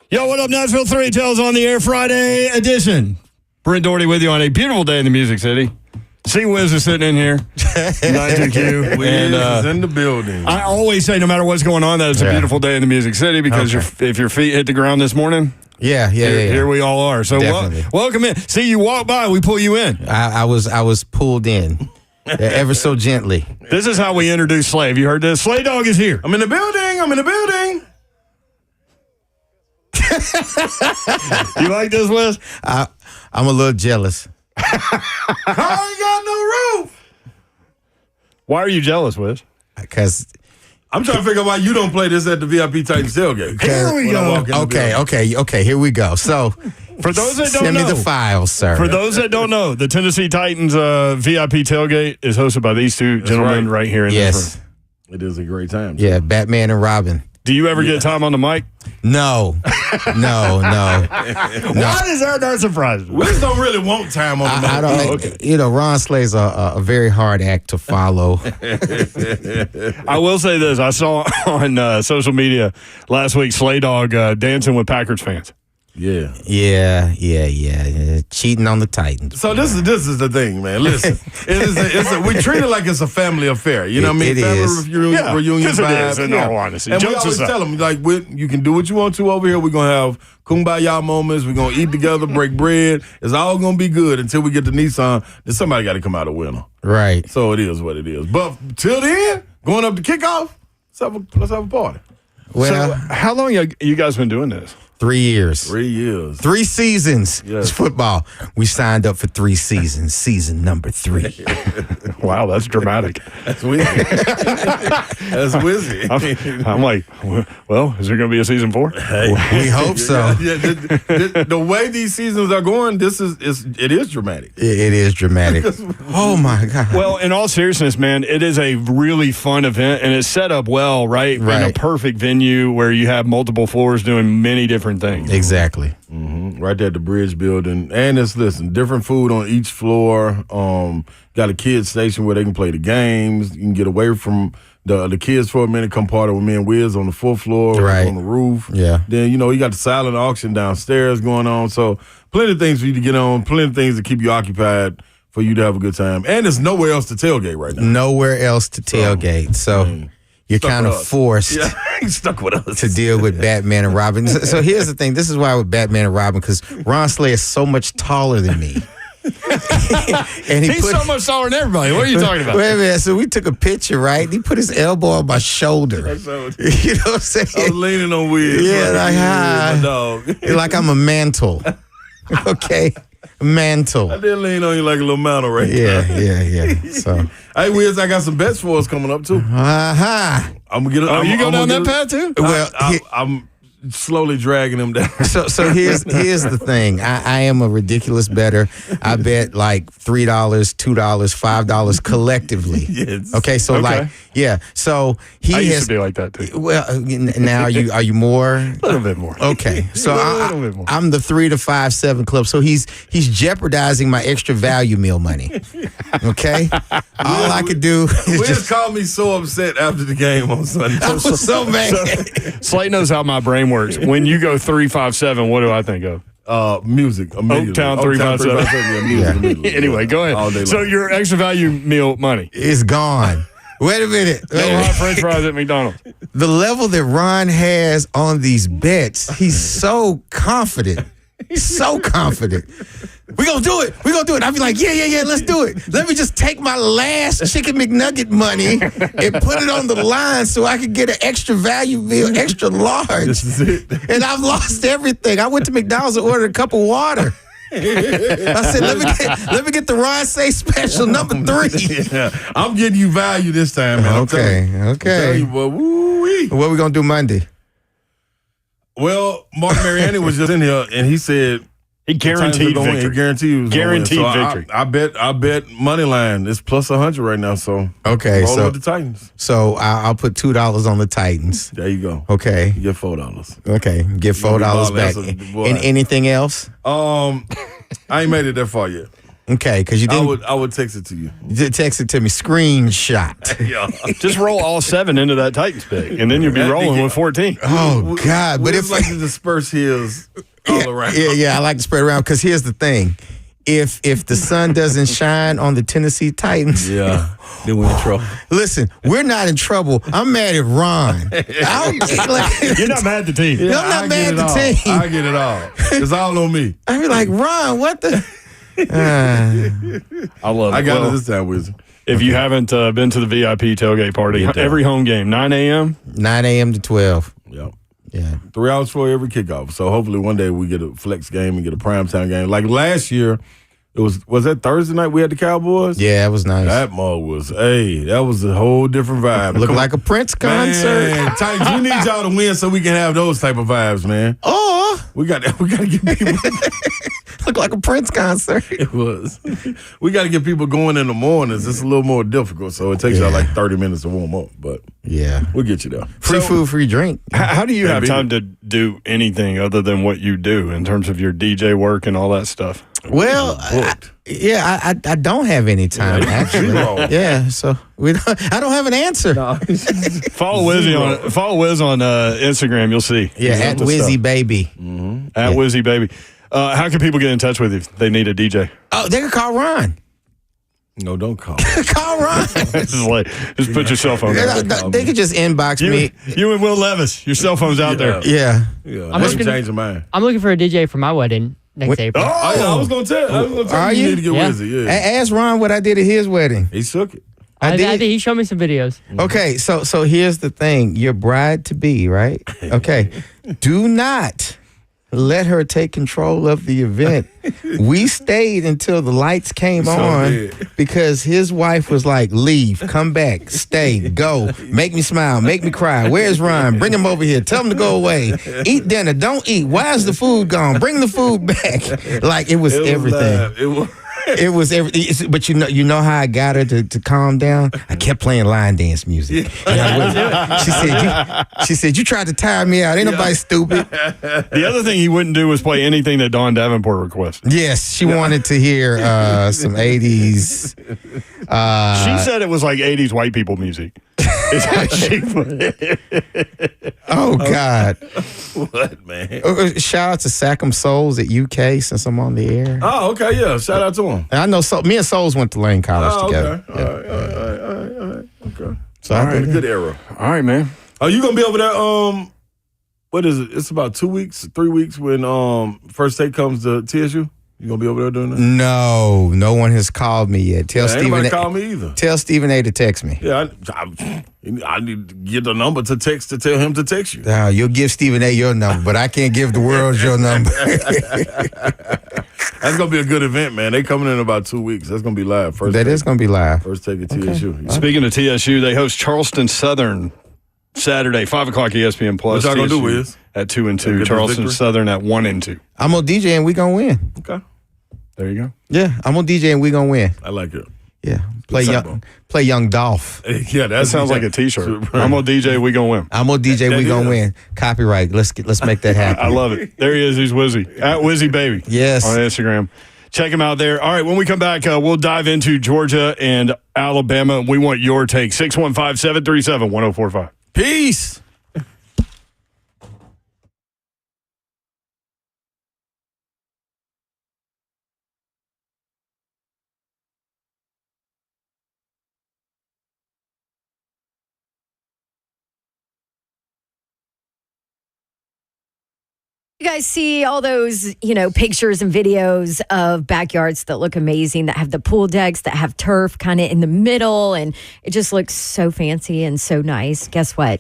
Speaker 2: Yo, what up, Nashville? 3 Tales on the Air Friday edition. Brent Doherty with you on a beautiful day in the Music City. See Wiz is sitting in here. 92Q.
Speaker 3: Wiz is in the building.
Speaker 2: I always say, no matter what's going on, that it's a beautiful day in the Music City because if your feet hit the ground this morning, here we all are. So welcome in. See, you walk by, we pull you in.
Speaker 10: I was pulled in ever so gently.
Speaker 2: This is how we introduce Slay. Have you heard this? Slay Dog is here.
Speaker 3: I'm in the building.
Speaker 2: You like this, Wiz?
Speaker 10: I'm a little jealous.
Speaker 3: I ain't got no roof.
Speaker 2: Why are you jealous, Wiz?
Speaker 10: Because
Speaker 3: I'm trying to figure out why you don't play this at the VIP Titans tailgate.
Speaker 10: Here
Speaker 3: we go.
Speaker 10: Okay, here we go. So,
Speaker 2: for those that don't
Speaker 10: send
Speaker 2: know,
Speaker 10: me the files, sir.
Speaker 2: For those that don't know, the Tennessee Titans VIP tailgate is hosted by these two gentlemen right here in this room.
Speaker 3: It is a great time.
Speaker 10: Yeah, Batman and Robin.
Speaker 2: Do you ever get time on the mic?
Speaker 10: No.
Speaker 2: Why does that not surprise me?
Speaker 3: We just don't really want time on the mic.
Speaker 10: I don't. Ron Slay's a very hard act to follow.
Speaker 2: I will say this: I saw on social media last week Slay Dog dancing with Packers fans.
Speaker 10: Yeah. Cheating on the Titans.
Speaker 3: So this is the thing, man. Listen, we treat it like it's a family affair. You know what I mean? Family reunion vibes.
Speaker 2: In all honesty.
Speaker 3: And we always tell them, like, you can do what you want to over here. We're going to have kumbaya moments. We're going to eat together, break bread. It's all going to be good until we get to Nissan. Then somebody got to come out a winner.
Speaker 10: Right.
Speaker 3: So it is what it is. But till then, going up to kickoff, let's have a party.
Speaker 10: Well,
Speaker 2: so how long you guys been doing this?
Speaker 10: 3 years.
Speaker 3: 3 years.
Speaker 10: 3 seasons.
Speaker 3: Yes.
Speaker 10: It's football. We signed up for 3 seasons. Season number 3.
Speaker 2: Wow, that's dramatic.
Speaker 3: That's wizzy. That's wizzy.
Speaker 2: I'm like, well, is there going to be a season 4?
Speaker 10: We hope so.
Speaker 3: The way these seasons are going, it is dramatic.
Speaker 10: It is dramatic. Oh, my God.
Speaker 2: Well, in all seriousness, man, it is a really fun event, and it's set up well, right? In a perfect venue where you have multiple floors doing many different things.
Speaker 10: Exactly.
Speaker 3: Mm-hmm. Right there at the Bridge Building. And different food on each floor. Got a kids station where they can play the games. You can get away from the kids for a minute, come party with me and Wiz on the 4th floor, on the roof.
Speaker 10: Yeah.
Speaker 3: Then, you got the silent auction downstairs going on. So plenty of things for you to get on, plenty of things to keep you occupied for you to have a good time. And there's nowhere else to tailgate right now.
Speaker 10: Nowhere else to tailgate. So you're kind of forced
Speaker 3: stuck with us
Speaker 10: to deal with Batman and Robin. So here's the thing. This is why with Batman and Robin, because Ron Slay is so much taller than me.
Speaker 2: And he's so much taller than everybody. What are you talking about?
Speaker 10: Wait a minute. So we took a picture, right? He put his elbow on my shoulder. You know what I'm saying?
Speaker 3: I was leaning on Wiz.
Speaker 10: Yeah,
Speaker 3: my dog.
Speaker 10: Like I'm a mantle. Okay. Mantle.
Speaker 3: I did lean on you like a little mantle right
Speaker 10: there. Yeah. So,
Speaker 3: hey, Wiz, I got some bets for us coming up too.
Speaker 10: I'm
Speaker 3: gonna get.
Speaker 2: You go down that path too?
Speaker 3: Well, slowly dragging him down.
Speaker 10: So here's the thing. I am a ridiculous bettor. I bet like $3, $2, $5 collectively.
Speaker 3: Yes.
Speaker 10: Okay, so so he
Speaker 2: I
Speaker 10: has
Speaker 2: used to be like that too.
Speaker 10: Well, now are you more?
Speaker 2: A little bit more.
Speaker 10: Okay, so
Speaker 2: A little bit more.
Speaker 10: I'm the 3 to 5, 7 club. So he's jeopardizing my extra value meal money. Okay, all I could do is
Speaker 3: Wiz called me so upset after the game on Sunday.
Speaker 10: I was so mad.
Speaker 2: Slate knows how my brain works. When you go 3-5-7, what do I think of?
Speaker 3: Music. Immediately.
Speaker 2: Oaktown 357.
Speaker 3: Yeah, music immediately.
Speaker 2: Anyway, go
Speaker 3: All day
Speaker 2: ahead.
Speaker 3: long.
Speaker 2: So your extra value meal money.
Speaker 10: It's gone. Wait a minute.
Speaker 2: No hot French fries at McDonald's.
Speaker 10: The level that Ron has on these bets, he's so confident. So confident. We're going to do it. We're going to do it. I'll be like, yeah, let's do it. Let me just take my last Chicken McNugget money and put it on the line so I can get an extra value meal, extra large.
Speaker 3: This is it.
Speaker 10: And I've lost everything. I went to McDonald's and ordered a cup of water. I said, let me get the Ron Say special number 3.
Speaker 3: Yeah, I'm getting you value this time, man.
Speaker 10: Okay.
Speaker 3: I'm telling you, boy, woo-wee.
Speaker 10: What are we going to do Monday?
Speaker 3: Well, Mark Mariani was just in here, and he said
Speaker 2: He guaranteed
Speaker 3: He
Speaker 2: victory.
Speaker 3: guaranteed he was gonna win.
Speaker 2: Guaranteed
Speaker 3: So
Speaker 2: victory.
Speaker 3: I bet money line. It's plus 100 right now. So
Speaker 10: Okay,
Speaker 3: roll
Speaker 10: so
Speaker 3: with the Titans.
Speaker 10: So I'll put $2 on the Titans.
Speaker 3: There you go.
Speaker 10: Okay.
Speaker 3: You get $4.
Speaker 10: Okay. Get $4 back.
Speaker 3: Boy.
Speaker 10: And anything else?
Speaker 3: I ain't made it that far yet.
Speaker 10: Okay, because you didn't
Speaker 3: I would text it to you.
Speaker 10: text it to me. Screenshot.
Speaker 3: Yeah.
Speaker 2: Just roll all 7 into that Titans pick, and then you'll be rolling with 14.
Speaker 10: Oh God! But
Speaker 3: it's like to disperse his all around.
Speaker 10: Yeah, I like to spread around because here's the thing: if the sun doesn't shine on the Tennessee Titans,
Speaker 3: Yeah. Then we're in trouble.
Speaker 10: listen, we're not in trouble. I'm mad at Ron.
Speaker 2: You're not mad at the team.
Speaker 10: I'm not mad at the team.
Speaker 3: I get it all. It's all on me.
Speaker 10: I be like, Ron, what the?
Speaker 2: I love it.
Speaker 3: I got
Speaker 2: Well,
Speaker 3: it this time, Wizard.
Speaker 2: If you haven't been to the VIP tailgate party,
Speaker 3: Get down.
Speaker 2: every home game, 9 a.m.
Speaker 10: 9 a.m. to 12.
Speaker 3: Yep.
Speaker 10: Yeah.
Speaker 3: 3 hours for every kickoff. So hopefully one day we get a flex game and get a primetime game. Like last year, was that Thursday night we had the Cowboys?
Speaker 10: Yeah, it was nice.
Speaker 3: That mug was, that was a whole different vibe.
Speaker 10: Looked
Speaker 3: Come
Speaker 10: like a Prince concert.
Speaker 3: Man, Titans, we need y'all to win so we can have those type of vibes, man.
Speaker 10: Oh,
Speaker 3: We got to get people.
Speaker 10: looked like a Prince concert.
Speaker 3: It was. We got to get people going in the mornings. It's a little more difficult, so it takes y'all like 30 minutes to warm up, but
Speaker 10: Yeah.
Speaker 3: we'll get you there.
Speaker 10: Free food, free drink.
Speaker 2: How do you have
Speaker 3: Maybe.
Speaker 2: time to do anything other than what you do in terms of your DJ work and all that stuff?
Speaker 10: Well,
Speaker 3: Booked.
Speaker 10: I don't have any time actually.
Speaker 3: Zero.
Speaker 10: Yeah, so I don't have an answer.
Speaker 2: Follow Wiz on Instagram. You'll see.
Speaker 10: Yeah,
Speaker 2: He's
Speaker 10: at
Speaker 2: up to
Speaker 10: Wizzy
Speaker 2: stuff.
Speaker 10: Baby.
Speaker 2: At Wizzy Baby. How can people get in touch with you if they need a DJ?
Speaker 10: Oh, they can call Ron.
Speaker 3: No, don't call.
Speaker 10: Call Ron.
Speaker 2: Just put your cell phone there.
Speaker 10: They could just inbox me.
Speaker 2: You and Will Levis. Your cell phone's out there.
Speaker 10: Yeah.
Speaker 3: Yeah,
Speaker 1: I'm
Speaker 3: I'm
Speaker 1: looking-
Speaker 3: changing mine.
Speaker 1: I'm looking for a DJ for my wedding next April.
Speaker 3: Oh, yeah, I was gonna tell.
Speaker 10: Are
Speaker 3: you
Speaker 10: you?
Speaker 3: need to get
Speaker 1: Yeah.
Speaker 3: Wizard. Yeah,
Speaker 10: Ask Ron what I did at his wedding.
Speaker 3: he shook it.
Speaker 10: I did.
Speaker 1: He showed me some videos.
Speaker 10: Okay, so here's the thing. Your bride to be, right? Okay. Do not let her take control of the event. We stayed until the lights came
Speaker 3: So
Speaker 10: on
Speaker 3: bad.
Speaker 10: because his wife was like, leave, come back, stay, go, make me smile, make me cry. Where's Ron? Bring him over here. Tell him to go away. Eat dinner. Don't eat. Why is the food gone? Bring the food back. Like it was everything.
Speaker 3: Live. It was.
Speaker 10: It was everything. But you know how I got her to calm down? I kept playing line dance music. And I wouldn't- she said, you tried to tire me out. Ain't nobody stupid.
Speaker 2: The other thing he wouldn't do was play anything that Dawn Davenport requested.
Speaker 10: Yes, she wanted to hear some 80s.
Speaker 2: She said it was like 80s white people music. Is how she put it.
Speaker 10: Oh, God.
Speaker 3: What, man?
Speaker 10: Shout out to Sackham Souls at UK since I'm on the air.
Speaker 3: Oh, okay, yeah. Shout out to him.
Speaker 10: And I know me and Souls went to Lane College
Speaker 3: Oh,
Speaker 10: together.
Speaker 3: okay. All right. Okay.
Speaker 10: So
Speaker 3: All
Speaker 10: I
Speaker 3: right,
Speaker 10: did
Speaker 3: good era.
Speaker 2: All right, man.
Speaker 3: Are you gonna be over there? What is it? It's about 2 weeks, 3 weeks when First Take comes to TSU. You gonna be over there doing that?
Speaker 10: No one has called me yet. Tell
Speaker 3: Ain't nobody
Speaker 10: Stephen
Speaker 3: call me either.
Speaker 10: Tell Stephen A to text me.
Speaker 3: Yeah, I need to get the number to text to tell him to text you.
Speaker 10: You'll give Stephen A your number, but I can't give the world your number.
Speaker 3: That's gonna be a good event, man. They coming in about 2 weeks. That's gonna be live. First
Speaker 10: That
Speaker 3: Take.
Speaker 10: is going to be live.
Speaker 3: First Take at TSU. Yeah.
Speaker 2: Speaking of TSU, they host Charleston Southern Saturday, 5 o'clock ESPN Plus.
Speaker 3: What y'all gonna do,
Speaker 2: TSU.
Speaker 3: Wiz?
Speaker 2: at 2-2.
Speaker 3: Good
Speaker 2: Charleston
Speaker 3: victory.
Speaker 2: Southern at 1-2.
Speaker 10: I'm on DJ and we gonna win.
Speaker 3: Okay.
Speaker 2: There you go.
Speaker 10: Yeah, I'm on DJ and we gonna win.
Speaker 3: I like it.
Speaker 10: Yeah, play
Speaker 3: Sample.
Speaker 10: young Dolph.
Speaker 3: Yeah,
Speaker 2: That sounds like a T-shirt. I'm on DJ. We gonna win.
Speaker 10: I'm on DJ. We
Speaker 3: That
Speaker 10: gonna
Speaker 3: is.
Speaker 10: win. Copyright. Let's make that happen.
Speaker 2: I love it. There he is. He's Wizzy at Wizzy Baby.
Speaker 10: Yes.
Speaker 2: On Instagram. Check him out there. All right, when we come back, we'll dive into Georgia and Alabama. We want your take. 615-737-1045.
Speaker 3: Peace.
Speaker 6: You guys see all those, pictures and videos of backyards that look amazing, that have the pool decks, that have turf kind of in the middle, and it just looks so fancy and so nice. Guess what?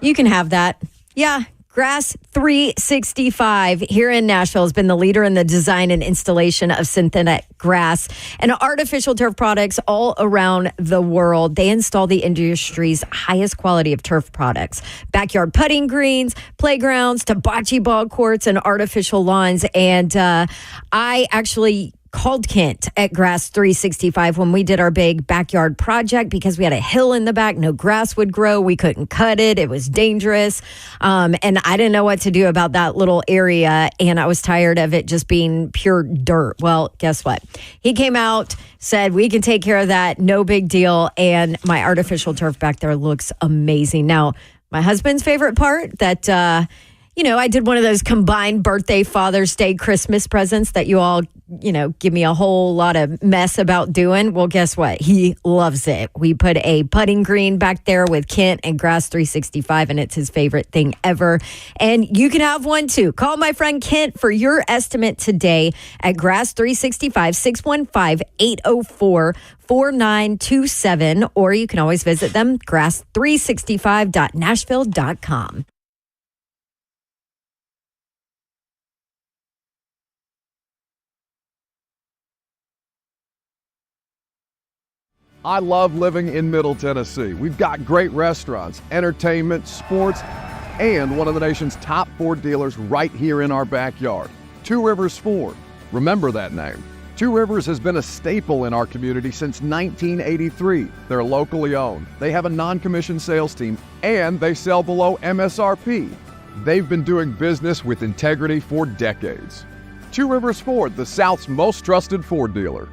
Speaker 6: You can have that. Yeah. Grass 365 here in Nashville has been the leader in the design and installation of synthetic grass and artificial turf products all around the world. They install the industry's highest quality of turf products, backyard putting greens, playgrounds, to bocce ball courts and artificial lawns. And I actually called Kent at Grass 365 when we did our big backyard project because we had a hill in the back. No grass would grow. We couldn't cut it. It was dangerous. And I didn't know what to do about that little area. And I was tired of it just being pure dirt. Well, guess what? He came out, said, we can take care of that. No big deal. And my artificial turf back there looks amazing. Now, my husband's favorite part that, I did one of those combined birthday, Father's Day, Christmas presents that you all, give me a whole lot of mess about doing. Well, guess what? He loves it. We put a putting green back there with Kent and Grass 365, and it's his favorite thing ever. And you can have one too. Call my friend Kent for your estimate today at Grass 365, 615-804-4927, or you can always visit them, grass365.nashville.com.
Speaker 11: I love living in Middle Tennessee. We've got great restaurants, entertainment, sports, and one of the nation's top Ford dealers right here in our backyard. Two Rivers Ford. Remember that name. Two Rivers has been a staple in our community since 1983. They're locally owned. They have a non-commissioned sales team, and they sell below MSRP. They've been doing business with integrity for decades. Two Rivers Ford, the South's most trusted Ford dealer.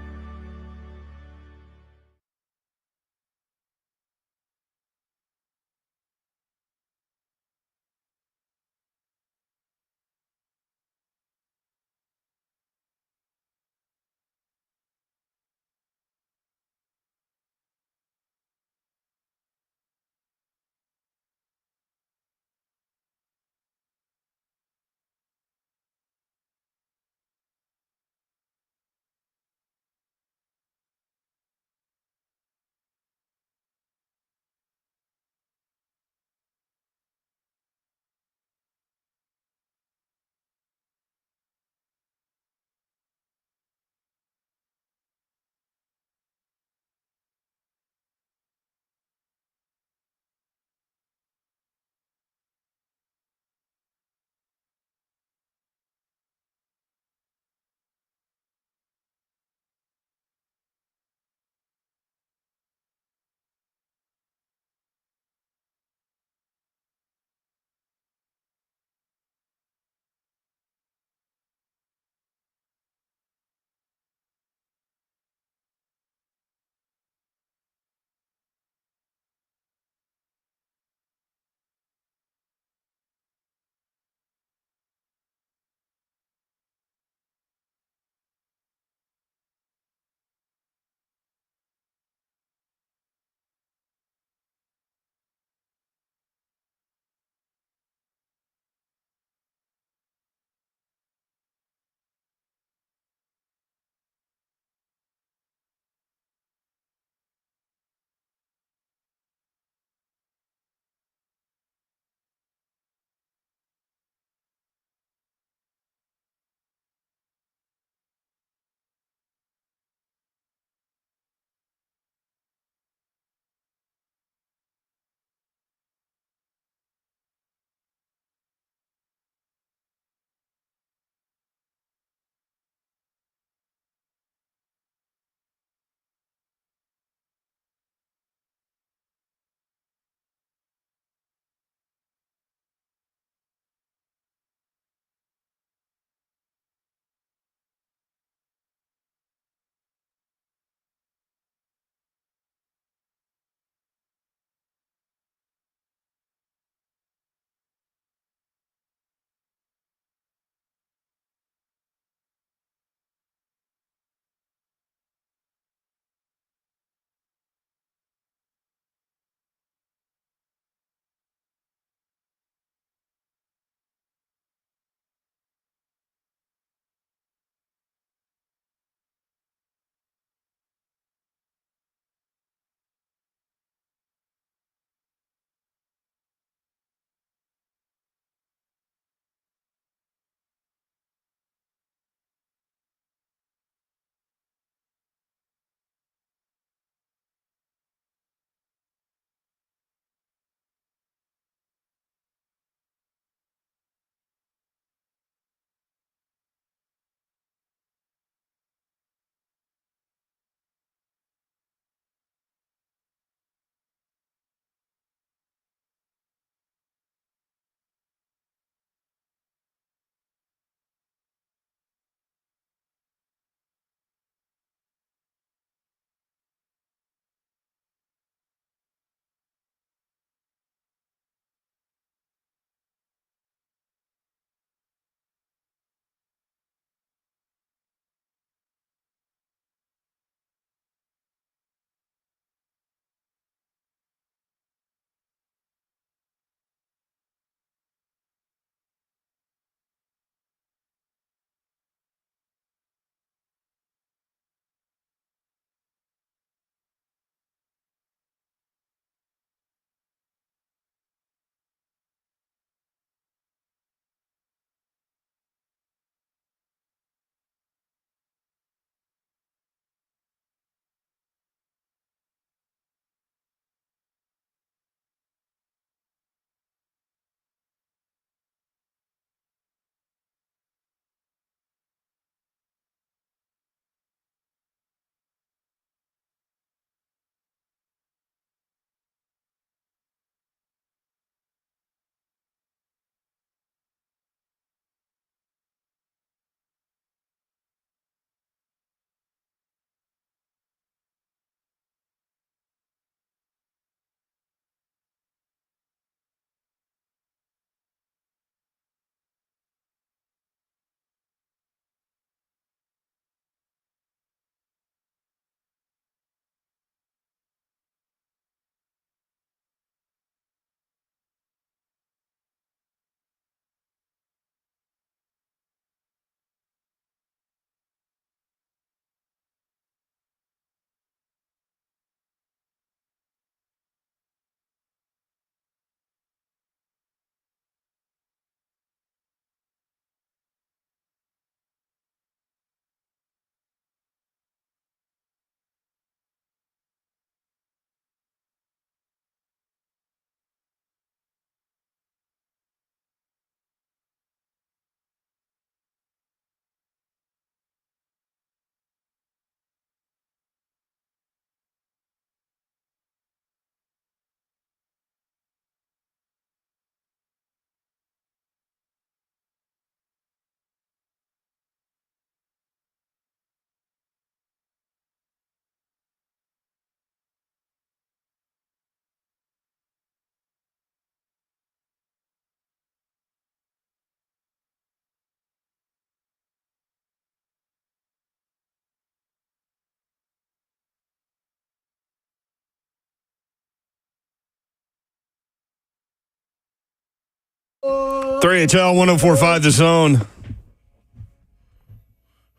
Speaker 2: 3HL 104.5 The Zone.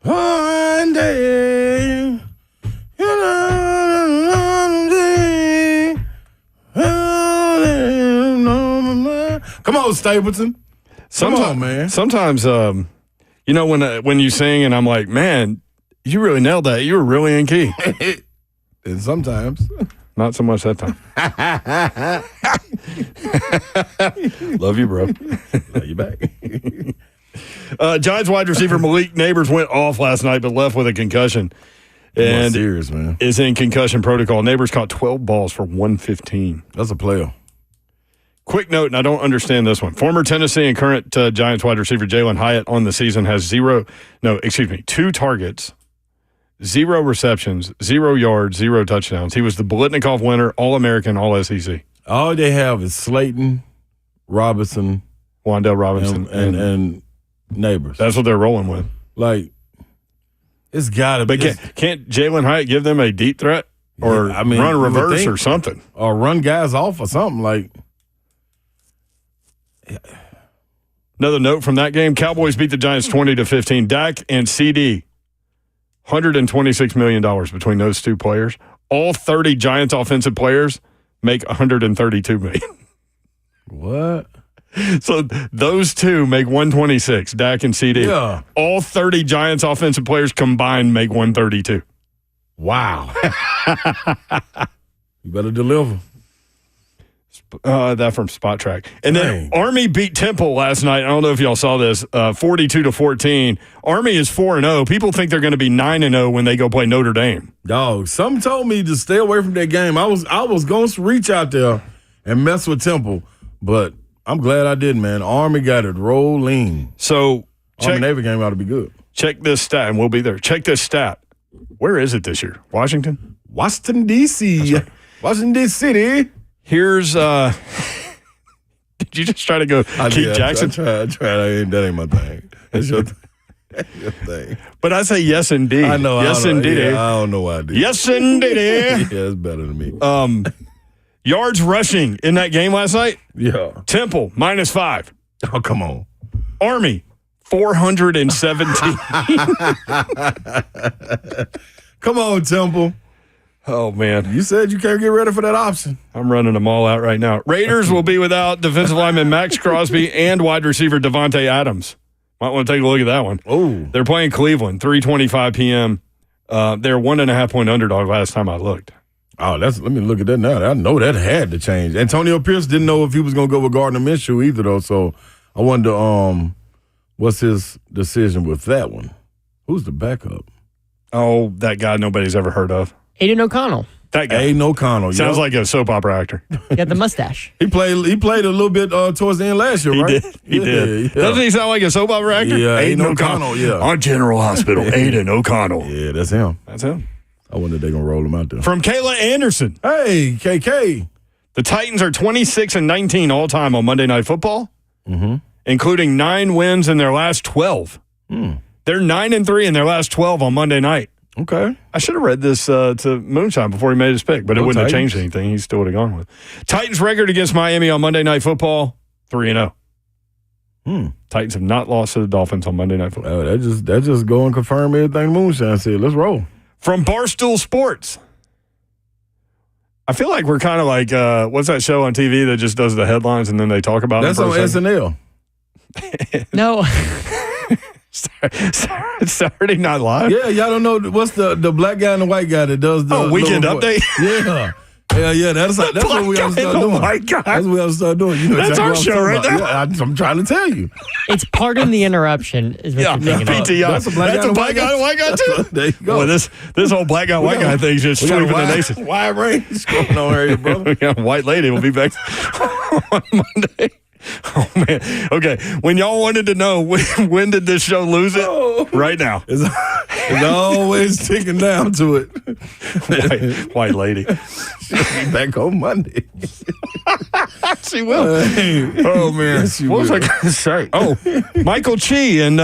Speaker 3: One day, come on, Stapleton. Come on, man.
Speaker 2: Sometimes, you know, when you sing and I'm like, man, you really nailed that. You were really in key.
Speaker 3: And sometimes.
Speaker 2: Not so much that time. Love you, bro.
Speaker 3: Love you back.
Speaker 2: Giants wide receiver Malik Neighbors went off last night, but left with a concussion. And
Speaker 3: serious, man.
Speaker 2: Is in concussion protocol. Neighbors caught 12 balls for 115.
Speaker 3: That's a player.
Speaker 2: Quick note, and I don't understand this one. Former Tennessee and current Giants wide receiver Jalen Hyatt on the season has 2 targets, 0 receptions, 0 yards, 0 touchdowns. He was the Biletnikoff winner, All-American, All-SEC.
Speaker 3: All they have is Slayton, Robinson,
Speaker 2: Wandale Robinson,
Speaker 3: and Neighbors.
Speaker 2: That's what they're rolling with.
Speaker 3: Like, it's got to be.
Speaker 2: But can't Jalen Hyatt give them a deep threat or run a reverse or something?
Speaker 3: Or run guys off or something like.
Speaker 2: Another note from that game, Cowboys beat the Giants 20-15. Dak and CD, $126 million between those two players. All 30 Giants offensive players make $132 million.
Speaker 3: What?
Speaker 2: So those two make 126, Dak and CD.
Speaker 3: Yeah.
Speaker 2: All 30 Giants offensive players combined make 132.
Speaker 3: Wow. You better deliver.
Speaker 2: That from Spot Track. And then
Speaker 3: Dang.
Speaker 2: Army beat Temple last night. I don't know if y'all saw this, 42-14. Army is 4-0. People think they're going to be 9-0 when they go play Notre Dame.
Speaker 3: Dog, some told me to stay away from that game. I was going to reach out there and mess with Temple, but I'm glad I didn't, man. Army got it rolling.
Speaker 2: So
Speaker 3: Army-Navy game ought to be good.
Speaker 2: Check this stat, and we'll be there. Check this stat. Where is it this year? Washington?
Speaker 3: Washington, D.C.
Speaker 2: Right.
Speaker 3: Washington, D.C.
Speaker 2: Here's did you just try to go Keith Jackson?
Speaker 3: I tried. That ain't my thing. That's your thing.
Speaker 2: But I say yes indeed.
Speaker 3: I know.
Speaker 2: Yes indeed.
Speaker 3: Yeah, I don't know why I did.
Speaker 2: Yes indeed.
Speaker 3: Yeah, it's better than me.
Speaker 2: Yards rushing in that game last night.
Speaker 3: Yeah.
Speaker 2: Temple -5.
Speaker 3: Oh, come on.
Speaker 2: Army 417.
Speaker 3: Come on, Temple.
Speaker 2: Oh, man.
Speaker 3: You said you can't get ready for that option.
Speaker 2: I'm running them all out right now. Raiders will be without defensive lineman Max Crosby and wide receiver Devontae Adams. Might want to take a look at that one.
Speaker 3: Oh.
Speaker 2: They're playing Cleveland, 3:25 p.m. They're 1.5-point underdog last time I looked.
Speaker 3: Oh, let me look at that now. I know that had to change. Antonio Pierce didn't know if he was going to go with Gardner Minshew either, though. So I wonder what's his decision with that one. Who's the backup?
Speaker 2: Oh, that guy nobody's ever heard of.
Speaker 1: Aiden O'Connell.
Speaker 2: That guy.
Speaker 3: Aiden O'Connell.
Speaker 2: Sounds like a soap opera actor.
Speaker 1: He got the mustache.
Speaker 3: He played a little bit towards the end last year, right?
Speaker 2: He did.
Speaker 3: Yeah.
Speaker 2: Doesn't he sound like a soap opera actor?
Speaker 3: Yeah, Aiden O'Connell, yeah.
Speaker 2: On General Hospital, Aiden O'Connell.
Speaker 3: Yeah, that's him.
Speaker 2: That's him.
Speaker 3: I wonder if they're going to roll him out there.
Speaker 2: From Kayla Anderson.
Speaker 3: Hey, KK.
Speaker 2: The Titans are 26-19 all-time on Monday Night Football, including 9 wins in their last 12. They're 9-3 in their last 12 on Monday night.
Speaker 3: Okay.
Speaker 2: I should have read this to Moonshine before he made his pick, but it wouldn't have changed anything. He still would have gone with Titans record against Miami on Monday Night Football, 3-0. Titans have not lost to the Dolphins on Monday Night Football.
Speaker 3: Oh, that just go and confirm everything Moonshine said. Let's roll.
Speaker 2: From Barstool Sports. I feel like we're kind of like, what's that show on TV that just does the headlines and then they talk about
Speaker 3: That's
Speaker 2: it?
Speaker 3: That's on SNL.
Speaker 1: No.
Speaker 2: Saturday Night Live?
Speaker 3: Yeah, y'all don't know what's the black guy and the white guy that does the
Speaker 2: Weekend Update?
Speaker 3: Yeah. Yeah, that's what we got to start doing.
Speaker 2: White guy.
Speaker 3: That's what we got to start doing. You know
Speaker 2: That's our show right there.
Speaker 3: Yeah, I'm trying to tell you.
Speaker 1: It's pardon the interruption is what you're thinking of.
Speaker 2: PTI.
Speaker 3: That's a black guy
Speaker 2: and white guy too.
Speaker 3: There you go.
Speaker 2: Boy, this whole black guy, white guy thing is just sweeping the nation.
Speaker 3: Wide range going on here, brother.
Speaker 2: We got a white lady. We'll be back on Monday. Oh, man. Okay. When y'all wanted to know when did this show lose it? Right now.
Speaker 3: It's always ticking down to it.
Speaker 2: White lady.
Speaker 3: She'll be back on Monday.
Speaker 2: She will. Oh, man.
Speaker 3: Yes,
Speaker 2: what was I going to say? Oh, Michael Chi and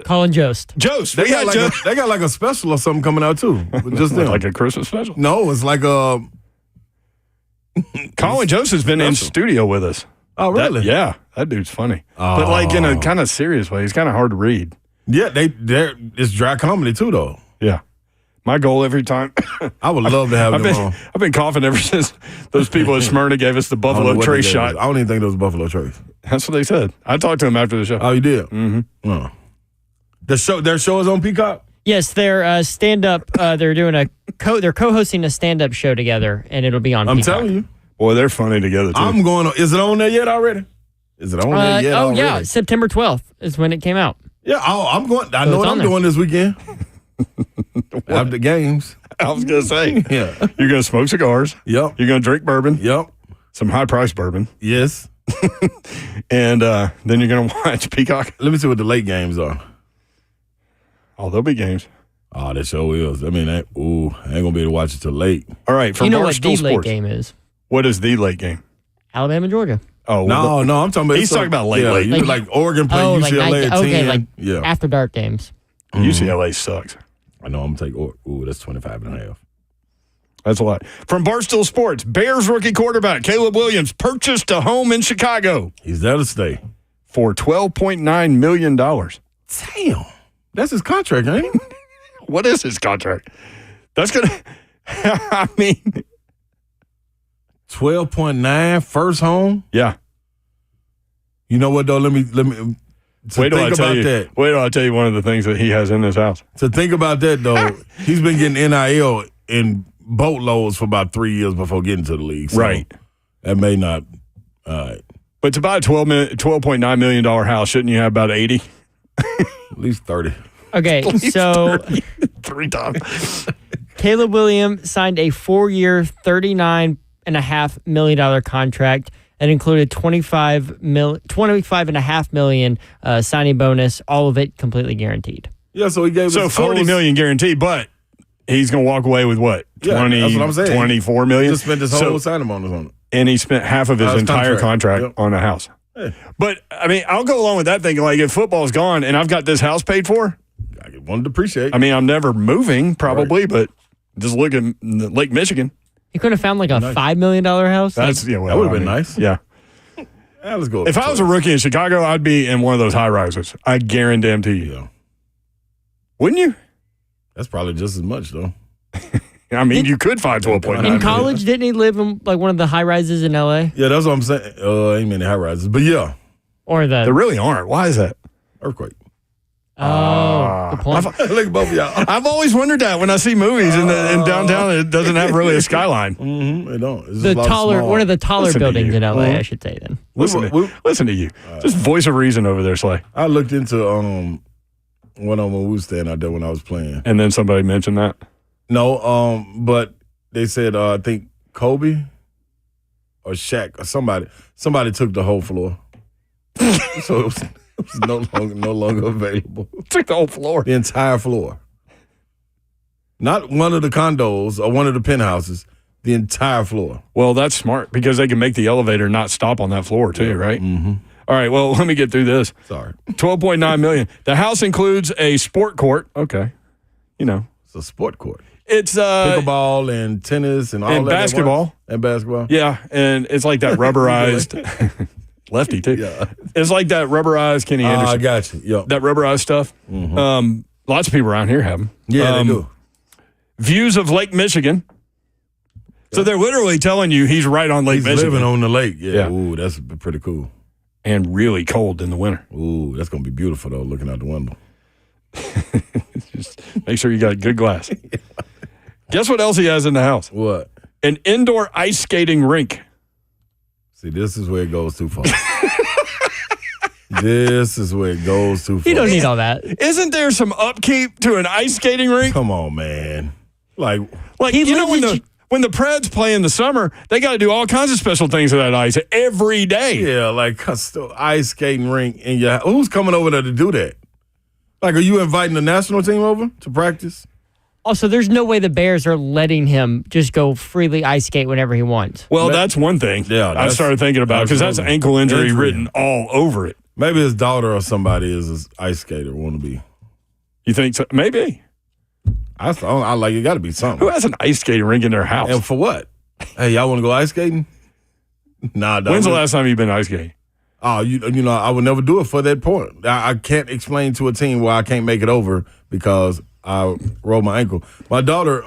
Speaker 1: Colin Jost.
Speaker 2: Jost.
Speaker 3: They got like a special or something coming out too. Just them.
Speaker 2: Like a Christmas special?
Speaker 3: No, it's like a
Speaker 2: Colin Joseph's been in studio with us.
Speaker 3: Oh, really?
Speaker 2: That dude's funny. But like in a kind of serious way. He's kind of hard to read.
Speaker 3: Yeah, it's dry comedy too, though.
Speaker 2: Yeah. My goal every time.
Speaker 3: I would love to have them on.
Speaker 2: I've been coughing ever since those people at Smyrna gave us the Buffalo Trace shot.
Speaker 3: I don't even think those Buffalo Trace.
Speaker 2: That's what they said. I talked to them after the show.
Speaker 3: Oh, you did? Mm-hmm. Oh. Their show is on Peacock?
Speaker 1: Yes, they're stand-up. They're doing they're co-hosting a stand-up show together, and it'll be on Peacock.
Speaker 3: I'm telling you.
Speaker 2: Boy, they're funny together, too.
Speaker 3: I'm going on. Is it on there yet already? Is it on there yet already?
Speaker 1: Yeah. September 12th is when it came out.
Speaker 3: Yeah, I'm going. I know what I'm doing this weekend. After the games.
Speaker 2: I was going to say.
Speaker 3: Yeah.
Speaker 2: You're going to smoke cigars.
Speaker 3: Yep.
Speaker 2: You're going to drink bourbon.
Speaker 3: Yep.
Speaker 2: Some high-priced bourbon.
Speaker 3: Yes.
Speaker 2: And then you're going to watch Peacock.
Speaker 3: Let me see what the late games are.
Speaker 2: Oh, there'll be games.
Speaker 3: Oh, that show is. I mean, I ain't going to be able to watch it till late.
Speaker 2: All right, from
Speaker 1: you know what
Speaker 2: Barstool
Speaker 1: the late
Speaker 2: Sports.
Speaker 1: game is?
Speaker 2: What is the late game?
Speaker 1: Alabama, Georgia.
Speaker 2: Oh,
Speaker 3: well, no, I'm talking about.
Speaker 2: He's talking about late.
Speaker 3: Like Oregon play UCLA at 10.
Speaker 1: Okay, like after dark games.
Speaker 2: UCLA sucks.
Speaker 3: I know. I'm going to take, that's 25.5.
Speaker 2: That's a lot. From Barstool Sports, Bears rookie quarterback Caleb Williams purchased a home in Chicago.
Speaker 3: He's there to stay.
Speaker 2: For $12.9 million.
Speaker 3: Damn. That's his contract, ain't it?
Speaker 2: What is his contract? That's going to, I mean.
Speaker 3: 12.9 first home?
Speaker 2: Yeah.
Speaker 3: You know what, though? Let me
Speaker 2: wait till I tell you. That. Wait till I tell you one of the things that he has in his house.
Speaker 3: To think about that, though, he's been getting NIL in boatloads for about 3 years before getting to the league. So
Speaker 2: right.
Speaker 3: That may not. All right.
Speaker 2: But to buy a $12.9 million house, shouldn't you have about 80?
Speaker 3: At least 30.
Speaker 1: Okay, so
Speaker 2: 30. 3 times.
Speaker 1: Caleb Williams signed a 4-year, $39.5 million contract that included $25.5 million signing bonus, all of it completely guaranteed.
Speaker 3: Yeah, so he gave us
Speaker 2: $40 million guaranteed, but he's going to walk away with what?
Speaker 3: Yeah, that's what I'm saying.
Speaker 2: $24 million?
Speaker 3: He just spent his whole signing bonus on it.
Speaker 2: And he spent half of his entire contract on a house.
Speaker 3: Hey.
Speaker 2: But, I mean, I'll go along with that thinking, like, if football's gone and I've got this house paid for,
Speaker 3: I wanted to appreciate.
Speaker 2: I mean, I'm never moving, probably, but just look at Lake Michigan.
Speaker 1: You could have found like a $5 million house.
Speaker 2: That's
Speaker 3: that would have been nice.
Speaker 2: Yeah.
Speaker 3: Let's go.
Speaker 2: If I was a rookie in Chicago, I'd be in one of those high rises. I guarantee you.
Speaker 3: Yeah.
Speaker 2: Wouldn't you?
Speaker 3: That's probably just as much, though.
Speaker 2: I mean, you could find 12.9.
Speaker 1: In college, didn't he live in like one of the high rises in LA?
Speaker 3: Yeah, that's what I'm saying. Ain't many high rises, but yeah.
Speaker 1: Or
Speaker 2: there really aren't. Why is that?
Speaker 3: Earthquake.
Speaker 1: Oh, good point.
Speaker 3: Look at both of y'all.
Speaker 2: I've always wondered that when I see movies in downtown, it doesn't have really a skyline.
Speaker 3: Mm-hmm, it don't. It's
Speaker 1: the taller, one of the taller buildings in LA, I should say. Then
Speaker 2: listen to you. Just voice of reason over there, Slay.
Speaker 3: I looked into one on when we was staying out there when I was playing,
Speaker 2: and then somebody mentioned that.
Speaker 3: No, but they said I think Kobe or Shaq or somebody took the whole floor, so it was no longer available.
Speaker 2: Took the whole floor,
Speaker 3: the entire floor, not one of the condos or one of the penthouses, the entire floor.
Speaker 2: Well, that's smart because they can make the elevator not stop on that floor too, right?
Speaker 3: Mm-hmm.
Speaker 2: All right. Well, let me get through this.
Speaker 3: Sorry,
Speaker 2: $12.9 million. The house includes a sport court. Okay,
Speaker 3: it's a sport court.
Speaker 2: It's
Speaker 3: pickleball and tennis and all
Speaker 2: and
Speaker 3: that.
Speaker 2: Basketball.
Speaker 3: And basketball.
Speaker 2: Yeah, and it's like that rubberized lefty too.
Speaker 3: Yeah.
Speaker 2: It's like that rubberized Kenny Anderson.
Speaker 3: I got you. Yeah.
Speaker 2: That rubberized stuff.
Speaker 3: Mm-hmm.
Speaker 2: Lots of people around here have them.
Speaker 3: Yeah, they do.
Speaker 2: Views of Lake Michigan. So they're literally telling you he's right on Lake Michigan.
Speaker 3: He's living on the lake.
Speaker 2: Yeah.
Speaker 3: Ooh, that's pretty cool.
Speaker 2: And really cold in the winter.
Speaker 3: Ooh, that's gonna be beautiful though, looking out the window.
Speaker 2: Just make sure you got good glass. Guess what else he has in the house?
Speaker 3: What?
Speaker 2: An indoor ice skating rink.
Speaker 3: See, this is where it goes too far. This is where it goes too far.
Speaker 1: You don't need all that.
Speaker 2: Isn't there some upkeep to an ice skating rink?
Speaker 3: Come on, man. Like
Speaker 2: you know when the Preds play in the summer, they got to do all kinds of special things to that ice every day.
Speaker 3: Yeah, like ice skating rink in your. Who's coming over there to do that? Like, are you inviting the national team over to practice?
Speaker 1: Also, there's no way the Bears are letting him just go freely ice skate whenever he wants.
Speaker 2: Well, that's one thing I started thinking about because that's ankle injury written all over it.
Speaker 3: Maybe his daughter or somebody is an ice skater, want to be.
Speaker 2: You think so? Maybe.
Speaker 3: I like it got to be something.
Speaker 2: Who has an ice skating rink in their house?
Speaker 3: And for what? Hey, y'all want to go ice skating? Nah, dog.
Speaker 2: When's the last time you've been ice skating?
Speaker 3: Oh, you know, I would never do it for that point. I can't explain to a team why I can't make it over because I rolled my ankle. My daughter,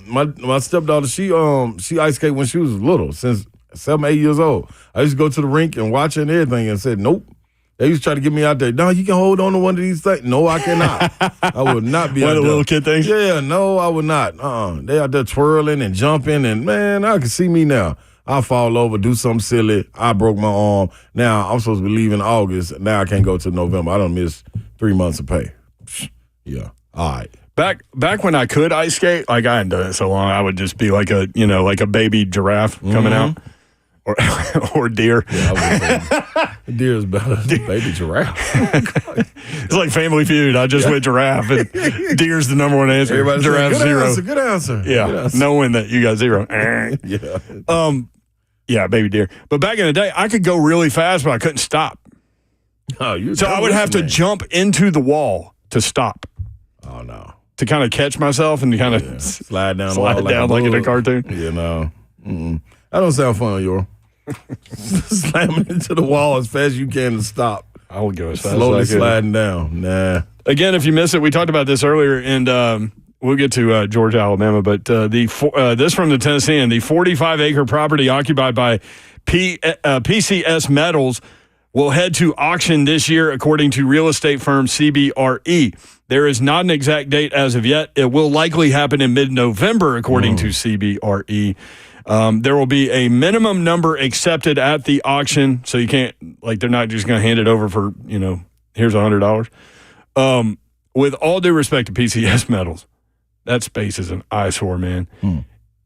Speaker 3: my stepdaughter, she ice skated when she was little, since 7, 8 years old. I used to go to the rink and watch her and everything and said, nope. They used to try to get me out there. No, you can hold on to one of these things. No, I cannot. I would not be
Speaker 2: One
Speaker 3: out
Speaker 2: of the
Speaker 3: there.
Speaker 2: little kid things?
Speaker 3: Yeah, no, I would not. They out there twirling and jumping, and man, I can see me now. I fall over, do something silly. I broke my arm. Now I'm supposed to be leaving August. Now I can't go to November. I done missed 3 months of pay. Yeah. All right.
Speaker 2: Back when I could ice skate, like I hadn't done it so long, I would just be like a baby giraffe coming out. Or deer.
Speaker 3: Yeah, I would say deer is better than baby giraffe.
Speaker 2: It's like Family Feud. I just went giraffe, and deer's the number one answer.
Speaker 3: Everybody's
Speaker 2: giraffe
Speaker 3: good
Speaker 2: zero.
Speaker 3: Answer, good answer.
Speaker 2: Yeah,
Speaker 3: good answer.
Speaker 2: knowing that you got zero.
Speaker 3: Yeah.
Speaker 2: Yeah, baby deer. But back in the day, I could go really fast, but I couldn't stop. So I would have to jump into the wall to stop.
Speaker 3: Oh no.
Speaker 2: To kind of catch myself and to kind of
Speaker 3: slide down
Speaker 2: like in a cartoon.
Speaker 3: Yeah, no. That don't sound fun, Yor. Slamming into the wall as fast as you can to stop.
Speaker 2: I would go as fast
Speaker 3: Slowly
Speaker 2: as I could.
Speaker 3: sliding down. Nah.
Speaker 2: Again, if you missed it, we talked about this earlier, and we'll get to Georgia, Alabama. But this from the Tennessean, the 45-acre property occupied by PCS Metals will head to auction this year, according to real estate firm CBRE. There is not an exact date as of yet. It will likely happen in mid-November, according to CBRE. There will be a minimum number accepted at the auction, so you can't, they're not just going to hand it over for, here's $100. With all due respect to PCS Metals, that space is an eyesore, man.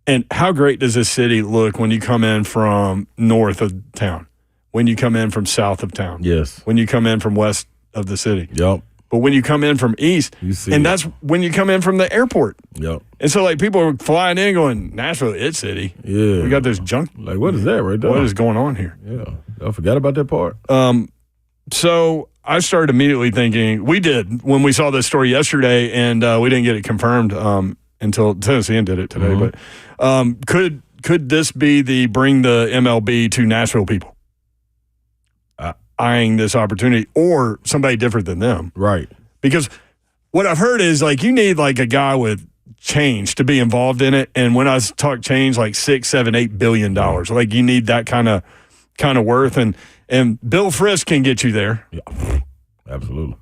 Speaker 2: And how great does this city look when you come in from north of town, when you come in from south of town,
Speaker 3: yes,
Speaker 2: when you come in from west of the city,
Speaker 3: yep.
Speaker 2: But when you come in from east, that's when you come in from the airport.
Speaker 3: Yep.
Speaker 2: And so, people are flying in going, Nashville, it's city.
Speaker 3: Yeah.
Speaker 2: We got this junk.
Speaker 3: What is that right there?
Speaker 2: What is going on here?
Speaker 3: Yeah. I forgot about that part.
Speaker 2: So I started immediately thinking, we did when we saw this story yesterday, and we didn't get it confirmed until Tennessean did it today. But could this be the bring the MLB to Nashville people? Eyeing this opportunity, or somebody different than them.
Speaker 3: Right.
Speaker 2: Because what I've heard is you need a guy with change to be involved in it. And when I talk change, $6, $7, $8 billion, you need that kind of worth. And Bill Frisk can get you there.
Speaker 3: Yeah. Absolutely.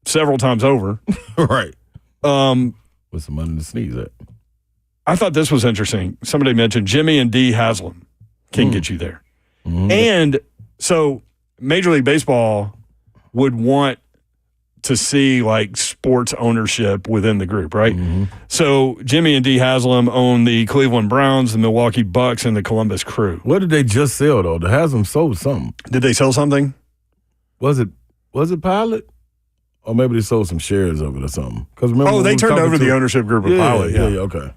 Speaker 2: Several times over.
Speaker 3: Right. With some money to sneeze at.
Speaker 2: I thought this was interesting. Somebody mentioned Jimmy and Dee Haslam can get you there. And so Major League Baseball would want to see sports ownership within the group, right? So Jimmy and Dee Haslam own the Cleveland Browns, the Milwaukee Bucks, and the Columbus Crew.
Speaker 3: What did they just sell though? The Haslam sold something.
Speaker 2: Did they sell something?
Speaker 3: Was it Pilot? Or maybe they sold some shares of it or something. Because
Speaker 2: they turned over the ownership group of Pilot.
Speaker 3: Yeah, okay.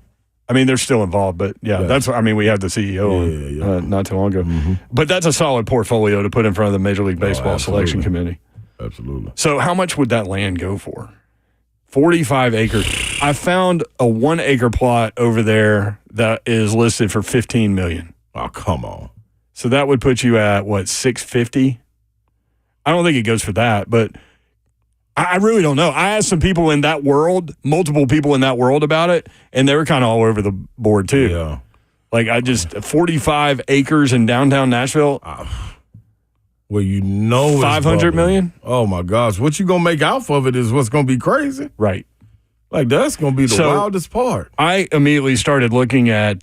Speaker 2: I mean, they're still involved, but we had the CEO on not too long ago. But that's a solid portfolio to put in front of the Major League Baseball selection committee.
Speaker 3: Absolutely.
Speaker 2: So how much would that land go for? 45 acres. I found a 1-acre plot over there that is listed for $15 million.
Speaker 3: Oh, come on.
Speaker 2: So that would put you at $650? I don't think it goes for that, but I really don't know. I asked some people in that world, multiple people in that world about it, and they were kind of all over the board too.
Speaker 3: Yeah.
Speaker 2: 45 acres in downtown Nashville.
Speaker 3: Well,
Speaker 2: $500 million?
Speaker 3: Oh my gosh. What you gonna make off of it is what's gonna be crazy.
Speaker 2: Right.
Speaker 3: That's gonna be the wildest part.
Speaker 2: I immediately started looking at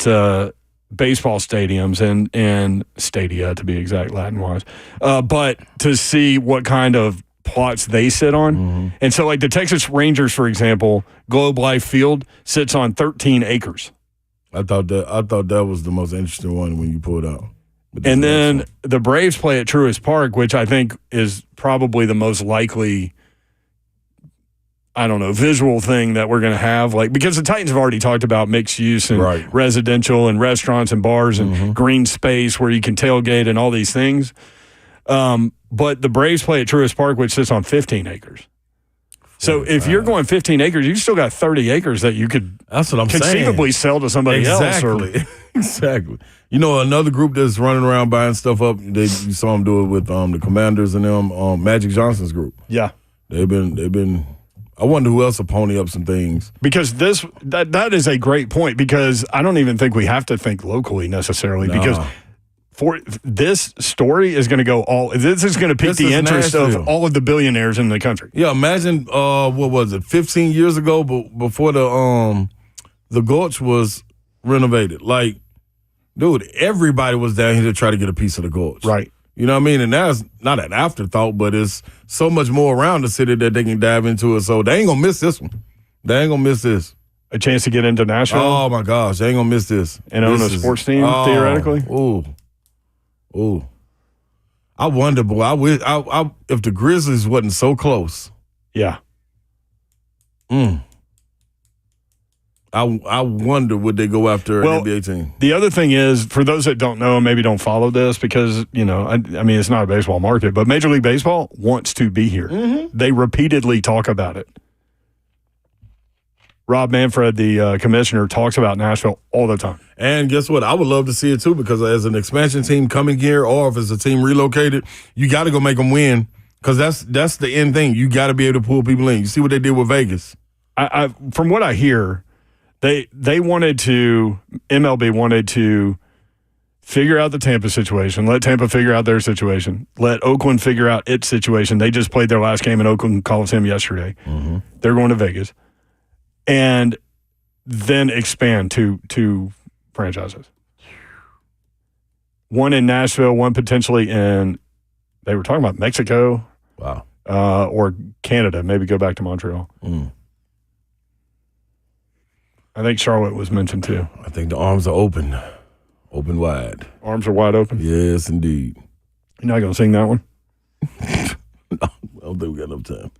Speaker 2: baseball stadiums and stadia, to be exact, Latin-wise, but to see what kind of plots they sit on. And so the Texas Rangers, for example, Globe Life Field sits on 13 acres.
Speaker 3: I thought that was the most interesting one when you pulled out.
Speaker 2: And then the Braves play at Truist Park, which I think is probably the most likely, visual thing that we're going to have. Because the Titans have already talked about mixed use and residential and restaurants and bars and green space where you can tailgate and all these things. But the Braves play at Truist Park, which sits on 15 acres. So if you're going 15 acres, you still got 30 acres that you could
Speaker 3: conceivably
Speaker 2: sell to somebody else.
Speaker 3: Exactly. You know, another group that's running around buying stuff up, you saw them do it with the Commanders and them, Magic Johnson's group.
Speaker 2: Yeah.
Speaker 3: They've been. I wonder who else will pony up some things.
Speaker 2: Because that is a great point, because I don't even think we have to think locally necessarily, because for this story is going to go this is going to pique the interest of all of the billionaires in the country.
Speaker 3: Yeah, imagine what was it, 15 years ago, before the Gulch was renovated. Like, dude, everybody was down here to try to get a piece of the Gulch.
Speaker 2: Right.
Speaker 3: You know what I mean? And that's not an afterthought, but it's so much more around the city that they can dive into it. So they ain't going to miss this one. They ain't going to miss this.
Speaker 2: A chance to get into Nashville?
Speaker 3: Oh, my gosh. They ain't going to miss this.
Speaker 2: And own a sports team, theoretically?
Speaker 3: Ooh. I wonder, boy, I if the Grizzlies wasn't so close.
Speaker 2: Yeah.
Speaker 3: I wonder would they go after an NBA team.
Speaker 2: The other thing is, for those that don't know and maybe don't follow this, because, you know, I mean, it's not a baseball market, but Major League Baseball wants to be here. Mm-hmm. They repeatedly talk about it. Rob Manfred, the commissioner, talks about Nashville all the time.
Speaker 3: And guess what? I would love to see it, too, because as an expansion team coming here, or if it's a team relocated, you got to go make them win, because that's the end thing. You got to be able to pull people in. You see what they did with Vegas.
Speaker 2: From what I hear, They wanted to, MLB wanted to figure out the Tampa situation, let Tampa figure out their situation, let Oakland figure out its situation. They just played their last game in Oakland Coliseum yesterday. Mm-hmm. They're going to Vegas. And then expand to franchises. One in Nashville, one potentially in, they were talking about Mexico.
Speaker 3: Wow.
Speaker 2: Or Canada, maybe go back to Montreal. I think Charlotte was mentioned too.
Speaker 3: I think the arms are open wide.
Speaker 2: Arms are wide open?
Speaker 3: Yes, indeed.
Speaker 2: You're not going to sing that one?
Speaker 3: No, I don't think we got enough time.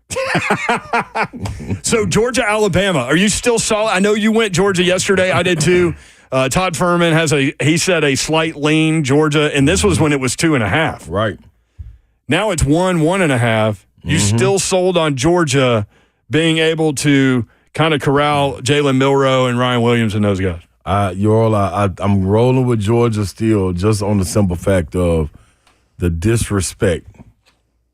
Speaker 2: So, Georgia, Alabama. Are you still solid? I know you went Georgia yesterday. I did too. Todd Furman he said a slight lean Georgia, and this was when it was 2.5.
Speaker 3: Right.
Speaker 2: Now it's 1.5. You still sold on Georgia being able to kind of corral Jalen Milroe and Ryan Williams and those guys?
Speaker 3: I'm rolling with Georgia still, just on the simple fact of the disrespect.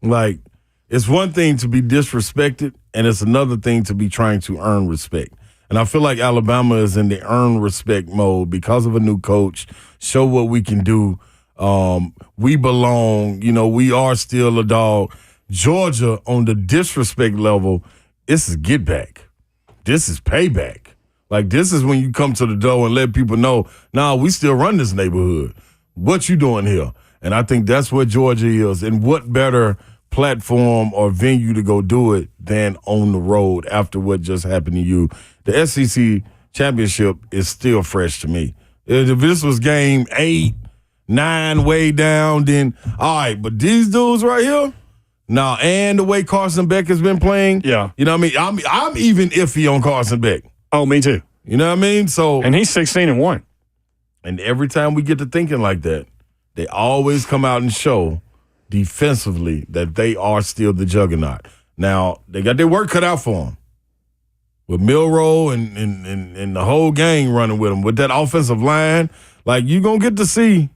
Speaker 3: Like, it's one thing to be disrespected, and it's another thing to be trying to earn respect. And I feel like Alabama is in the earn respect mode because of a new coach. Show what we can do. We belong. You know, we are still a dog. Georgia, on the disrespect level, this is get back. This is payback. Like, this is when you come to the door and let people know, nah, we still run this neighborhood. What you doing here? And I think that's what Georgia is. And what better platform or venue to go do it than on the road after what just happened to you? The SEC championship is still fresh to me. If this was game 8, 9 way down, then all right. But these dudes right here, no, and the way Carson Beck has been playing,
Speaker 2: yeah,
Speaker 3: you know what I mean? I'm even iffy on Carson Beck.
Speaker 2: Oh, me too.
Speaker 3: You know what I mean? So,
Speaker 2: and he's 16-1.
Speaker 3: And every time we get to thinking like that, they always come out and show defensively that they are still the juggernaut. Now, they got their work cut out for them. With Milroe and the whole gang running with them. With that offensive line, like, you're going to get to see.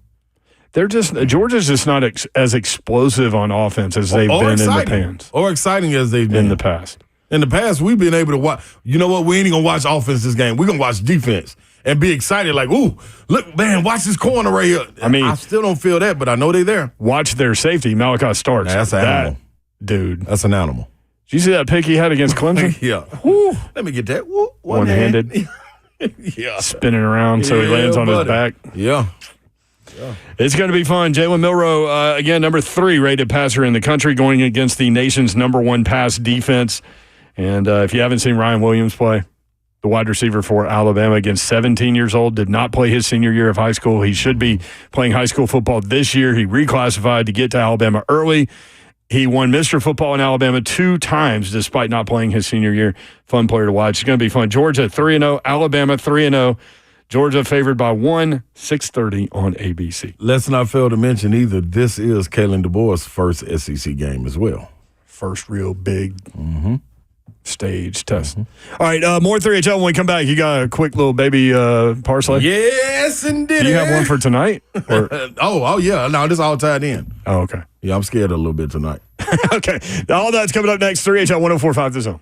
Speaker 2: Georgia's just not as explosive on offense as they've been in the past.
Speaker 3: Or exciting as they've been.
Speaker 2: In the past.
Speaker 3: In the past, we've been able to watch. You know what? We ain't going to watch offense this game. We're going to watch defense and be excited like, ooh, look, man, watch this corner right here. I mean, I still don't feel that, but I know they're there.
Speaker 2: Watch their safety, Malachi Starks.
Speaker 3: That's an animal.
Speaker 2: Dude.
Speaker 3: That's an animal.
Speaker 2: Did you see that pick he had against Clemson?
Speaker 3: Yeah.
Speaker 2: Woo.
Speaker 3: Let me get that. Woo.
Speaker 2: One-handed.
Speaker 3: Yeah.
Speaker 2: Spinning around so he lands on his back.
Speaker 3: Yeah.
Speaker 2: It's going to be fun. Jalen Milroe, again, number 3 rated passer in the country, going against the nation's number 1 pass defense. And if you haven't seen Ryan Williams play, the wide receiver for Alabama, again, 17 years old, did not play his senior year of high school. He should be playing high school football this year. He reclassified to get to Alabama early. He won Mr. Football in Alabama 2 times despite not playing his senior year. Fun player to watch. It's going to be fun. Georgia 3-0, Alabama 3-0. Georgia favored by 1, 6:30 on ABC.
Speaker 3: Let's not fail to mention either, this is Kalen DeBoer's first SEC game as well.
Speaker 2: First real big.
Speaker 3: Mm-hmm.
Speaker 2: Stage test. All right, more 3HL when we come back. You got a quick little baby parsley?
Speaker 3: Yes, indeed.
Speaker 2: Do you have one for tonight? Or?
Speaker 3: oh, yeah. No, this all tied in.
Speaker 2: Oh, okay.
Speaker 3: Yeah, I'm scared a little bit tonight.
Speaker 2: Okay. All that's coming up next. 3HL 1045 The Zone.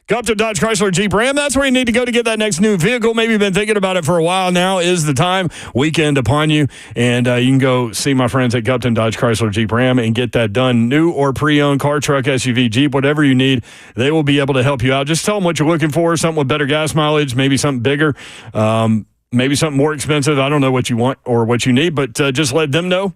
Speaker 2: Go up to Dodge Chrysler Jeep Ram. That's where you need to go to get that next new vehicle. Maybe you've been thinking about it for a while. Now is the time. Weekend upon you. And you can go see my friends at Gupton Dodge Chrysler Jeep Ram and get that done. New or pre-owned car, truck, SUV, Jeep, whatever you need, they will be able to help you out. Just tell them what you're looking for, something with better gas mileage, maybe something bigger, maybe something more expensive. I don't know what you want or what you need, but just let them know.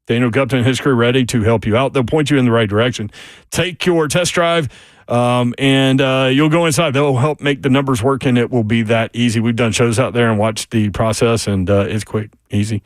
Speaker 2: Daniel Gupton and his crew ready to help you out. They'll point you in the right direction. Take your test drive. And you'll go inside. They'll help make the numbers work, and it will be that easy. We've done shows out there and watched the process, and it's quick, easy.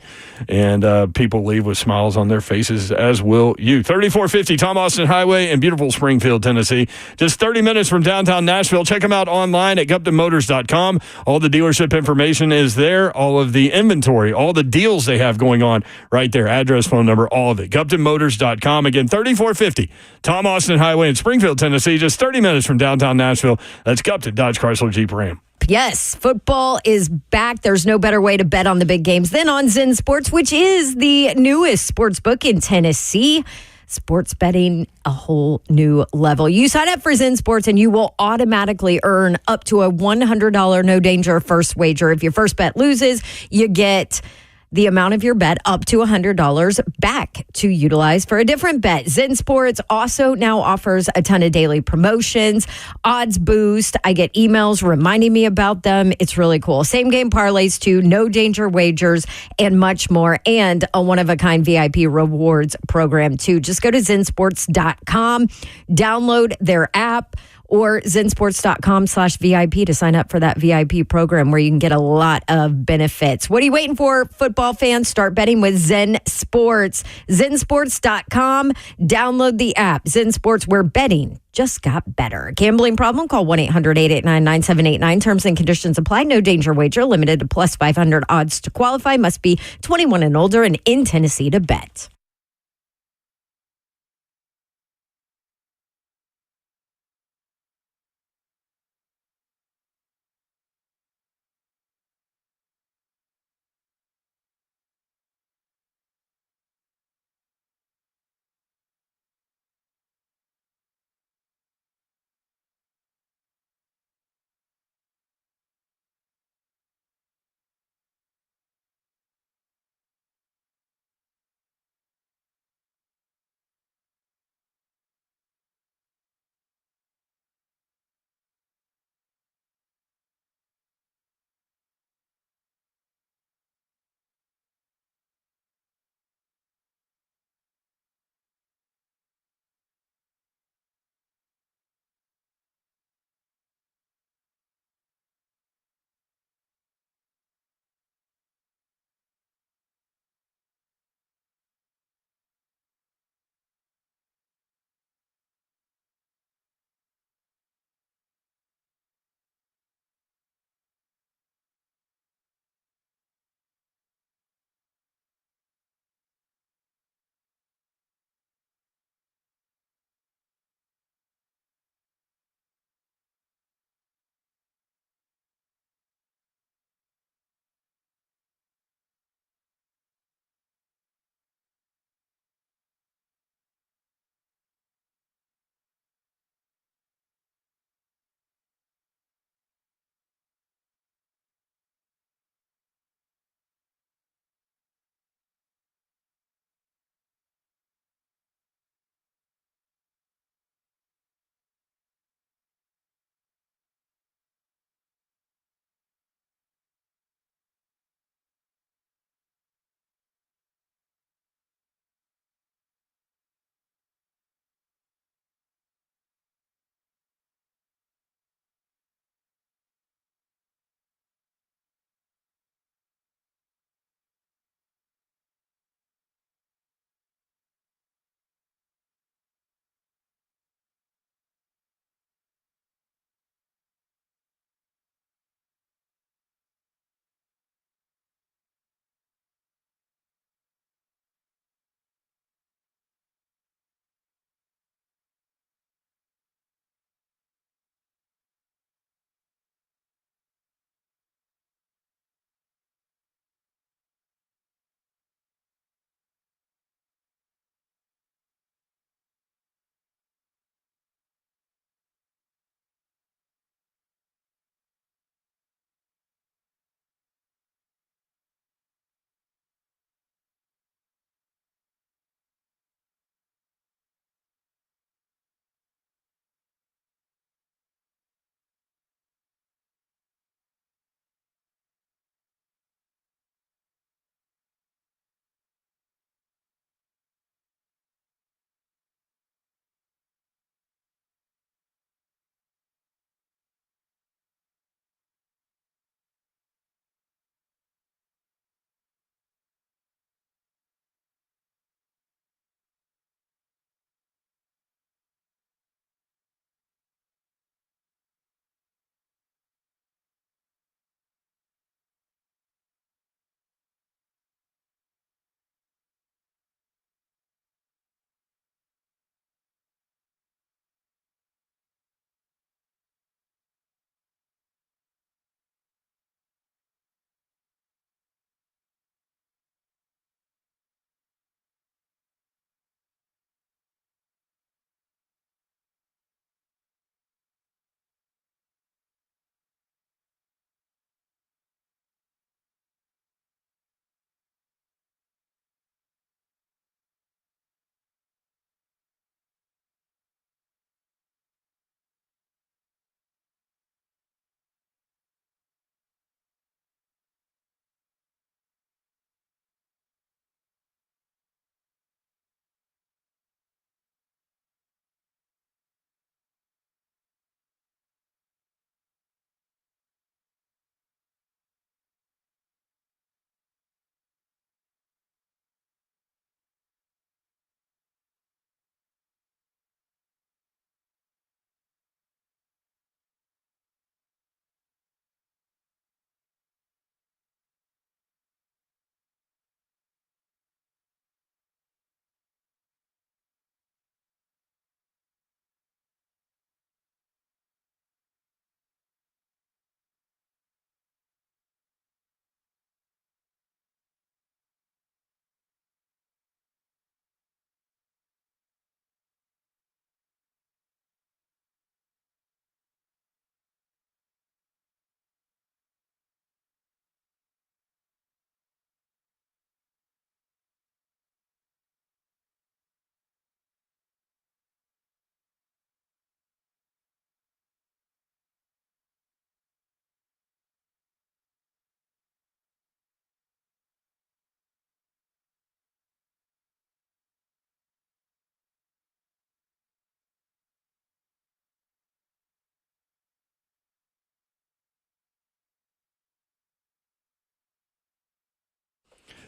Speaker 2: And people leave with smiles on their faces, as will you. 3450 Tom Austin Highway in beautiful Springfield, Tennessee. Just 30 minutes from downtown Nashville. Check them out online at GuptonMotors.com. All the dealership information is there. All of the inventory, all the deals they have going on right there. Address, phone number, all of it. GuptonMotors.com. Again, 3450 Tom Austin Highway in Springfield, Tennessee. Just 30 minutes from downtown Nashville. That's Gupton Dodge Chrysler Jeep Ram.
Speaker 6: Yes, football is back. There's no better way to bet on the big games than on Zen Sports, which is the newest sports book in Tennessee. Sports betting, a whole new level. You sign up for Zen Sports and you will automatically earn up to a $100 no danger first wager. If your first bet loses, you get the amount of your bet up to $100 back to utilize for a different bet. Zen Sports also now offers a ton of daily promotions, odds boost. I get emails reminding me about them. It's really cool. Same game parlays too, no danger wagers, and much more. And a one-of-a-kind VIP rewards program too. Just go to zensports.com, download their app, or zensports.com/VIP to sign up for that VIP program where you can get a lot of benefits. What are you waiting for, football fans? Start betting with Zen Sports. Zensports.com. Download the app. Zen Sports, where betting just got better. Gambling problem? Call 1-800-889-9789. Terms and conditions apply. No danger wager. Limited to plus 500 odds to qualify. Must be 21 and older and in Tennessee to bet.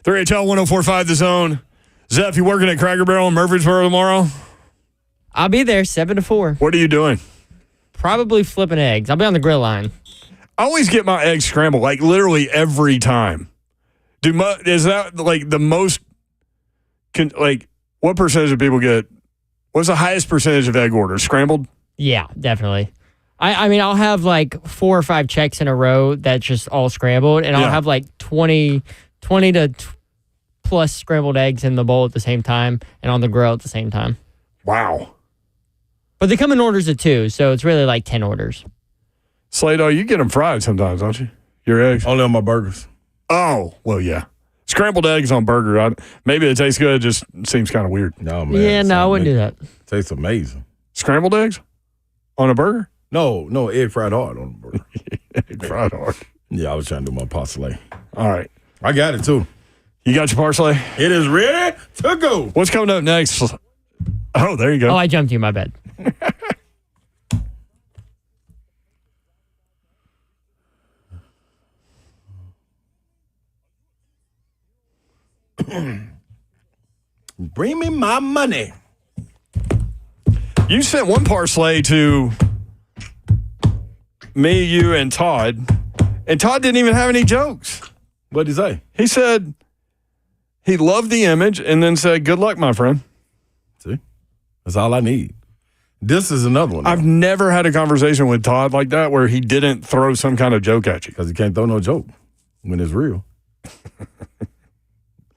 Speaker 2: 3HL 1045 The Zone. Zeph, you working at Cracker Barrel in Murfreesboro tomorrow?
Speaker 1: I'll be there 7 to 4.
Speaker 2: What are you doing?
Speaker 1: Probably flipping eggs. I'll be on the grill line.
Speaker 2: I always get my eggs scrambled, like literally every time. Is that like the most, what percentage of people get, what's the highest percentage of egg orders? Scrambled?
Speaker 1: Yeah, definitely. I mean, I'll have like 4 or 5 checks in a row that's just all scrambled, and I'll have like 20 to plus scrambled eggs in the bowl at the same time and on the grill at the same time.
Speaker 2: Wow.
Speaker 1: But they come in orders of 2, so it's really like 10 orders.
Speaker 2: Slado, you get them fried sometimes, don't you? Your eggs?
Speaker 3: Only on my burgers.
Speaker 2: Oh, well, yeah. Scrambled eggs on burger. Maybe it tastes good, just seems kind of weird.
Speaker 3: No, man.
Speaker 1: Yeah, no, I wouldn't do that.
Speaker 3: Tastes amazing.
Speaker 2: Scrambled eggs on a burger?
Speaker 3: No, egg fried hard on the burger.
Speaker 2: Egg fried hard.
Speaker 3: Yeah, I was trying to do my parsley.
Speaker 2: All right.
Speaker 3: I got it, too.
Speaker 2: You got your parsley?
Speaker 3: It is ready to go.
Speaker 2: What's coming up next? Oh, there you go.
Speaker 1: Oh, I jumped you, my bad.
Speaker 3: Bring me my money.
Speaker 2: You sent one parsley to me, you, and Todd didn't even have any jokes.
Speaker 3: What'd he say?
Speaker 2: He said he loved the image and then said, good luck, my friend.
Speaker 3: See? That's all I need. This is another one.
Speaker 2: I've never had a conversation with Todd like that where he didn't throw some kind of joke at you.
Speaker 3: Because he can't throw no joke when it's real.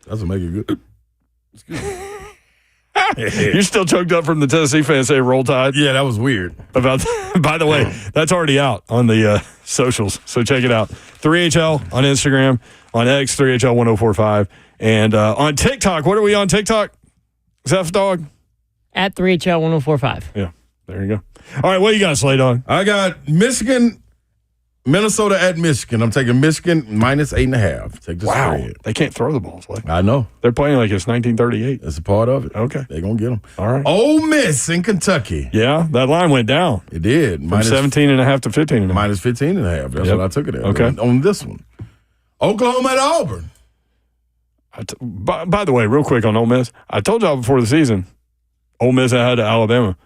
Speaker 3: That's what make it good. Excuse me.
Speaker 2: You're still choked up from the Tennessee fans saying Roll Tide?
Speaker 3: Yeah, that was weird.
Speaker 2: By the way, that's already out on the socials, so check it out. 3HL on Instagram, on X, 3HL 1045, and on TikTok. What are we on TikTok? Zeph Dog?
Speaker 1: At 3HL 1045.
Speaker 2: Yeah, there you go. All right, what you got, Slay Dog?
Speaker 3: I got Minnesota at Michigan. I'm taking Michigan minus 8.5. Take the spread.
Speaker 2: They can't throw the ball, Slay.
Speaker 3: I know.
Speaker 2: They're playing like it's 1938.
Speaker 3: That's a part of it.
Speaker 2: Okay.
Speaker 3: They're going to get them.
Speaker 2: All right.
Speaker 3: Ole Miss in Kentucky.
Speaker 2: Yeah, that line went down.
Speaker 3: It did.
Speaker 2: From 17.5 to 15.5.
Speaker 3: Minus 15.5. That's what I took it at.
Speaker 2: Okay.
Speaker 3: On this one. Oklahoma at Auburn.
Speaker 2: By the way, real quick on Ole Miss, I told y'all before the season, Ole Miss ahead of Alabama.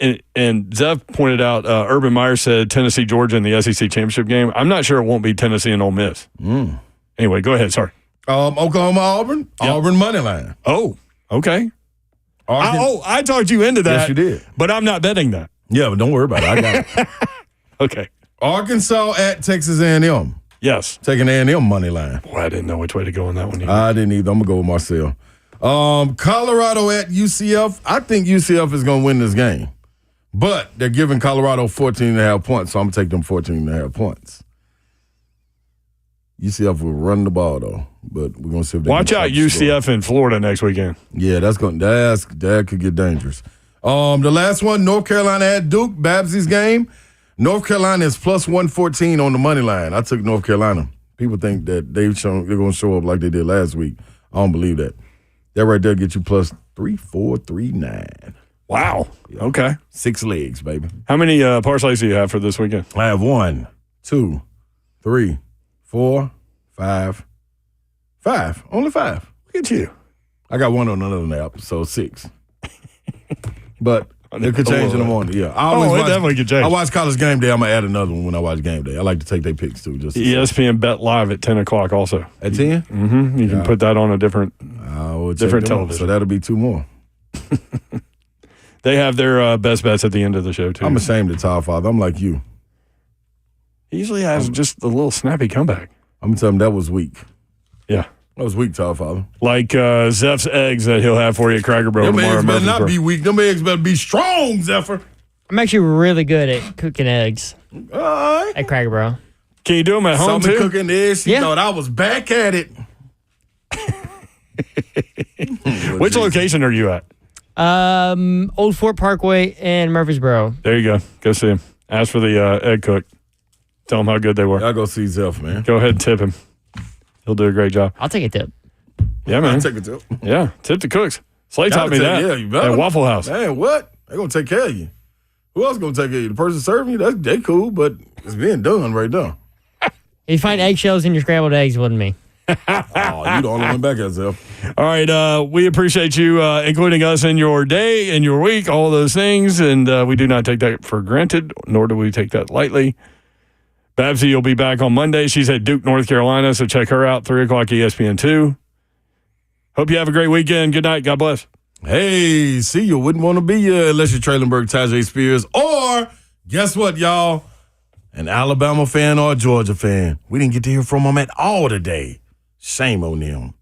Speaker 2: And Zev pointed out, Urban Meyer said Tennessee, Georgia in the SEC championship game. I'm not sure it won't be Tennessee and Ole Miss. Anyway, go ahead. Sorry.
Speaker 3: Oklahoma, Auburn. Yep. Auburn money line.
Speaker 2: Oh, okay. I talked you into that.
Speaker 3: Yes, you did.
Speaker 2: But I'm not betting that.
Speaker 3: Yeah, but don't worry about it. I got it.
Speaker 2: Okay.
Speaker 3: Arkansas at Texas A&M.
Speaker 2: Yes.
Speaker 3: Taking A&M money line.
Speaker 2: Boy, I didn't know which way to go on that one either.
Speaker 3: I didn't either. I'm going to go with Marcel. Colorado at UCF. I think UCF is going to win this game. But they're giving Colorado 14.5 points, so I'm going to take them 14.5 points. UCF will run the ball, though. But we're going to see if they
Speaker 2: watch out UCF in Florida next weekend.
Speaker 3: Yeah, that could get dangerous. The last one, North Carolina at Duke, Babsey's game. North Carolina is plus 114 on the money line. I took North Carolina. People think that they're going to show up like they did last week. I don't believe that. That right there get you plus 3,439.
Speaker 2: Wow. Yeah. Okay.
Speaker 3: 6 legs, baby.
Speaker 2: How many parlays do you have for this weekend?
Speaker 3: I have 1, 2, 3, 4, 5. 5. Only 5.
Speaker 2: Look at you.
Speaker 3: I got 1 on another app, so 6. But it could change in the morning. Yeah.
Speaker 2: It definitely could change.
Speaker 3: I watch College Game Day. I'm going to add another one when I watch Game Day. I like to take their picks, too. Just
Speaker 2: ESPN Bet Live at 10 o'clock also.
Speaker 3: At 10?
Speaker 2: Mm-hmm. You can put that on a different television.
Speaker 3: So that'll be 2 more.
Speaker 2: They have their best bets at the end of the show, too.
Speaker 3: I'm ashamed of Todd Father. I'm like you.
Speaker 2: He usually has just a little snappy comeback.
Speaker 3: I'm going to tell him that was weak.
Speaker 2: Yeah.
Speaker 3: That was weak, Todd Father.
Speaker 2: Like Zeph's eggs that he'll have for you at Cracker Barrel
Speaker 3: tomorrow.
Speaker 2: Them eggs
Speaker 3: better not be weak. Them eggs better be strong, Zephyr.
Speaker 1: I'm actually really good at cooking eggs at Cracker Barrel.
Speaker 2: Can you do them at home, too?
Speaker 3: Cooking eggs. She thought I was back at it.
Speaker 2: Which location are you at?
Speaker 1: Old Fort Parkway in Murfreesboro.
Speaker 2: There you go. Go see him. Ask for the egg cook. Tell him how good they were.
Speaker 3: I'll go see Zeph, man.
Speaker 2: Go ahead and tip him. He'll do a great job.
Speaker 1: I'll take a tip.
Speaker 2: Yeah, man.
Speaker 3: I'll take a tip.
Speaker 2: Yeah, tip the cooks. Slay taught me that.
Speaker 3: Yeah, you better.
Speaker 2: At Waffle House.
Speaker 3: Man, what? They're going to take care of you. Who else going to take care of you? The person serving you? They cool, but it's being done right now.
Speaker 1: If you find eggshells in your scrambled eggs, it wasn't me.
Speaker 3: Oh, you the only one back yourself.
Speaker 2: All right. We appreciate you including us in your day, in your week, all those things. And we do not take that for granted, nor do we take that lightly. Babsy, you'll be back on Monday. She's at Duke, North Carolina, so check her out, 3 o'clock ESPN2. Hope you have a great weekend. Good night. God bless.
Speaker 3: Hey, see, you wouldn't want to be here unless you're Trailenberg, Tajay Spears, or guess what, y'all? An Alabama fan or a Georgia fan. We didn't get to hear from them at all today. Shame on them.